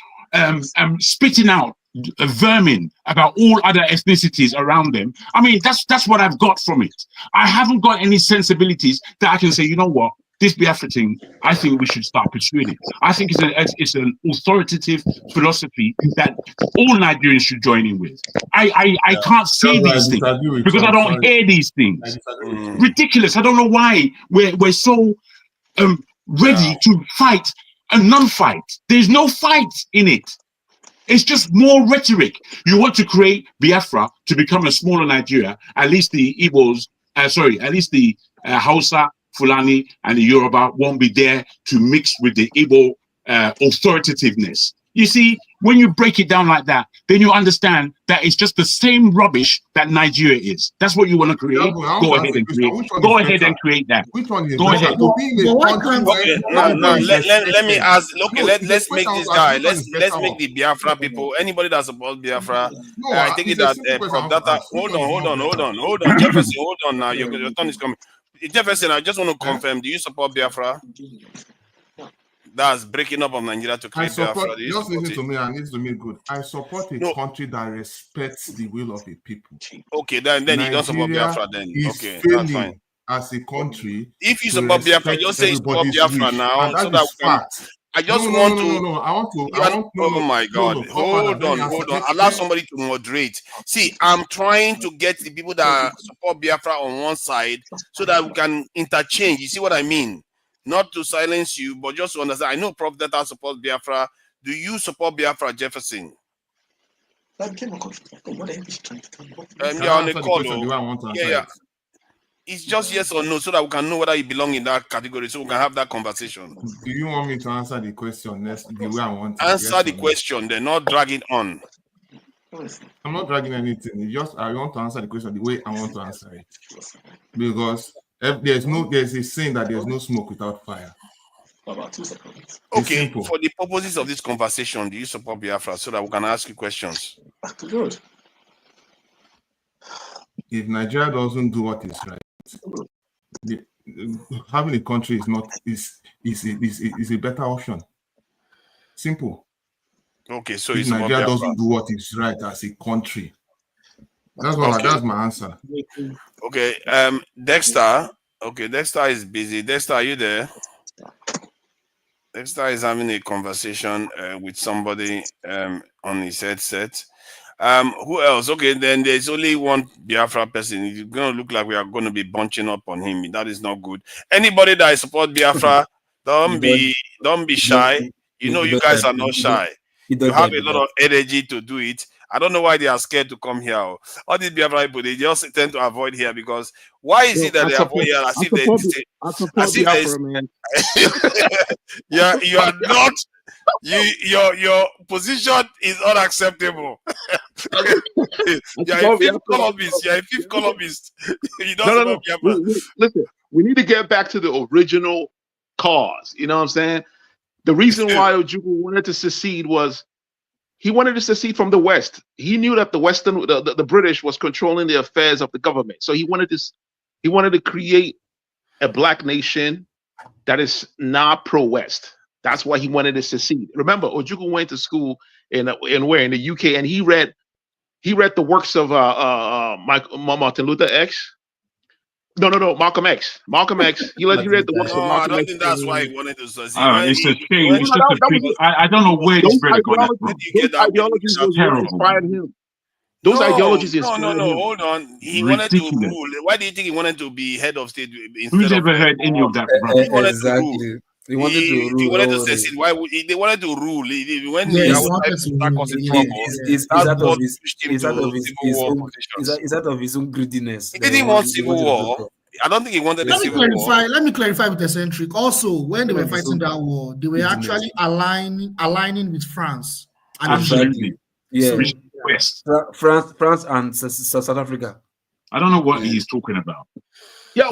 spitting out vermin about all other ethnicities around them. I mean, that's what I've got from it. I haven't got any sensibilities that I can say, you know what, this Biafra thing, I think we should start pursuing it. I think it's an authoritative philosophy that all Nigerians should join in with. I can't say these things because I don't hear these things. Ridiculous. I don't know why we're so ready to fight a non-fight. There's no fight in it. It's just more rhetoric. You want to create Biafra to become a smaller Nigeria. At least the Igbos, at least the Hausa, Fulani and the Yoruba won't be there to mix with the Igbo authoritativeness. You see, when you break it down like that, then you understand that it's just the same rubbish that Nigeria is. That's what you want to create. Go ahead and create. Go ahead and create that. Go ahead. Let me ask. Okay, let's make this guy. Let's make the Biafra people. Anybody that supports Biafra, I think that from data. Hold on, Jefferson. Hold on now. Your turn is coming. Jefferson, I just want to confirm, do you support Biafra? That's breaking up of Nigeria to create Biafra. Just listen to me and listen to me good. I support a country that respects the will of the people. Okay, then you don't support Biafra then. Okay, that's fine. As a country, if you support Biafra, just say support Biafra now. And so that we can, I just want to. Oh my God! Hold on. Allow somebody to moderate. See, I'm trying to get the people that support Biafra on one side so that we can interchange. You see what I mean? Not to silence you, but just to understand. I know Prof. Data supports Biafra. Do you support Biafra, Jefferson? That became a conflict. What are you trying to tell me? You're on the call. Yeah. It's just yes or no, so that we can know whether you belong in that category, so we can have that conversation. Do you want me to answer the question next the way I want to? Answer the question, then not drag it on. I'm not dragging anything. I want to answer the question the way I want to answer it. Because there's a saying that there's no smoke without fire. Okay, for the purposes of this conversation, do you support Biafra so that we can ask you questions? Good. If Nigeria doesn't do what is right, having a country is a better option. Simple. Okay, so if it's about Nigeria Biafra. doesn't do what is right as a country. That's what. Okay. That's my answer. Okay. Dexter. Okay, Dexter is busy. Dexter, are you there? Dexter is having a conversation with somebody on his headset. Who else? Okay, then there's only one Biafra person. It's gonna look like we are gonna be bunching up on him. That is not good. Anybody that support Biafra, don't be shy. You know, you guys are not shy. You have a lot of energy to do it. I don't know why they are scared to come here. All these Biafra people, they just tend to avoid here because why is it that they avoid here as if there's man. you are not. Your position is unacceptable. You're a fifth columnist. You're a fifth columnist. You don't No. Listen, we need to get back to the original cause. You know what I'm saying? The reason why Ojukwu wanted to secede was he wanted to secede from the West. He knew that the British was controlling the affairs of the government. So he wanted to create a black nation that is not pro-West. That's why he wanted to secede. Remember, Ojukwu went to school in the UK, and he read the works of Martin Luther X. No, Malcolm X. Malcolm X. He read the works of Malcolm X. I don't think that's why he wanted to secede. It's a shame. It's just a pity. I don't know where this brother got that from. Those ideologies inspired him. Those ideologies inspired him. Hold on. He wanted to rule. Why do you think he wanted to be head of state? Who's ever heard any of that? Exactly. He wanted to secede. Why would they wanted to rule? When it's out of his own greediness. He didn't want civil war. I don't think he wanted a civil war. Let me clarify with Eccentric. Also, when they were fighting that war, they were actually aligning with France. Absolutely. Yeah. France and South Africa. I don't know what he's talking about. Yeah,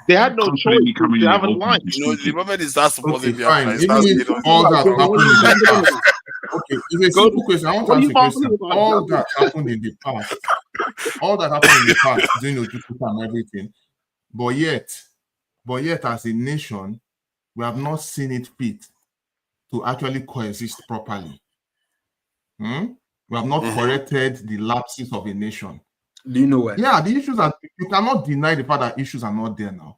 they had no choice. They have a line. You know, the moment it starts supporting Biafra, all that happened in the past. Okay, it's a simple question. I want to ask a question. All that happened in the past. All that happened in the past, during Ojukwu and everything. But yet, as a nation, we have not seen it fit to actually coexist properly. We have not corrected the lapses of a nation. Do you know why? Yeah, the issues are. You cannot deny the fact that issues are not there now.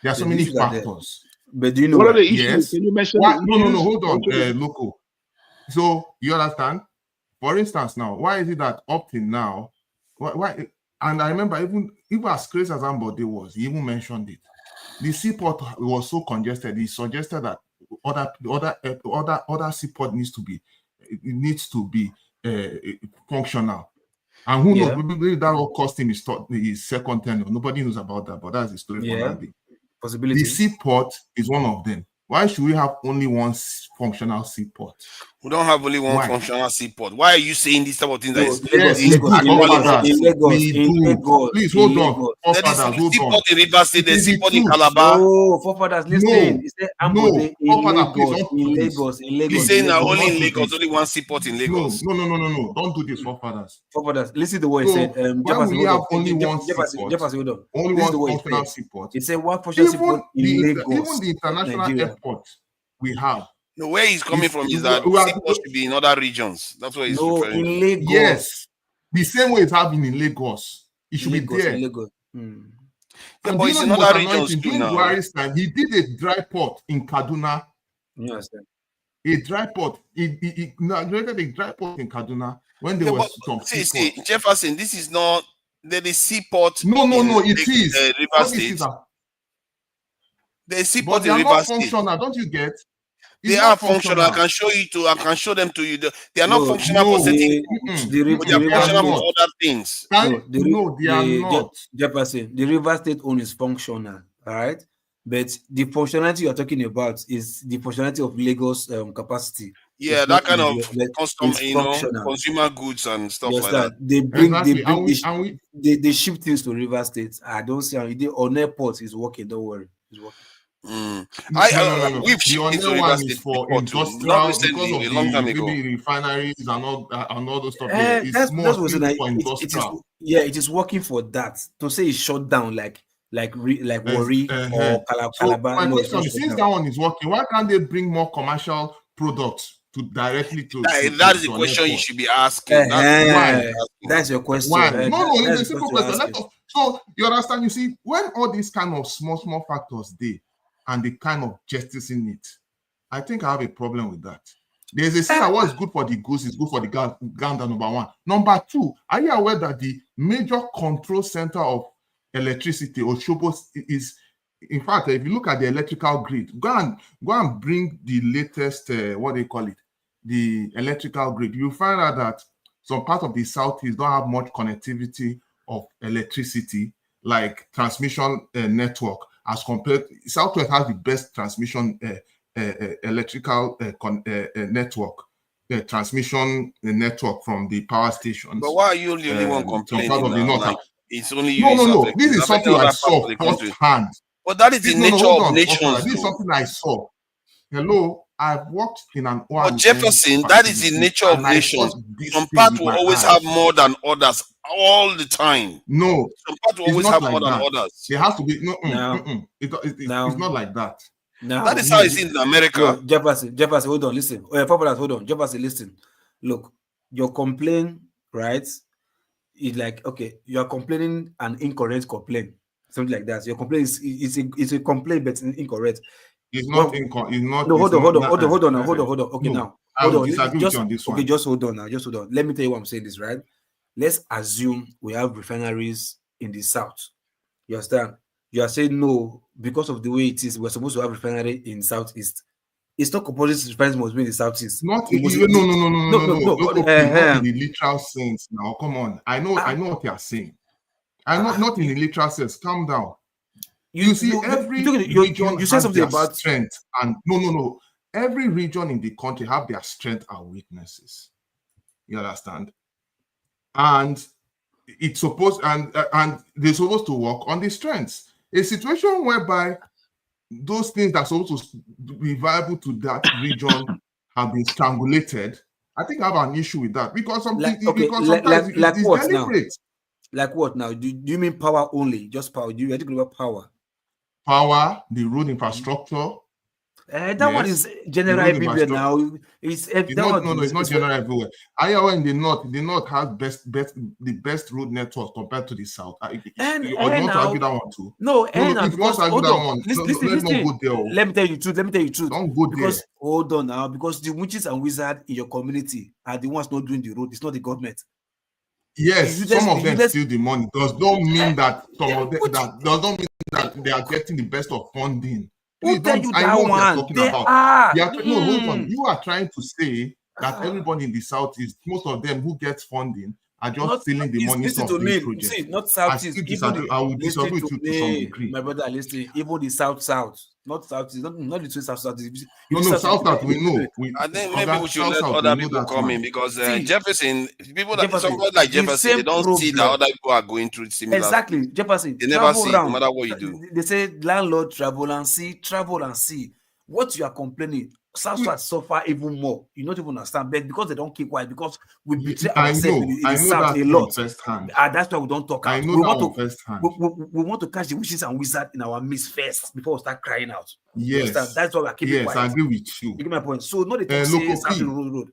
There are so many factors. But do you know what are the issues? Yes. Can you mention? No. Hold on, Loco. So you understand? For instance, now, why is it that up till now, why? And I remember even as crazy as Ambode was, he even mentioned it. The seaport was so congested. He suggested that other seaport needs to be functional. And who knows? Maybe that will cost him his second tenure. Nobody knows about that, but that's the story for that day. Possibility. The seaport is one of them. Why should we have only one functional seaport? We don't have only one functional seaport. Why are you saying this type of things? Please hold on. There is a seaport in River State. There's a seaport in Calabar. No, forefathers, listen. In Lagos. He's saying now only in Lagos, only one seaport in Lagos. No. Don't do this, forefathers. Forefathers, listen to what he said. Why we have only one seaport? Only one functional seaport. He said one functional seaport in Lagos. Even the international airport we have. No, where he's coming from is that it's supposed to be in other regions. That's what he's referring to. In Lagos. Yes. The same way it's happening in Lagos. It should be there. Yeah, but it's in other regions too now. Time, he did a dry port in Kaduna. Yes, a dry port. He inaugurated a dry port in Kaduna when there was some see, Jefferson, this is not the seaport. No, it is. River State. The seaport in River State. Functional, don't you get? They are functional. I can show them to you. They are not functional for certain goods. They are functional for other things. They are not. Jefferson, the River State own is functional, all right? But the functionality you are talking about is the functionality of Lagos capacity. Yeah, that kind of custom, consumer goods and stuff like that. They ship things to River State. I don't see how on airport is working. Don't worry, it's working. Mm. No. We've The shipped into other River one State is for before too, not industrial, recently, because of a long time the ago. maybe refineries and all those stuff there. It's That's mostly what's like for it is industrial. it is working for that. To say it's shut down like Warri or So Calabar. my No, it's not question is, shut since down. that one is working, why can't they bring more commercial products directly to That is the an question you airport? should be asking. Why? That's your question. Why? No, it's That's a the simple question question. you're asking. So you understand? You see, when all these kind of small factors they and the kind of justice in it, I think I have a problem with that. There's a saying that what is good for the goose is good for the gander, number one. Number two, are you aware that the major control center of electricity, Oshobo, is, in fact, if you look at the electrical grid, go and bring the latest, what they call it, the electrical grid. You'll find out that some part of the southeast don't have much connectivity of electricity, like transmission network, as compared. Southwest has the best transmission electrical network, transmission network from the power stations. But why are you the only one Some complaining part of the now? north. Like, it's only you. No. This is something I other saw parts of the country. firsthand. But that is the nature hold of on, nations. this is something I saw. Hello, I've worked in an But Jefferson, that is the nature of nations. Some parts will always have more than others all the time. No, some parts will it's always not have like more than that. others. There has to be it's not like that. That is how it's in America. Look, Jefferson, hold on, listen. Hold on, Jefferson, listen. Look, your complaint, right? Is like, okay, you are complaining an incorrect complaint, something like that. Your complaint is a complaint, but incorrect. It's not incorrect. It's not. No, hold on. Okay, no, now I hold will on. disagree with you on this one. Okay, just hold on now. Just hold on. Let me tell you why I'm saying this, right? Let's assume we have refineries in the south. You understand? You are saying no because of the way it is. We're supposed to have refinery in southeast. It's not compulsory refineries must be in the southeast. No. Not in the literal sense. Now, come on. I know what you are saying. Not in the literal sense. Calm down. You see, every region has their strength, and no. Every region in the country have their strength and weaknesses. You understand? And it's supposed and they're supposed to work on the strengths. A situation whereby those things that are supposed to be viable to that region have been strangulated, I think I have an issue with that because sometimes it's deliberate. Now? Like what now? Do you mean power only? Just power? Do you think about power? Power, the road infrastructure. That one is general everywhere now. It's not general everywhere. Iowa in the north has the best road network compared to the south. You want to argue that one too? No, if you want to argue that one, let's not go there. Let me tell you the truth. Don't go there. Hold on now, because the witches and wizards in your community are the ones not doing the road. It's not the government. Yes, some of them steal the money. Does not mean that they are getting the best of funding. I know what you're talking about. Hold on. You are trying to say that everybody in the south is most of them who gets funding are just stealing the money from the project. See, not southeast. I will disagree with you to some degree. My brother, listen. Even the south, not southeast, not the two south. No, south. We know. I think maybe we should let other people come in because Jefferson, somebody like Jefferson, they don't see that other people are going through similar. Exactly, Jefferson. They never see, no matter what you do. They say landlord travel and see. What you are complaining, South suffer even more. You don't even understand, but because they don't keep quiet, because we betray ourselves in the South a lot. That's why we don't talk out. We want to catch the witches and wizards in our midst first before we start crying out. Yes, that's why we're keeping quiet. Yes, I agree with you. You get my point. So no, they talk say something road.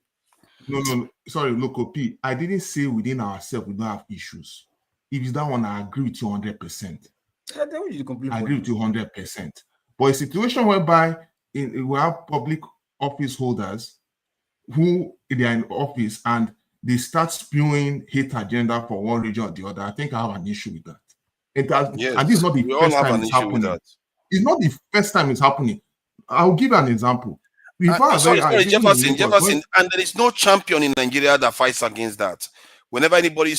No. Sorry, Loco P. I didn't say within ourselves we don't have issues. If it's that one, I agree with you 100%. I agree with you 100%. But a situation whereby we have public office holders who they are in office and they start spewing hate agenda for one region or the other, I think I have an issue with that. And this is not the first time it's happening. It's not the first time it's happening. I'll give you an example. Jefferson, and there is no champion in Nigeria that fights against that. Whenever anybody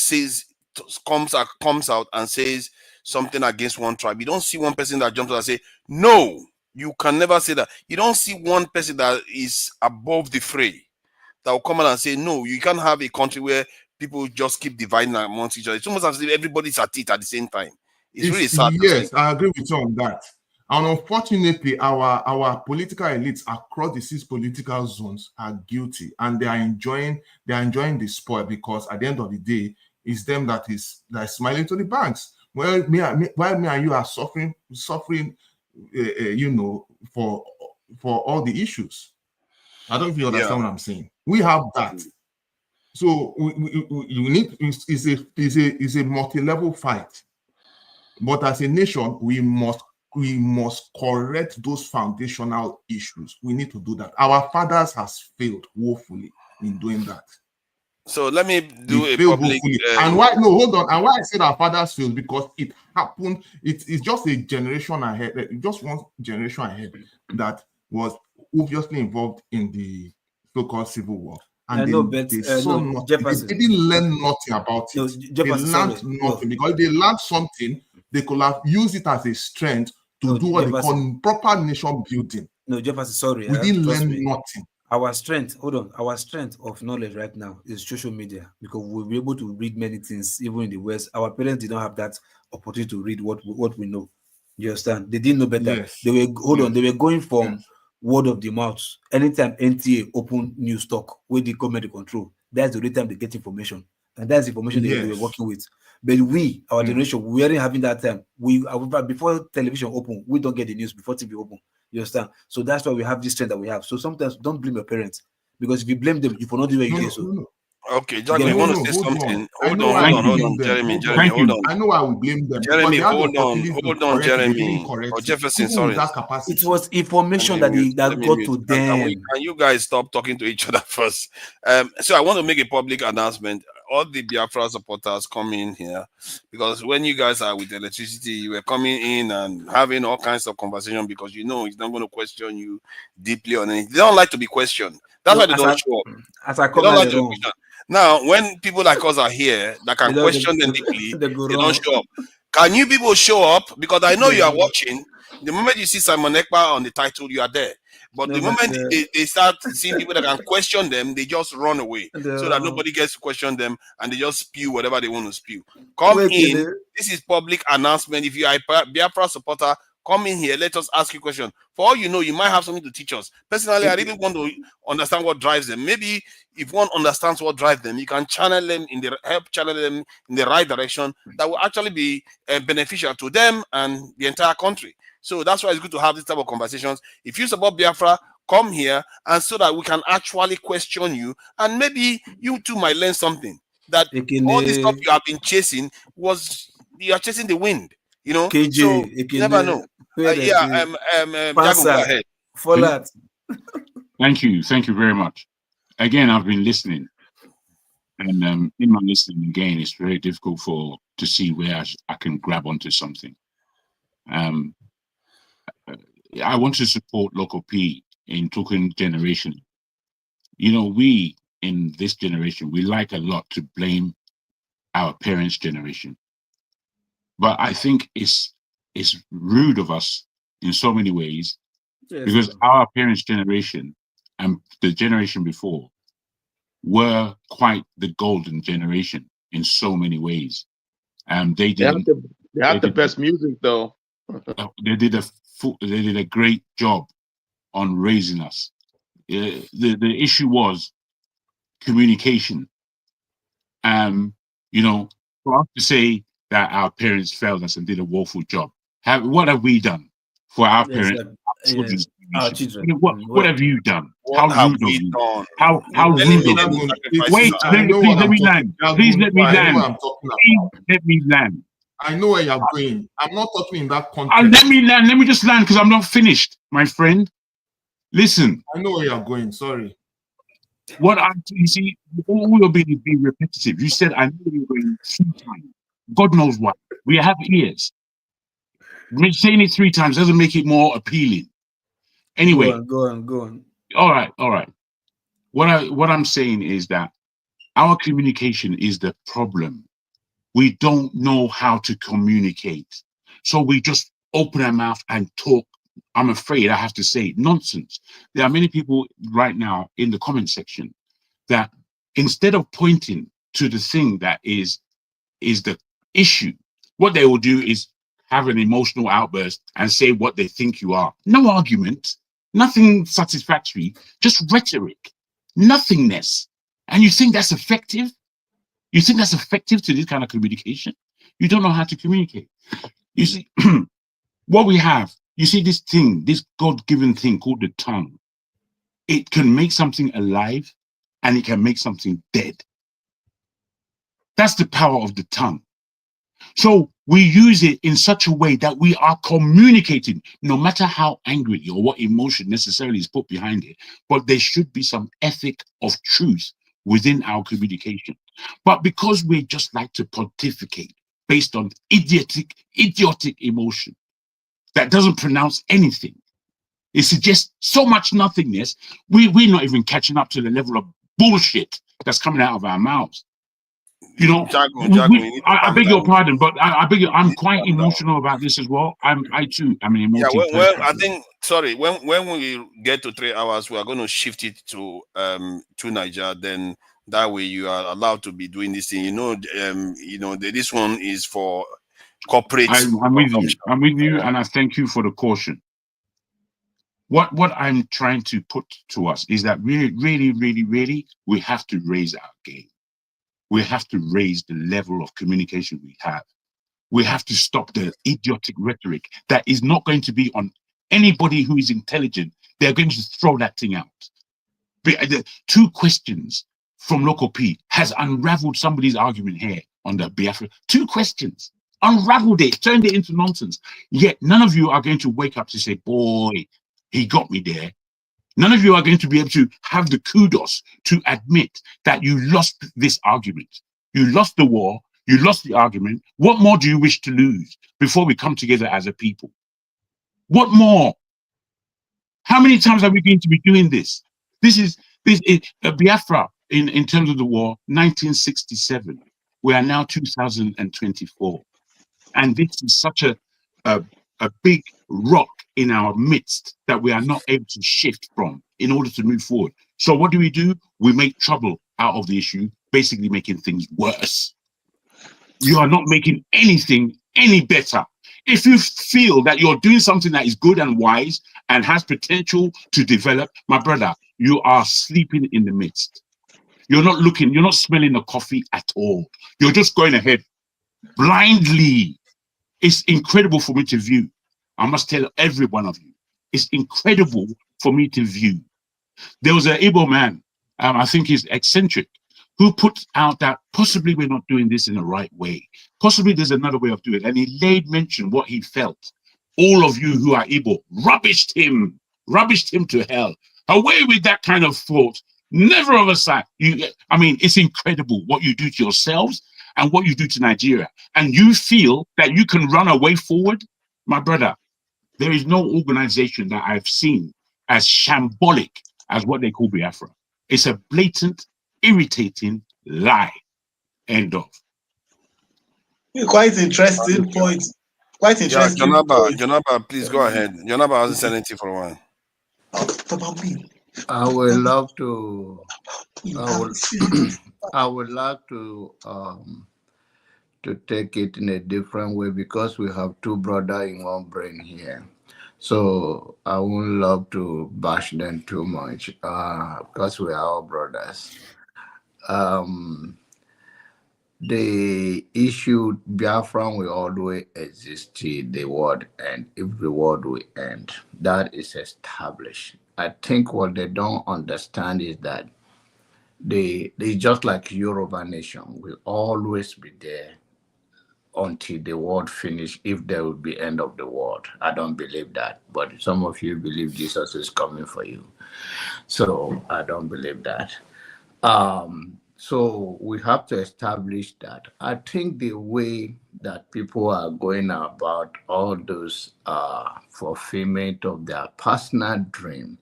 comes out and says something against one tribe, you don't see one person that jumps out and say, no, you can never say that. You don't see one person that is above the fray that will come out and say, no, you can't have a country where people just keep dividing amongst each other. It's almost as if everybody's at it at the same time. It's really sad. Yes, I agree with you on that. And unfortunately, our political elites across the 6 political zones are guilty, and they are enjoying the spoil, because at the end of the day, it's them that is smiling to the banks. Well, while me and you are suffering, you know, for all the issues. I don't know if you understand what I'm saying. We have that. So you need, it's a multi-level fight. But as a nation, we must correct those foundational issues. We need to do that. Our fathers has failed woefully in doing that. So let me do a public. And why? No, hold on. And why I said our fathers failed, because it happened. It's just a generation ahead. Just one generation ahead that was obviously involved in the so-called civil war. And they saw nothing. They didn't learn nothing about it. They learned nothing, because if they learned something, they could have used it as a strength to do what they call proper nation building. No, Jefferson, sorry. We didn't learn nothing. Our strength, hold on, our strength of knowledge right now is social media, because we'll be able to read many things, even in the West. Our parents did not have that opportunity to read what we know. You understand? They didn't know better. Yes. They were going from word of the mouth. Anytime NTA open news talk where the government control, that's the only time they get information. And that's the information they were working with. But we, our generation, we weren't having that time. Before television open, we don't get the news before TV open. You understand? So that's why we have this trend that we have. So sometimes don't blame your parents, because if you blame them, you will not do what you do. So. Okay, Jack, you want to say something? Hold on, Jeremy, hold on. I know I will blame them. Jeremy, hold on, Jeremy. Or Jefferson, sorry. It was information that got to them. Can you guys stop talking to each other first? So I want to make a public announcement. All the Biafra supporters come in here, because when you guys are with electricity, you were coming in and having all kinds of conversation, because you know he's not going to question you deeply on anything. They don't like to be questioned. That's why they don't show up. As I they don't like to be questioned. Now, when people like us are here that can question them deeply, they don't show up. Can you people show up? Because I know you are watching. The moment you see Simon Ekpa on the title, you are there. But the moment they start seeing people that can question them, they just run away, so that nobody gets to question them, and they just spew whatever they want to spew. Come in. This is public announcement. If you are a Biafra supporter, come in here. Let us ask you a question. For all you know, you might have something to teach us. Personally, I really want to understand what drives them. Maybe if one understands what drives them, you can channel them in the right direction that will actually be beneficial to them and the entire country. So that's why it's good to have this type of conversations. If you support Biafra, come here, and so that we can actually question you, and maybe you too might learn something. That all this stuff you have been chasing you are chasing the wind. You know, so you never know. Jago, go ahead. Thank you very much. Again, I've been listening, and in my listening again, it's very difficult to see where I can grab onto something. I want to support Local P in talking generation. You know, we in this generation, we like a lot to blame our parents' generation. But I think it's rude of us in so many ways, because our parents' generation and the generation before were quite the golden generation in so many ways. They had the best music, though. They did a great job on raising us. The issue was communication. You know, for us to say that our parents failed us and did a woeful job, what have we done for our parents? Our children. What have you done? How rude of you? How rude of you? Wait, please let me land. Please let me land. Please let me land. I know where you're going. I'm not talking in that context. Let me land. Let me just land, because I'm not finished, my friend. Listen. I know where you're going. Sorry. You see, all will be repetitive. You said, I know you're going 3 times. God knows what. We have ears. Saying it 3 times doesn't make it more appealing. Anyway. Go on. All right. What I'm saying is that our communication is the problem. We don't know how to communicate. So we just open our mouth and talk. I'm afraid I have to say nonsense. There are many people right now in the comment section that instead of pointing to the thing that is the issue, what they will do is have an emotional outburst and say what they think you are. No argument, nothing satisfactory, just rhetoric, nothingness. And you think that's effective? You think that's effective to this kind of communication? You don't know how to communicate. You see, what we have, you see this thing, this God-given thing called the tongue. It can make something alive and it can make something dead. That's the power of the tongue. So we use it in such a way that we are communicating, no matter how angry or what emotion necessarily is put behind it, but there should be some ethic of truth within our communication. But because we just like to pontificate based on idiotic emotion that doesn't pronounce anything, it suggests so much nothingness, we're not even catching up to the level of bullshit that's coming out of our mouths. You know, I beg your pardon, but I'm quite emotional about this as well. I too am an emotive person. Well, I think, sorry, when we get to 3 hours, we are going to shift it to Niger. Then that way you are allowed to be doing this thing. This one is for corporate. I'm with you. I'm with you, and I thank you for the caution. What I'm trying to put to us is that really, we have to raise our game. We have to raise the level of communication we have. We have to stop the idiotic rhetoric that is not going to be on anybody who is intelligent. They're going to throw that thing out. The 2 questions from Local P has unraveled somebody's argument here on the Biafra. 2 questions, unraveled it, turned it into nonsense. Yet none of you are going to wake up to say, boy, he got me there. None of you are going to be able to have the kudos to admit that you lost this argument. You lost the war, you lost the argument. What more do you wish to lose before we come together as a people? What more? How many times are we going to be doing this? This is Biafra in terms of the war, 1967. We are now 2024. And this is such a big rock in our midst that we are not able to shift from in order to move forward. So what do? We make trouble out of the issue, basically making things worse. You are not making anything any better. If you feel that you're doing something that is good and wise and has potential to develop, my brother, you are sleeping in the midst. You're not looking, you're not smelling the coffee at all. You're just going ahead blindly. It's incredible for me to view. I must tell every one of you, it's incredible for me to view. There was an Igbo man, I think he's eccentric, who put out that possibly we're not doing this in the right way. Possibly there's another way of doing it. And he laid mention what he felt. All of you who are Igbo rubbished him to hell. Away with that kind of thought. Never of a sight. It's incredible what you do to yourselves and what you do to Nigeria. And you feel that you can run a way forward? My brother, there is no organization that I've seen as shambolic as what they call Biafra. It's a blatant, irritating lie. End of. Quite interesting point. Quite interesting. Jonaba, please go ahead. Jonaba hasn't said anything for a while. I would love to. I would like to take it in a different way because we have 2 brothers in one brain here. So I wouldn't love to bash them too much because we are all brothers. The issue Biafran will always exist till the world end. If the world will end, that is established. I think what they don't understand is that they just like Yoruba nation will always be there until the world finish, if there will be end of the world. I don't believe that, but some of you believe Jesus is coming for you. So I don't believe that. So we have to establish that. I think the way that people are going about all those fulfillment of their personal dream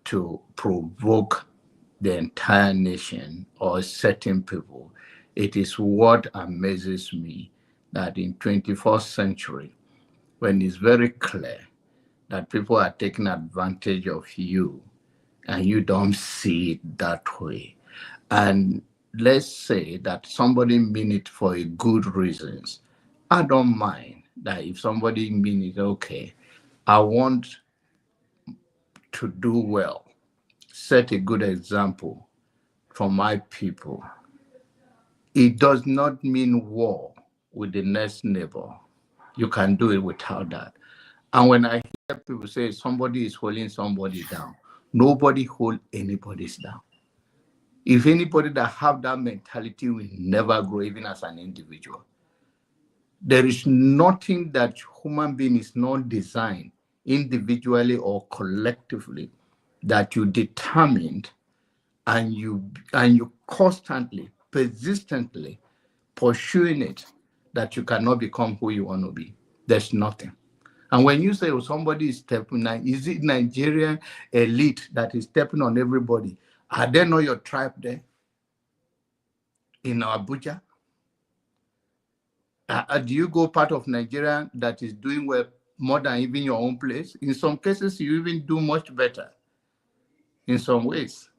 to provoke the entire nation or certain people, it is what amazes me that in 21st century, when it's very clear that people are taking advantage of you and you don't see it that way. And let's say that somebody mean it for a good reasons. I don't mind. that if somebody means, okay, I want to do well, set a good example for my people, it does not mean war with the next neighbor. You can do it without that. And when I hear people say somebody is holding somebody down, nobody hold anybody down. If anybody that have that mentality will never grow, even as an individual. There is nothing that human being is not designed individually or collectively that you determined and you constantly, persistently pursuing it, that you cannot become who you want to be. There's nothing. And when you say, oh, somebody is stepping, is it Nigerian elite that is stepping on everybody? Are there not your tribe there in Abuja? Do you go part of Nigeria that is doing well more than even your own place? In some cases, you even do much better in some ways.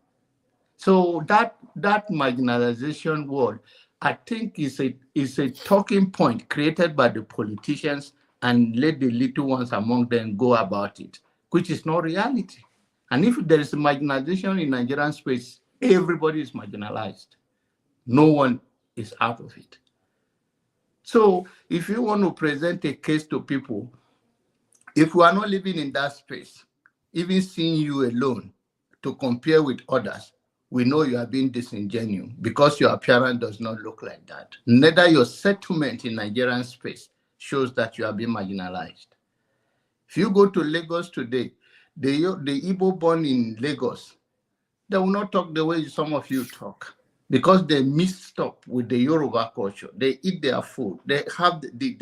So that marginalization word, I think is a talking point created by the politicians and let the little ones among them go about it, which is not reality. And if there is a marginalization in Nigerian space, everybody is marginalized. No one is out of it. So if you want to present a case to people, if we are not living in that space, even seeing you alone to compare with others, we know you are being disingenuous because your appearance does not look like that. Neither your settlement in Nigerian space shows that you are being marginalized. If you go to Lagos today, the Igbo born in Lagos, they will not talk the way some of you talk because they mixed up with the Yoruba culture. They eat their food, they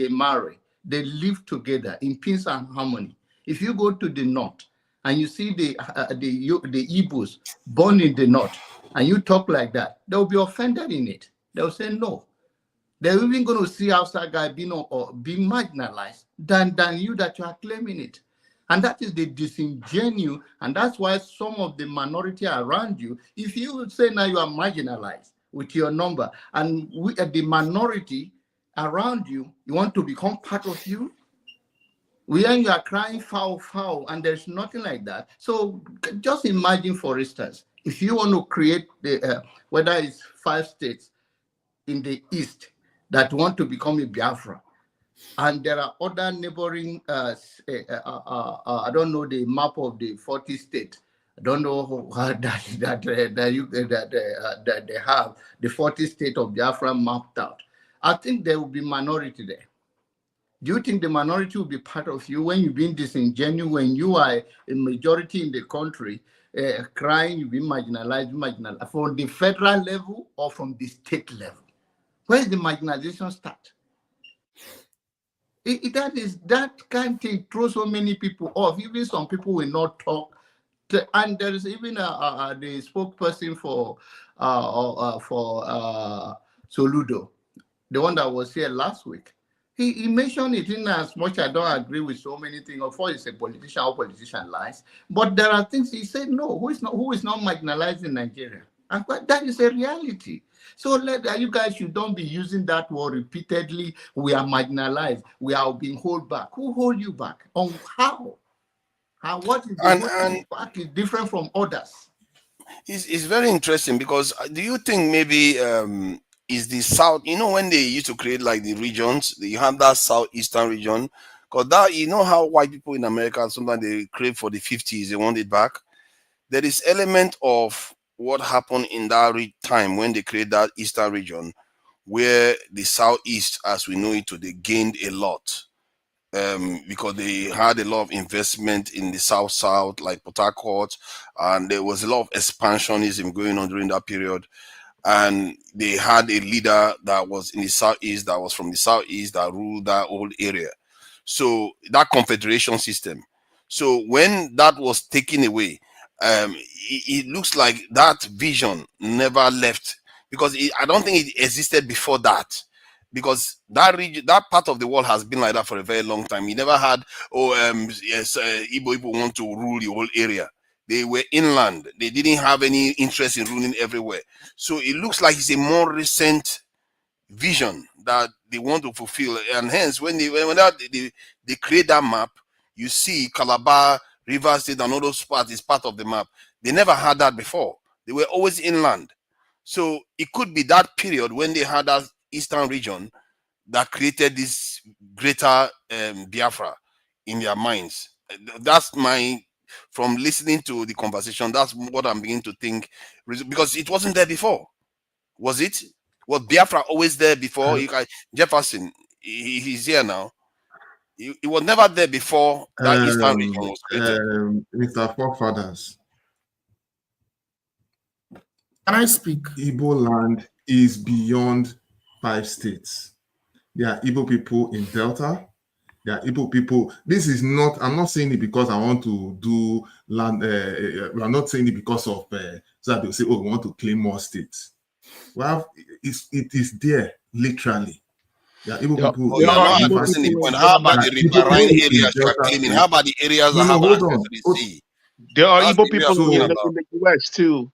marry, they live together in peace and harmony. If you go to the north and you see the Igbos born in the north and you talk like that, they'll be offended in it. They'll say no. They're even going to see outside guy being marginalized than you that you are claiming it. And that is the disingenuous, and that's why some of the minority around you, if you say now you are marginalized with your number, and the minority around you, you want to become part of you, when you are crying foul, foul, and there's nothing like that. So just imagine, for instance, if you want to create whether it's 5 states in the east that want to become a Biafra, and there are other neighboring, I don't know the map of the 40 states. I don't know that they have the 40 states of Biafra mapped out. I think there will be minority there. Do you think the minority will be part of you when you've been disingenuous, when you are a majority in the country, crying, you've been marginalized, from the federal level or from the state level? Where does the marginalization start? That kind of thing throws so many people off. Even some people will not talk. And there is even the spokesperson for Soludo, the one that was here last week. He mentioned it in as much I don't agree with so many things. Of course, he's a politician, all politician lies. But there are things he said, no, who is not marginalized in Nigeria? And that is a reality. So you guys should don't be using that word repeatedly. We are marginalized. We are being held back. Who hold you back? On how? What is the back is different from others? It's very interesting because do you think maybe is the South, when they used to create like the regions, you have that Southeastern region, because that, how white people in America, sometimes they crave for the 50s, they want it back. There is element of what happened in that time when they create that Eastern region, where the Southeast, as we know it, they gained a lot. Because they had a lot of investment in the South, like Port Harcourt, and there was a lot of expansionism going on during that period. And they had a leader that was in the Southeast, that was from the Southeast, that ruled that whole area. So that confederation system. So when that was taken away, it looks like that vision never left, because I don't think it existed before that. Because that region, that part of the world has been like that for a very long time. You never had, Igbo want to rule the whole area. They were inland. They didn't have any interest in ruling everywhere. So it looks like it's a more recent vision that they want to fulfill. And hence, when they create that map, you see Calabar, River State, and all those parts is part of the map. They never had that before. They were always inland. So it could be that period when they had that eastern region that created this greater Biafra in their minds. That's from listening to the conversation, that's what I'm beginning to think, because it wasn't there before. Was it? Was Biafra always there before? Jefferson, he's here now. It was never there before that eastern region was created. Mr. Forefathers. Can I speak? Igbo land is beyond 5 states. There are Igbo people in Delta. There are Igbo people. This is not, I'm not saying it because I want to do land. I'm not saying it because of, so that they'll say, oh, we want to claim more states. Well, it is there, literally. There are Igbo people. How about the riverine areas you are claiming? How about the areas that have access to the sea? There are Igbo people in the U.S. too.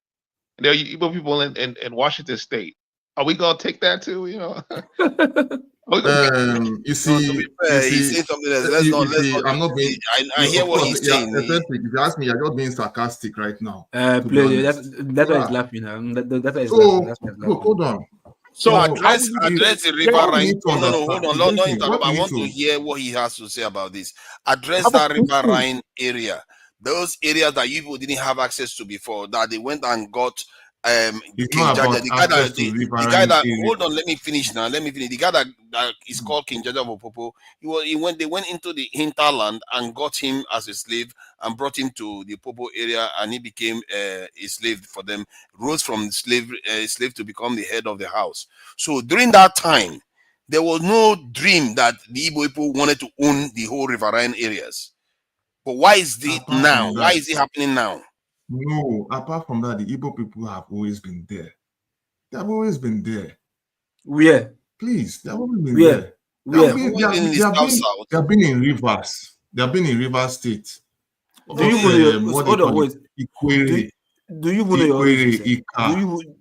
There are Igbo people in Washington State. Are we gonna take that too? You know. You see, he's saying something else. I'm not being. I hear what he's saying. If you ask me, you're just being sarcastic right now. That's why he's laughing. That's why he's laughing. Look, hold on. So address the riverine. No, hold on. Don't interrupt. I want to hear what he has to say about this. Address that riverine area. Those areas that you people didn't have access to before, that they went and got King Jaja, the guy that hold on, let me finish now. The guy that is called King Jaja of Opopo, they went into the hinterland and got him as a slave and brought him to the Popo area, and he became a slave for them, rose from slave to become the head of the house. So during that time, there was no dream that the Igbo people wanted to own the whole riverine areas. But why is it now? Why is it happening now? No, apart from that, the Igbo people have always been there. They have always been there. Where? Please, they have always been there. They have been in rivers. They have been in River State. Do you know your origin?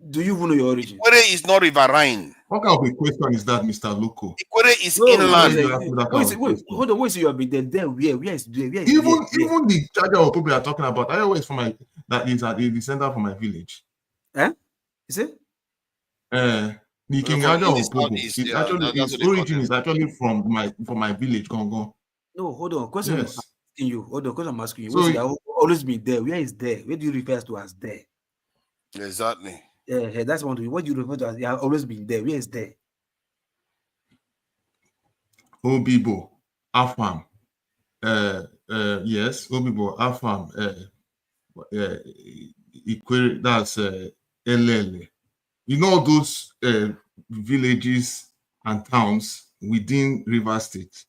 Do you know your origin? Ikwere is not riverine. What kind of a question is that, Mr. Loco? Ikwere is inland. Wait, hold on. Wait, so you have been there? Where is there? Even the charger of people are talking about, I always that is at the center for my village. Is it? The King Jaja of Popo. Its origin is actually from my village, Congo. No, hold on. Question I'm asking you. Hold on, question I'm asking you. So you have always been there. Where is there? Where do you refer to as there? Exactly. Yeah, that's one. What do you refer to as you have always been there? Where is there? Obibo, Afam. Yes, Obibo, Afam. Ikwere, that's Elele. You know those villages and towns within River State.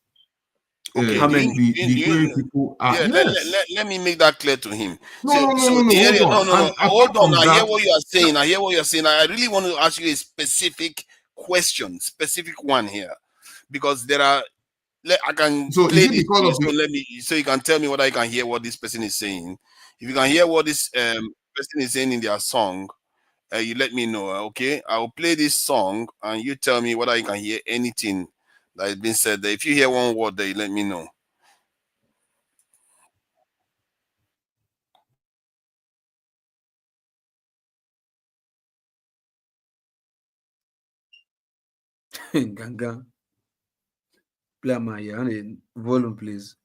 Okay, how many? The people are. Yeah, Yes. let me make that clear to him. No, Hold on. I hear what you are saying. I really want to ask you a specific question, specific one here, because there are. I can play this. So you can tell me whether you can hear what this person is saying. If you can hear what this person is saying in their song, you let me know. Okay, I will play this song, and you tell me whether you can hear anything that has been said there. If you hear one word there, you let me know. Ganga. Play my volume, please.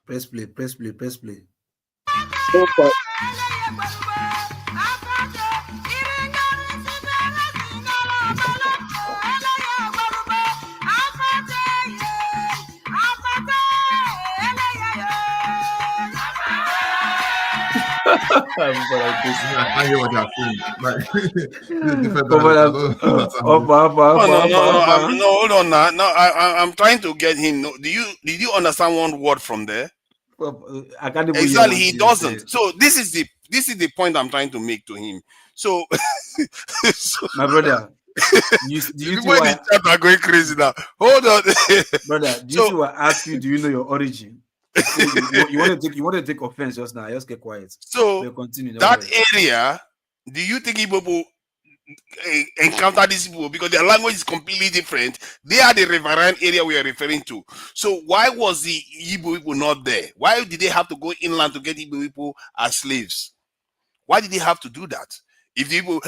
Press play. Okay. I hear what they're saying. No, hold on now. No, I'm trying to get him. No, did you understand one word from there? I can't even exactly. He doesn't. So this is the point I'm trying to make to him. So, my brother, Do you see People in the chat are going crazy now. Hold on. brother, do you see what I ask you? Do you know your origin? You want to take offense just now. Just get quiet. So we'll continue. That area, do you think Igbo people encounter these people because their language is completely different? They are the riverine area we are referring to. So why was the Igbo people not there? Why did they have to go inland to get Igbo people as slaves? Why did they have to do that? If the Igbo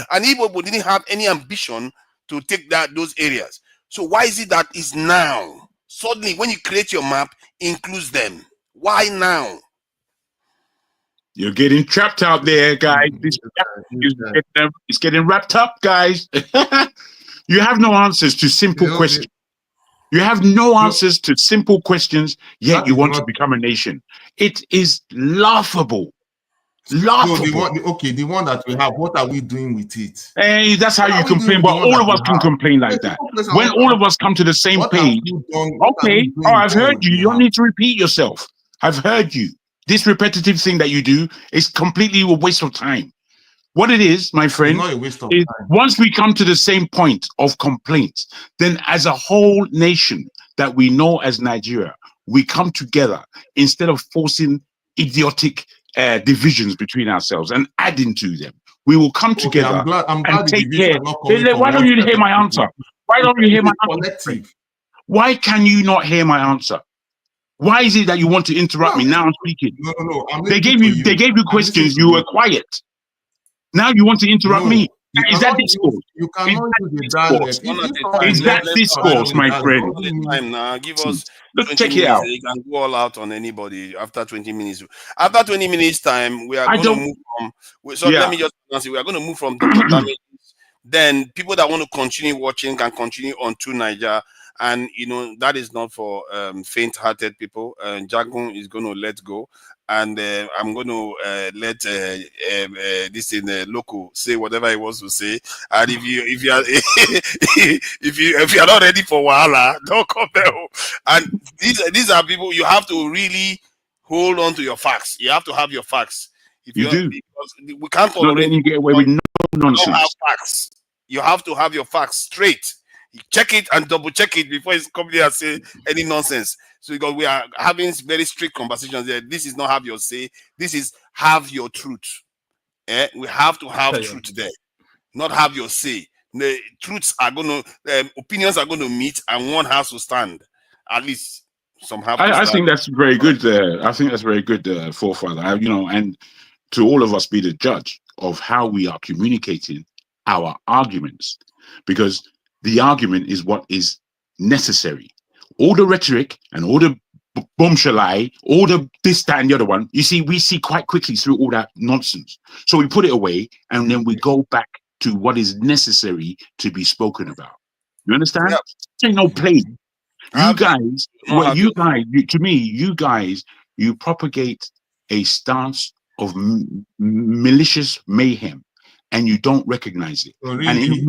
people didn't have any ambition to take those areas, so why is it that is now suddenly when you create your map includes them? Why now? You're getting trapped out there, guys. It's getting wrapped up, guys. You have no answers to simple questions. You have no answers to simple questions, yet you want to become a nation. It is laughable. Laughable. So the one that we have, what are we doing with it? Hey, that's how you complain, but all of us can complain like that. When all of us come to the same page, okay, I've heard you. You don't need to repeat yourself. I've heard you. This repetitive thing that you do is completely a waste of time. What it is, my friend, is once we come to the same point of complaint, then as a whole nation that we know as Nigeria, we come together instead of forcing idiotic divisions between ourselves and adding to them. We will come together and take care. Why don't you hear my answer? Why don't you hear my answer? Why can you not hear my answer? Why is it that you want to interrupt me? Now I'm speaking. No. They gave you questions. You were quiet. Now you want to interrupt me. Is that discourse? You cannot do the dialect. Is that discourse, my friend? Time now. Give us Look, 20 check minutes. it out. You can go all out on anybody after 20 minutes. After 20 minutes time, we are going to move from. So let me just answer. We are going to move from Dr. Damages. Then people that want to continue watching can continue on to Niger. And that is not for faint-hearted people. Jagun is going to let go, and I'm going to let this in local say whatever he wants to say. And if you are not ready for wahala, don't come there. And these are people you have to really hold on to your facts. You have to have your facts. If you do, because we can't not letting you get away with no nonsense. Don't have facts. You have to have your facts straight. Check it and double check it before it's come here and say any nonsense. So because we are having very strict conversations there. This is not have your say. This is have your truth. We have to have truth there, not have your say. The truths are going to, opinions are going to meet, and one has to stand. At least some have. I think that's very good. I think that's very good, forefather. And to all of us be the judge of how we are communicating our arguments, because the argument is what is necessary. All the rhetoric and all the bombshellai, all the this, that, and the other one, we see quite quickly through all that nonsense. So we put it away and then we go back to what is necessary to be spoken about. You understand? Yep. There ain't no play. You guys, you propagate a stance of malicious mayhem, and you don't recognize it. Really? And in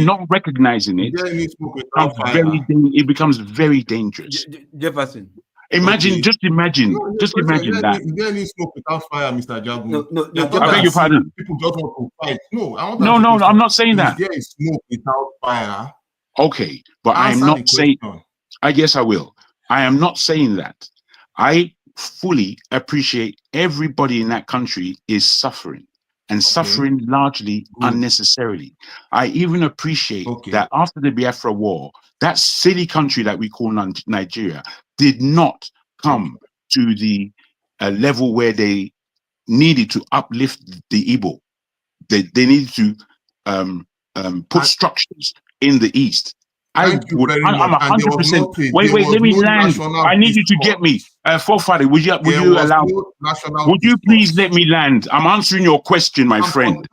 not recognizing it, it becomes very dangerous. Jefferson. Just imagine that. Is there any smoke without fire, Mr. Jagu? No, I beg your pardon. People just want to fight. No, I'm not saying that. Is there smoke without fire? Okay, but I am not saying. I guess I will. I am not saying that. I fully appreciate everybody in that country is suffering. And suffering largely unnecessarily. I even appreciate that after the Biafra war, that silly country that we call Nigeria did not come to the level where they needed to uplift the Igbo. They needed to put structures in the East. I'm 100%. Wait, let me land. I need you to get me. Forefather, would you please let me land? I'm answering your question, my friend.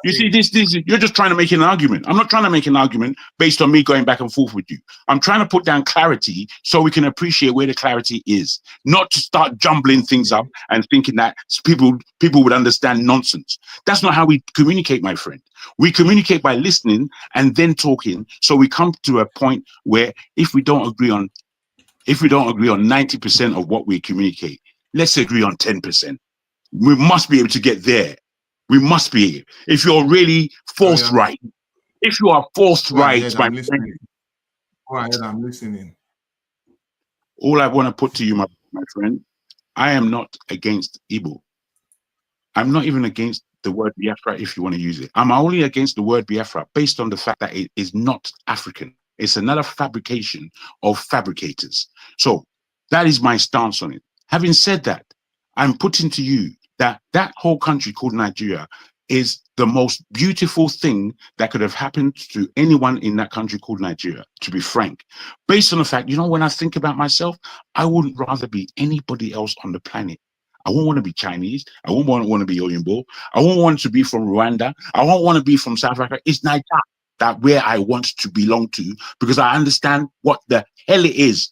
You see, this you're just trying to make an argument. I'm not trying to make an argument based on me going back and forth with you. I'm trying to put down clarity so we can appreciate where the clarity is, not to start jumbling things up and thinking that people would understand nonsense. That's not how we communicate, my friend. We communicate by listening and then talking. So we come to a point where if we don't agree on 90% of what we communicate, let's agree on 10%. We must be able to get there. We must be. If you're really forthright, if you are forthright, ahead, my I'm listening. friend, Go ahead, I'm listening. all I want to put to you, my friend, I am not against Igbo. I'm not even against the word Biafra if you want to use it. I'm only against the word Biafra based on the fact that it is not African. It's another fabrication of fabricators. So that is my stance on it. Having said that, I'm putting to you that that whole country called Nigeria is the most beautiful thing that could have happened to anyone in that country called Nigeria, to be frank. Based on the fact, you know, when I think about myself, I wouldn't rather be anybody else on the planet. I won't want to be Chinese. I won't want to be Oyinbo. I won't want to be from Rwanda. I won't want to be from South Africa. It's Nigeria that where I want to belong to, because I understand what the hell it is.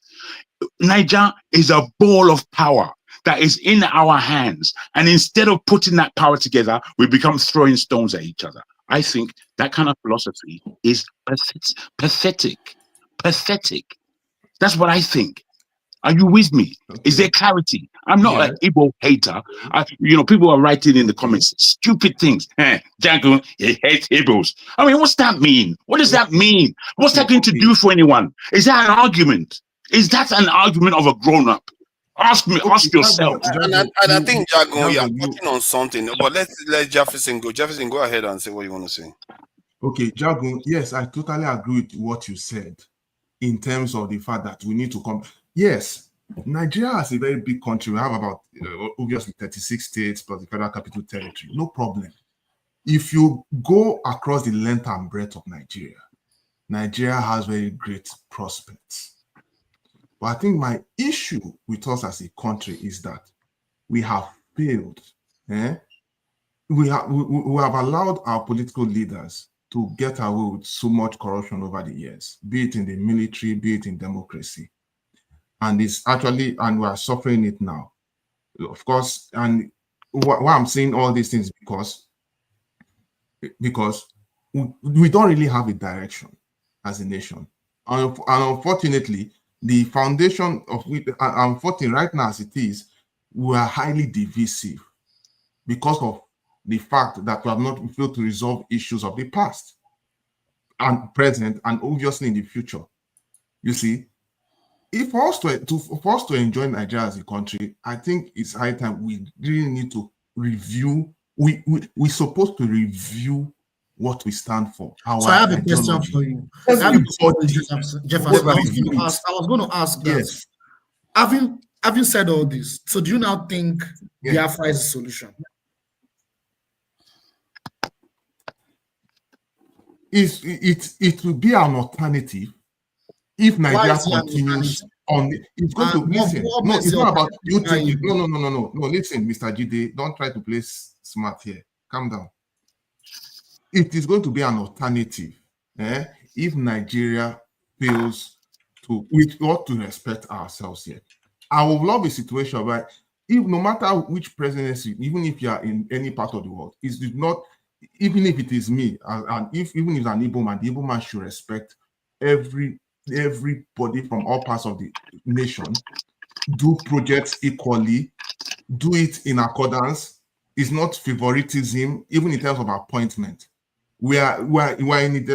Niger is a ball of power that is in our hands. And instead of putting that power together, we become throwing stones at each other. I think that kind of philosophy is pathetic. Pathetic. That's what I think. Are you with me? Okay. Is there clarity? I'm not an Igbo hater. People are writing in the comments stupid things. Django, he hates Igbos. I mean, what's that mean? What does that mean? What's that going to do for anyone? Is that an argument? Is that an argument of a grown-up? Ask yourself. And I think, Jago, you're touching on something. But let Jefferson go. Jefferson, go ahead and say what you want to say. Okay, Jago, yes, I totally agree with what you said in terms of the fact that we need to come. Yes, Nigeria is a very big country. We have about, obviously, 36 states plus the Federal Capital Territory. No problem. If you go across the length and breadth of Nigeria, Nigeria has very great prospects. But I think my issue with us as a country is that we have failed. We have allowed our political leaders to get away with so much corruption over the years, be it in the military, be it in democracy. And it's actually, and we are suffering it now. Of course, and why I'm saying all these things because we don't really have a direction as a nation. And unfortunately, the foundation of it, unfortunately, right now as it is, we are highly divisive because of the fact that we have not failed to resolve issues of the past and present, and obviously in the future. You see, for us to enjoy Nigeria as a country, I think it's high time we really need to review. We're supposed to review what we stand for. So I have a question for you. Jefferson, I was going to ask that. Yes. Having said all this, so do you now think Biafra is a solution? It will be an alternative if Nigeria continues on. It's going to listen. No, it's not about you thinking. No. Listen, Mr. Jide, don't try to play smart here. Calm down. It is going to be an alternative if Nigeria fails to respect ourselves here. I would love a situation where, if no matter which presidency, even if you are in any part of the world, it's not. Even if it is me, and even if an Igbo man, the Igbo man should respect everybody from all parts of the nation, do projects equally, do it in accordance. It's not favoritism, even in terms of appointment. We are in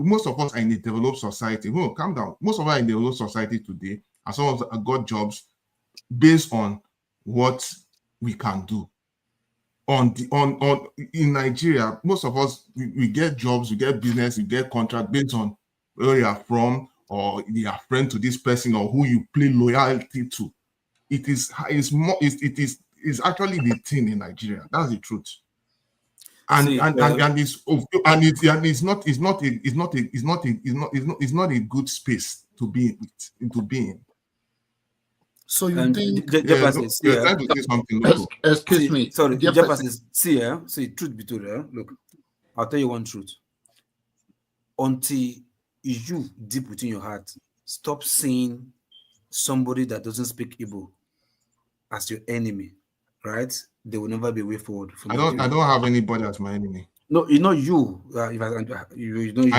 most of us are in a developed society. Calm down. Most of us are in a developed society today, and some of us have got jobs based on what we can do. In Nigeria, most of us we get jobs, we get business, we get contract based on where you are from, or you are friend to this person, or who you play loyalty to. It's actually the thing in Nigeria. That's the truth. It's not a good space to be in. So you think? Excuse me. Sorry, Jefferson. See, truth be told, look, I'll tell you one truth. Until you, deep within your heart, stop seeing somebody that doesn't speak Igbo as your enemy, right? There will never be a way forward. I don't have anybody as my enemy. No, you know you. I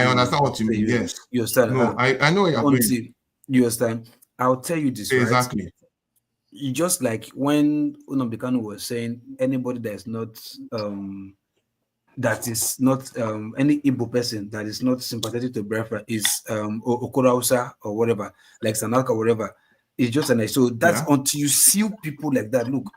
understand what you mean. Yes. You understand? No, I know what you're doing. You understand? I'll tell you this, exactly. Right? You just like when Unam Bikanu was saying, anybody that is not that is not any Igbo person that is not sympathetic to Biafra is Okorausa or whatever, like Sanaka or whatever. It's just an so that's until you see people like that. Look,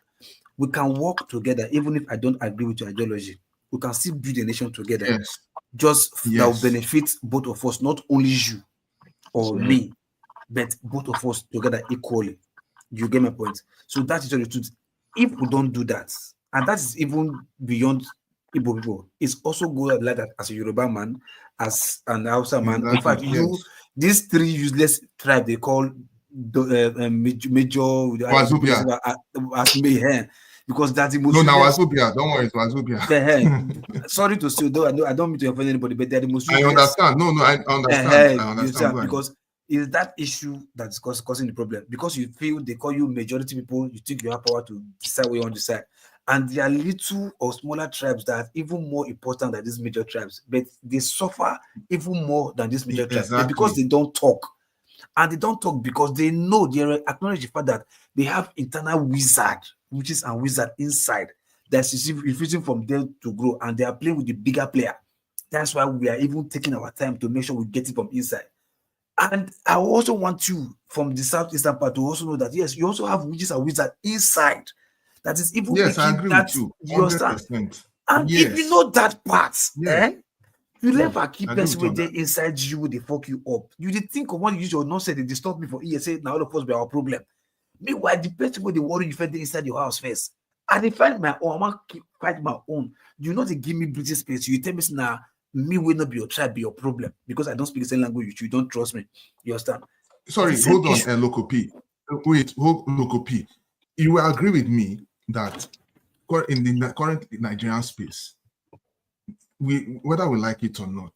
we can work together even if I don't agree with your ideology. We can still build a nation together. Yes. That will benefit both of us, not only you or me, but both of us together equally. You get my point? So that is the truth. If we don't do that, and that is even beyond Igbo people, it's also good like that as a Yoruba man, as an Hausa man. In fact, these three useless tribes they call major as mayhem. Because that's the most. No, now Wazobia. Don't worry, it's Wazobia. Sorry to say, though, I don't mean to offend anybody, but they're the most. I understand. No, I understand. I understand. Because it's that issue that's causing the problem. Because you feel they call you majority people, you think you have power to decide what you want to decide. And there are little or smaller tribes that are even more important than these major tribes, but they suffer even more than these major tribes because they don't talk. And they don't talk because they know, they acknowledge the fact that they have internal witches and wizard inside that's refusing from them to grow, and they are playing with the bigger player. That's why we are even taking our time to make sure we get it from inside. And I also want you from the southeastern part to also know that yes, you also have witches and wizards inside. That is even I agree with you. 100%. And if you know that part, you never keep person with them inside you, they fuck you up. You did think of what you use your nonsense, they disturb me for ESA, now all of us be our problem. Meanwhile, the person with the worry you find inside your house first. I define my own, I fight my own. You know they give me breathing space. You tell me now, me will not be your tribe, be your problem. Because I don't speak the same language, you don't trust me. You understand? Sorry, hold on, Loco P. Wait, Loco P. You will agree with me that in the current Nigerian space, whether we like it or not,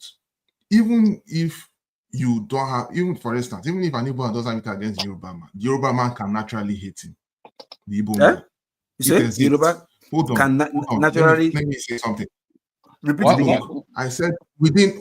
even if you don't have, even for instance, even if an Igbo doesn't have it against the Yoruba man can naturally hate him. The Igbo man. You say Yoruba can naturally. Let me say something. Repeat it again. I said within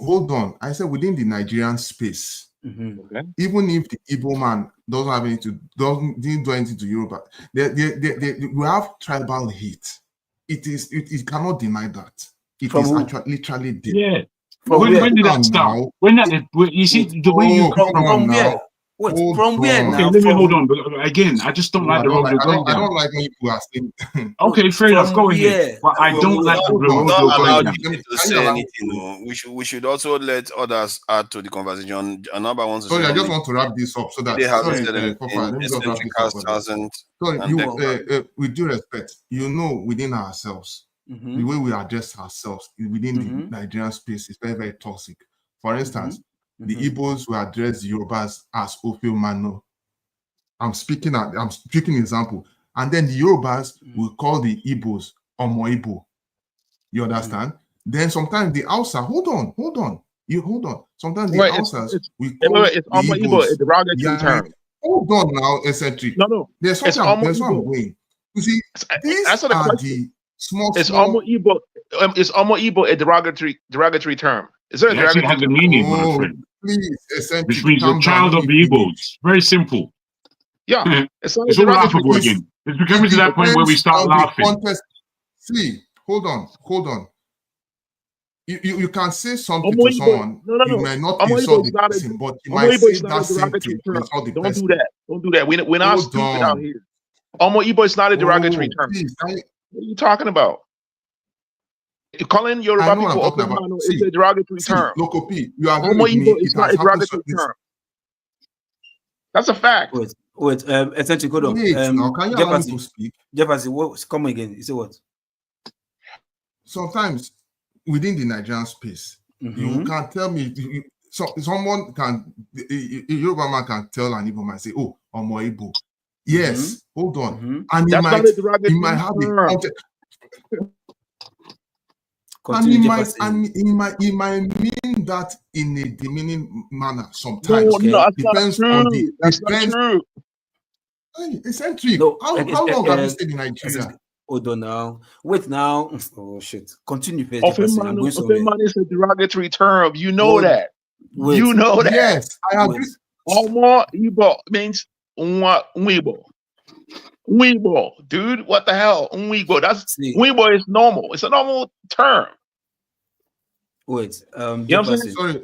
the Nigerian space. Even if the Igbo man doesn't have anything didn't do anything to Yoruba, we have tribal hate. It cannot deny that. It is actually literally deep. Yeah. When did that start? You see the way you come from where? Wait, from where now? Okay, let me hold on. But again, I just don't like the road you're going down. I don't like when people are saying. Okay, fair enough. Go ahead. But I don't like the road you're going down. To say anything. We should also let others add to the conversation. Another one. Sorry, I just want to wrap this up so that. Sorry, with due respect, within ourselves, the way we address ourselves within the Nigerian space is very, very toxic. For instance, the Igbos will address the Yorubas as Ophel Mano. I'm speaking example. And then the Yorubas will call the Igbos Omo Igbo. You understand? Then sometimes the Hausa, hold on. Sometimes the Hausas we call it's Omo Igbo a derogatory term. Hold on now, eccentric. No. There's something I'm going. You see, these are the small. It's Omo Igbo. Is Omo Igbo a derogatory term? Is there a derogatory has a meaning, my friend? Please, which means the child of the Igbos. Very simple. Yeah, it's all laughable again. It's becoming to that point where we start laughing. See, hold on. You can say something to someone. No. You may not insult the person, but you might say that same thing to insult the person. Don't do that. We're not stupid out here. Omo Igbo is not a derogatory term. What are you talking about? Calling Yoruba people Open Mano is a derogatory term. Loco P, you agree with me? It's not a derogatory term. That's a fact. Wait, essentially, hold on. Now, can you allow me to speak? Jefferson, come again. You say what? Sometimes within the Nigerian space, you can tell me. Someone can, a Yoruba man can tell an Igbo man, say, "Oh, Omo Igbo." Yes, hold on, and he might have a context. And he might mean that in a demeaning manner sometimes. No, depends on the. That's not true. Eccentric. How long have you stayed in Nigeria? Hold on now. Wait now. Oh shit. Continue. Open is a derogatory term. You know that. You know that. Yes, I agree. Omo Igbo means Unwibo. Unwibo, dude. What the hell? Unwibo. Unwibo is normal. It's a normal term. Wait, Jefferson. Jefferson. Sorry,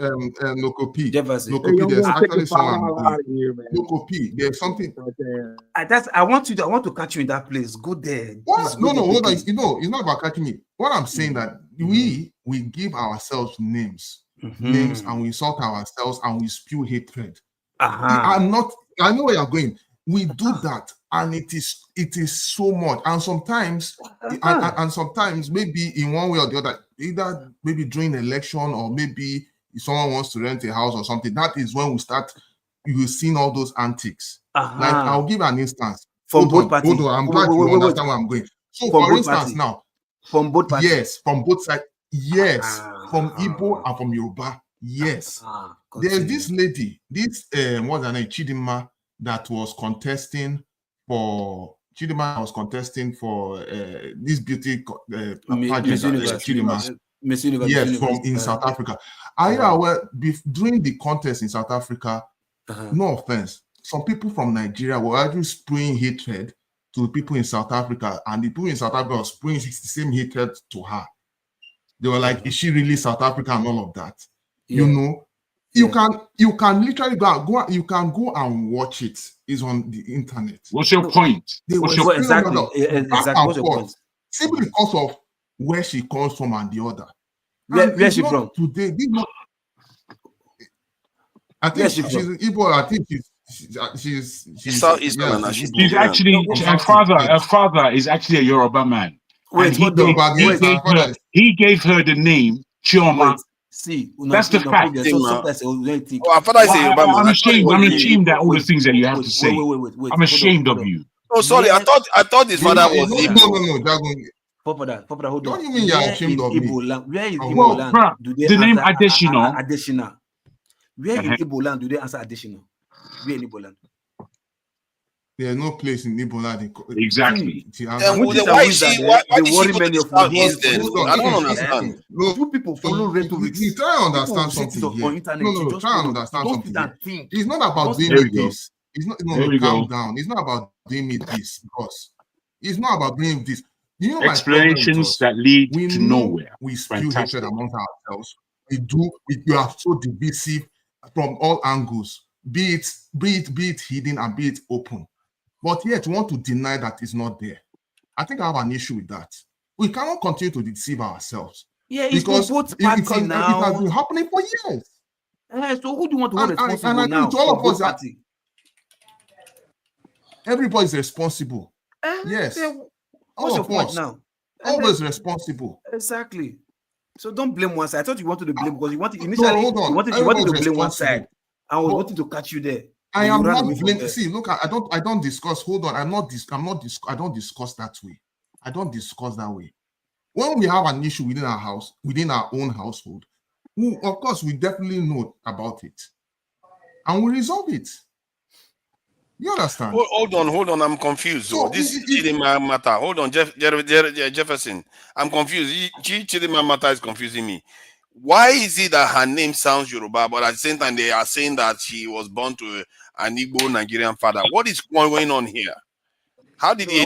Loco P. Jefferson. Loco P, there's actually someone I'm going. Loco P, there's something. I want to catch you in that place. Go there. What? No, hold on. Quickly. It's not about catching me. What I'm saying that we give ourselves names, and we insult ourselves and we spew hatred. I know where you're going. We do that, and it is so much. And sometimes, and sometimes maybe in one way or the other, either maybe during election or maybe if someone wants to rent a house or something. That is when we start. You've seen all those antics. Like I'll give an instance. From both parties. Hold on. I'm glad you understand where I'm going. So, for instance, now, from both parties. Yes, from both sides. Yes, from Igbo and from Yoruba. Yes. There's this lady, what's her name, Chidimma, that was contesting for this beauty pageant, Chidimma. Yes, from in South Africa. Are you aware, during the contest in South Africa, no offense, some people from Nigeria were actually spewing hatred to people in South Africa, and the people in South Africa were spewing the same hatred to her. They were like, is she really South Africa and all of that? You know, you can literally go you can go and watch it. It's on the internet. What's your point? What's your exactly? What's your point? Simply because of where she comes from and the other. Where's she from? Today, I think she's Igbo. I think she's Southeastern. Yeah, she's actually her father is actually a Yoruba man. Wait, he gave her the name Chioma. See, that's the fact. I'm ashamed that all the things that you have to say. I'm ashamed of you. Oh, sorry. I thought his father was Igbo. Papa, hold on. Don't you mean you're ashamed of me? Where in Igbo land do they the name Adetshina? Where in Igbo land do they answer Adetshina? Where in Igbo land? There's no place in Igbo land. Exactly. Why is she going to Southeast then? I don't understand. Two people follow rhetoric. You try to understand something here. No, try to understand something. It's not about doing it this. It's not. No, calm down. It's not about doing it this because it's not about doing this. You know, explanations that lead to nowhere. We spew hatred among ourselves. We are so divisive from all angles, be it hidden and be it open. But yet, we want to deny that it's not there. I think I have an issue with that. We cannot continue to deceive ourselves. Yeah, because it has been happening for years. So who do you want to hold responsible now? To all of us, everybody is responsible. Yes. What's your point now? Always responsible. Exactly. So don't blame one side. I thought you wanted to blame because you wanted initially you wanted to blame one side. I was wanting to catch you there. I am not blaming. See, look, I don't discuss. Hold on, I don't discuss that way. I don't discuss that way. When we have an issue within our house, within our own household, of course, we definitely know about it, and we resolve it. You understand? Hold on. I'm confused. So, this Chidimma matter. Hold on, Jefferson. I'm confused. Chidimma matter is confusing me. Why is it that her name sounds Yoruba, but at the same time they are saying that she was born to an Igbo Nigerian father? What is going on here? How did he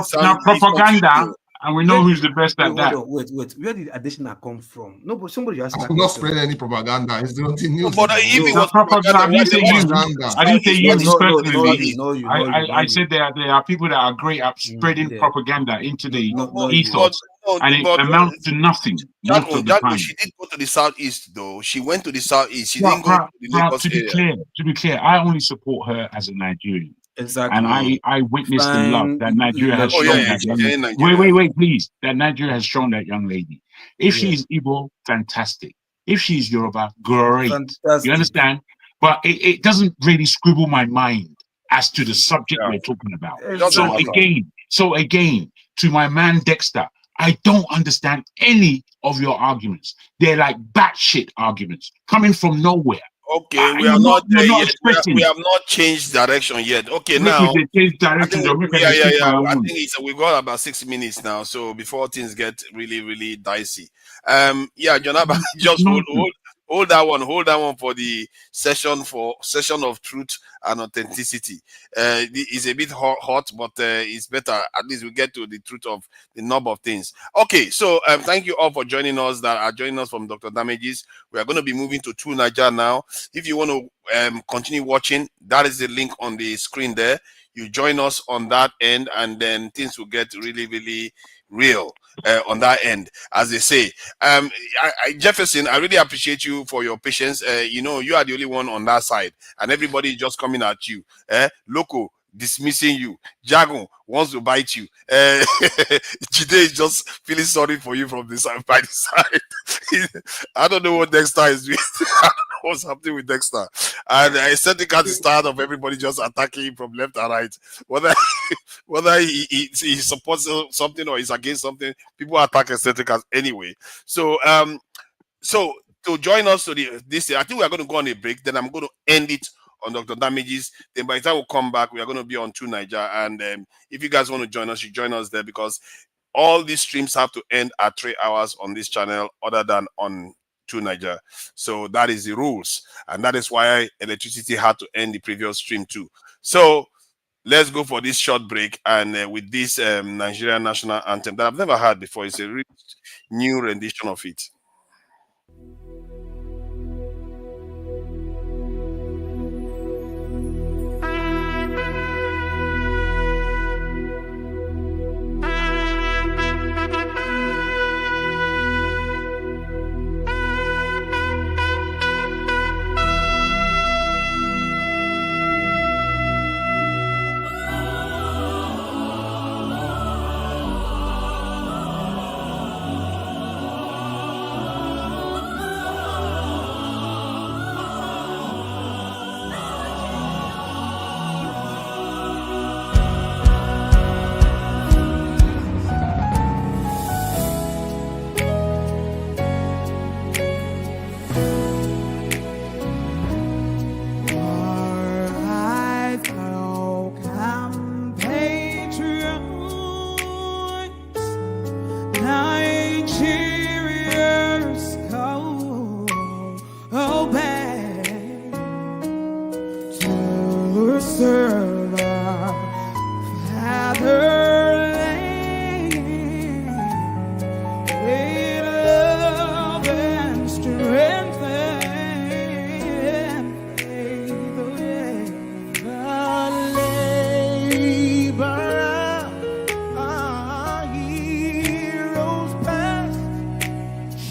sound propaganda? And we know who's the best at that. Wait. Where did Adetshina come from? No, but somebody asked me. I'm not spreading any propaganda. It's nothing new. But if it was propaganda, I didn't say you personally. I said there are people that are great at spreading propaganda into the ethos. And it amounts to nothing. She did go to the southeast, though. She went to the southeast. She didn't go to the Lagos area. To be clear, I only support her as a Nigerian. Exactly. And I witnessed the love that Nigeria has shown that young lady. Wait, please. That Nigeria has shown that young lady. If she's Igbo, fantastic. If she's Yoruba, great. Fantastic. You understand? But it doesn't really scribble my mind as to the subject we're talking about. So again, to my man Dexter, I don't understand any of your arguments. They're like batshit arguments coming from nowhere. Okay, we have not changed direction yet. Okay, now we've got about 6 minutes now, so before things get really, really dicey. Jonaba, just hold that one for the session of truth and authenticity. It's a bit hot, but it's better. At least we get to the truth of the nub of things. Okay, so thank you all for joining us that are joining us from Dr. Damages. We are going to be moving to True Niger now. If you want to continue watching, that is the link on the screen there. You join us on that end, and then things will get really, really real on that end, as they say. Jefferson, I really appreciate you for your patience. You know, you are the only one on that side, and everybody is just coming at you. Loco dismissing you. Jagun wants to bite you. Jide is just feeling sorry for you from the side by the side. I don't know what Dexter is doing. I don't know what's happening with Dexter. And I said the cat is tired of everybody just attacking him from left and right. Whether he supports something or he's against something, people attack aestheticals anyway. So so to join us to this, I think we are going to go on a break. Then I'm going to end it on Dr. Damages. Then by the time we come back, we are going to be on True Niger. And if you guys want to join us, you join us there, because all these streams have to end at 3 hours on this channel, other than on True Niger. So that is the rules, and that is why electricity had to end the previous stream too. So let's go for this short break, and with this Nigerian national anthem that I've never heard before. It's a really new rendition of it.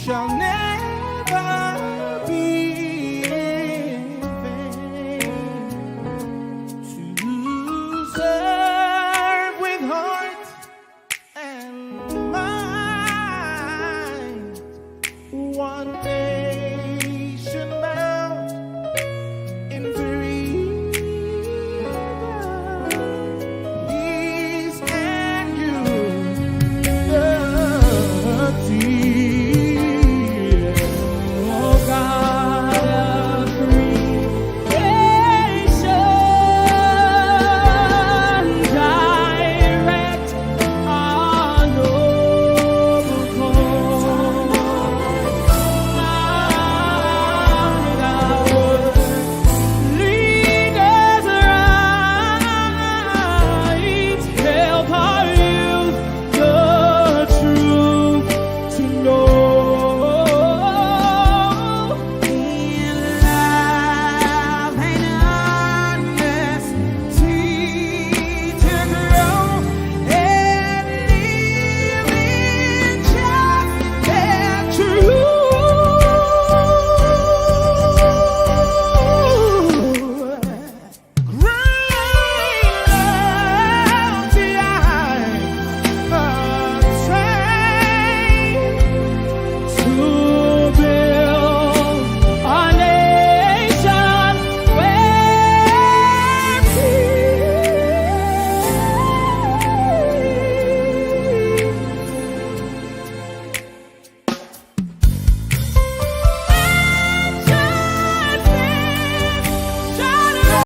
Shall never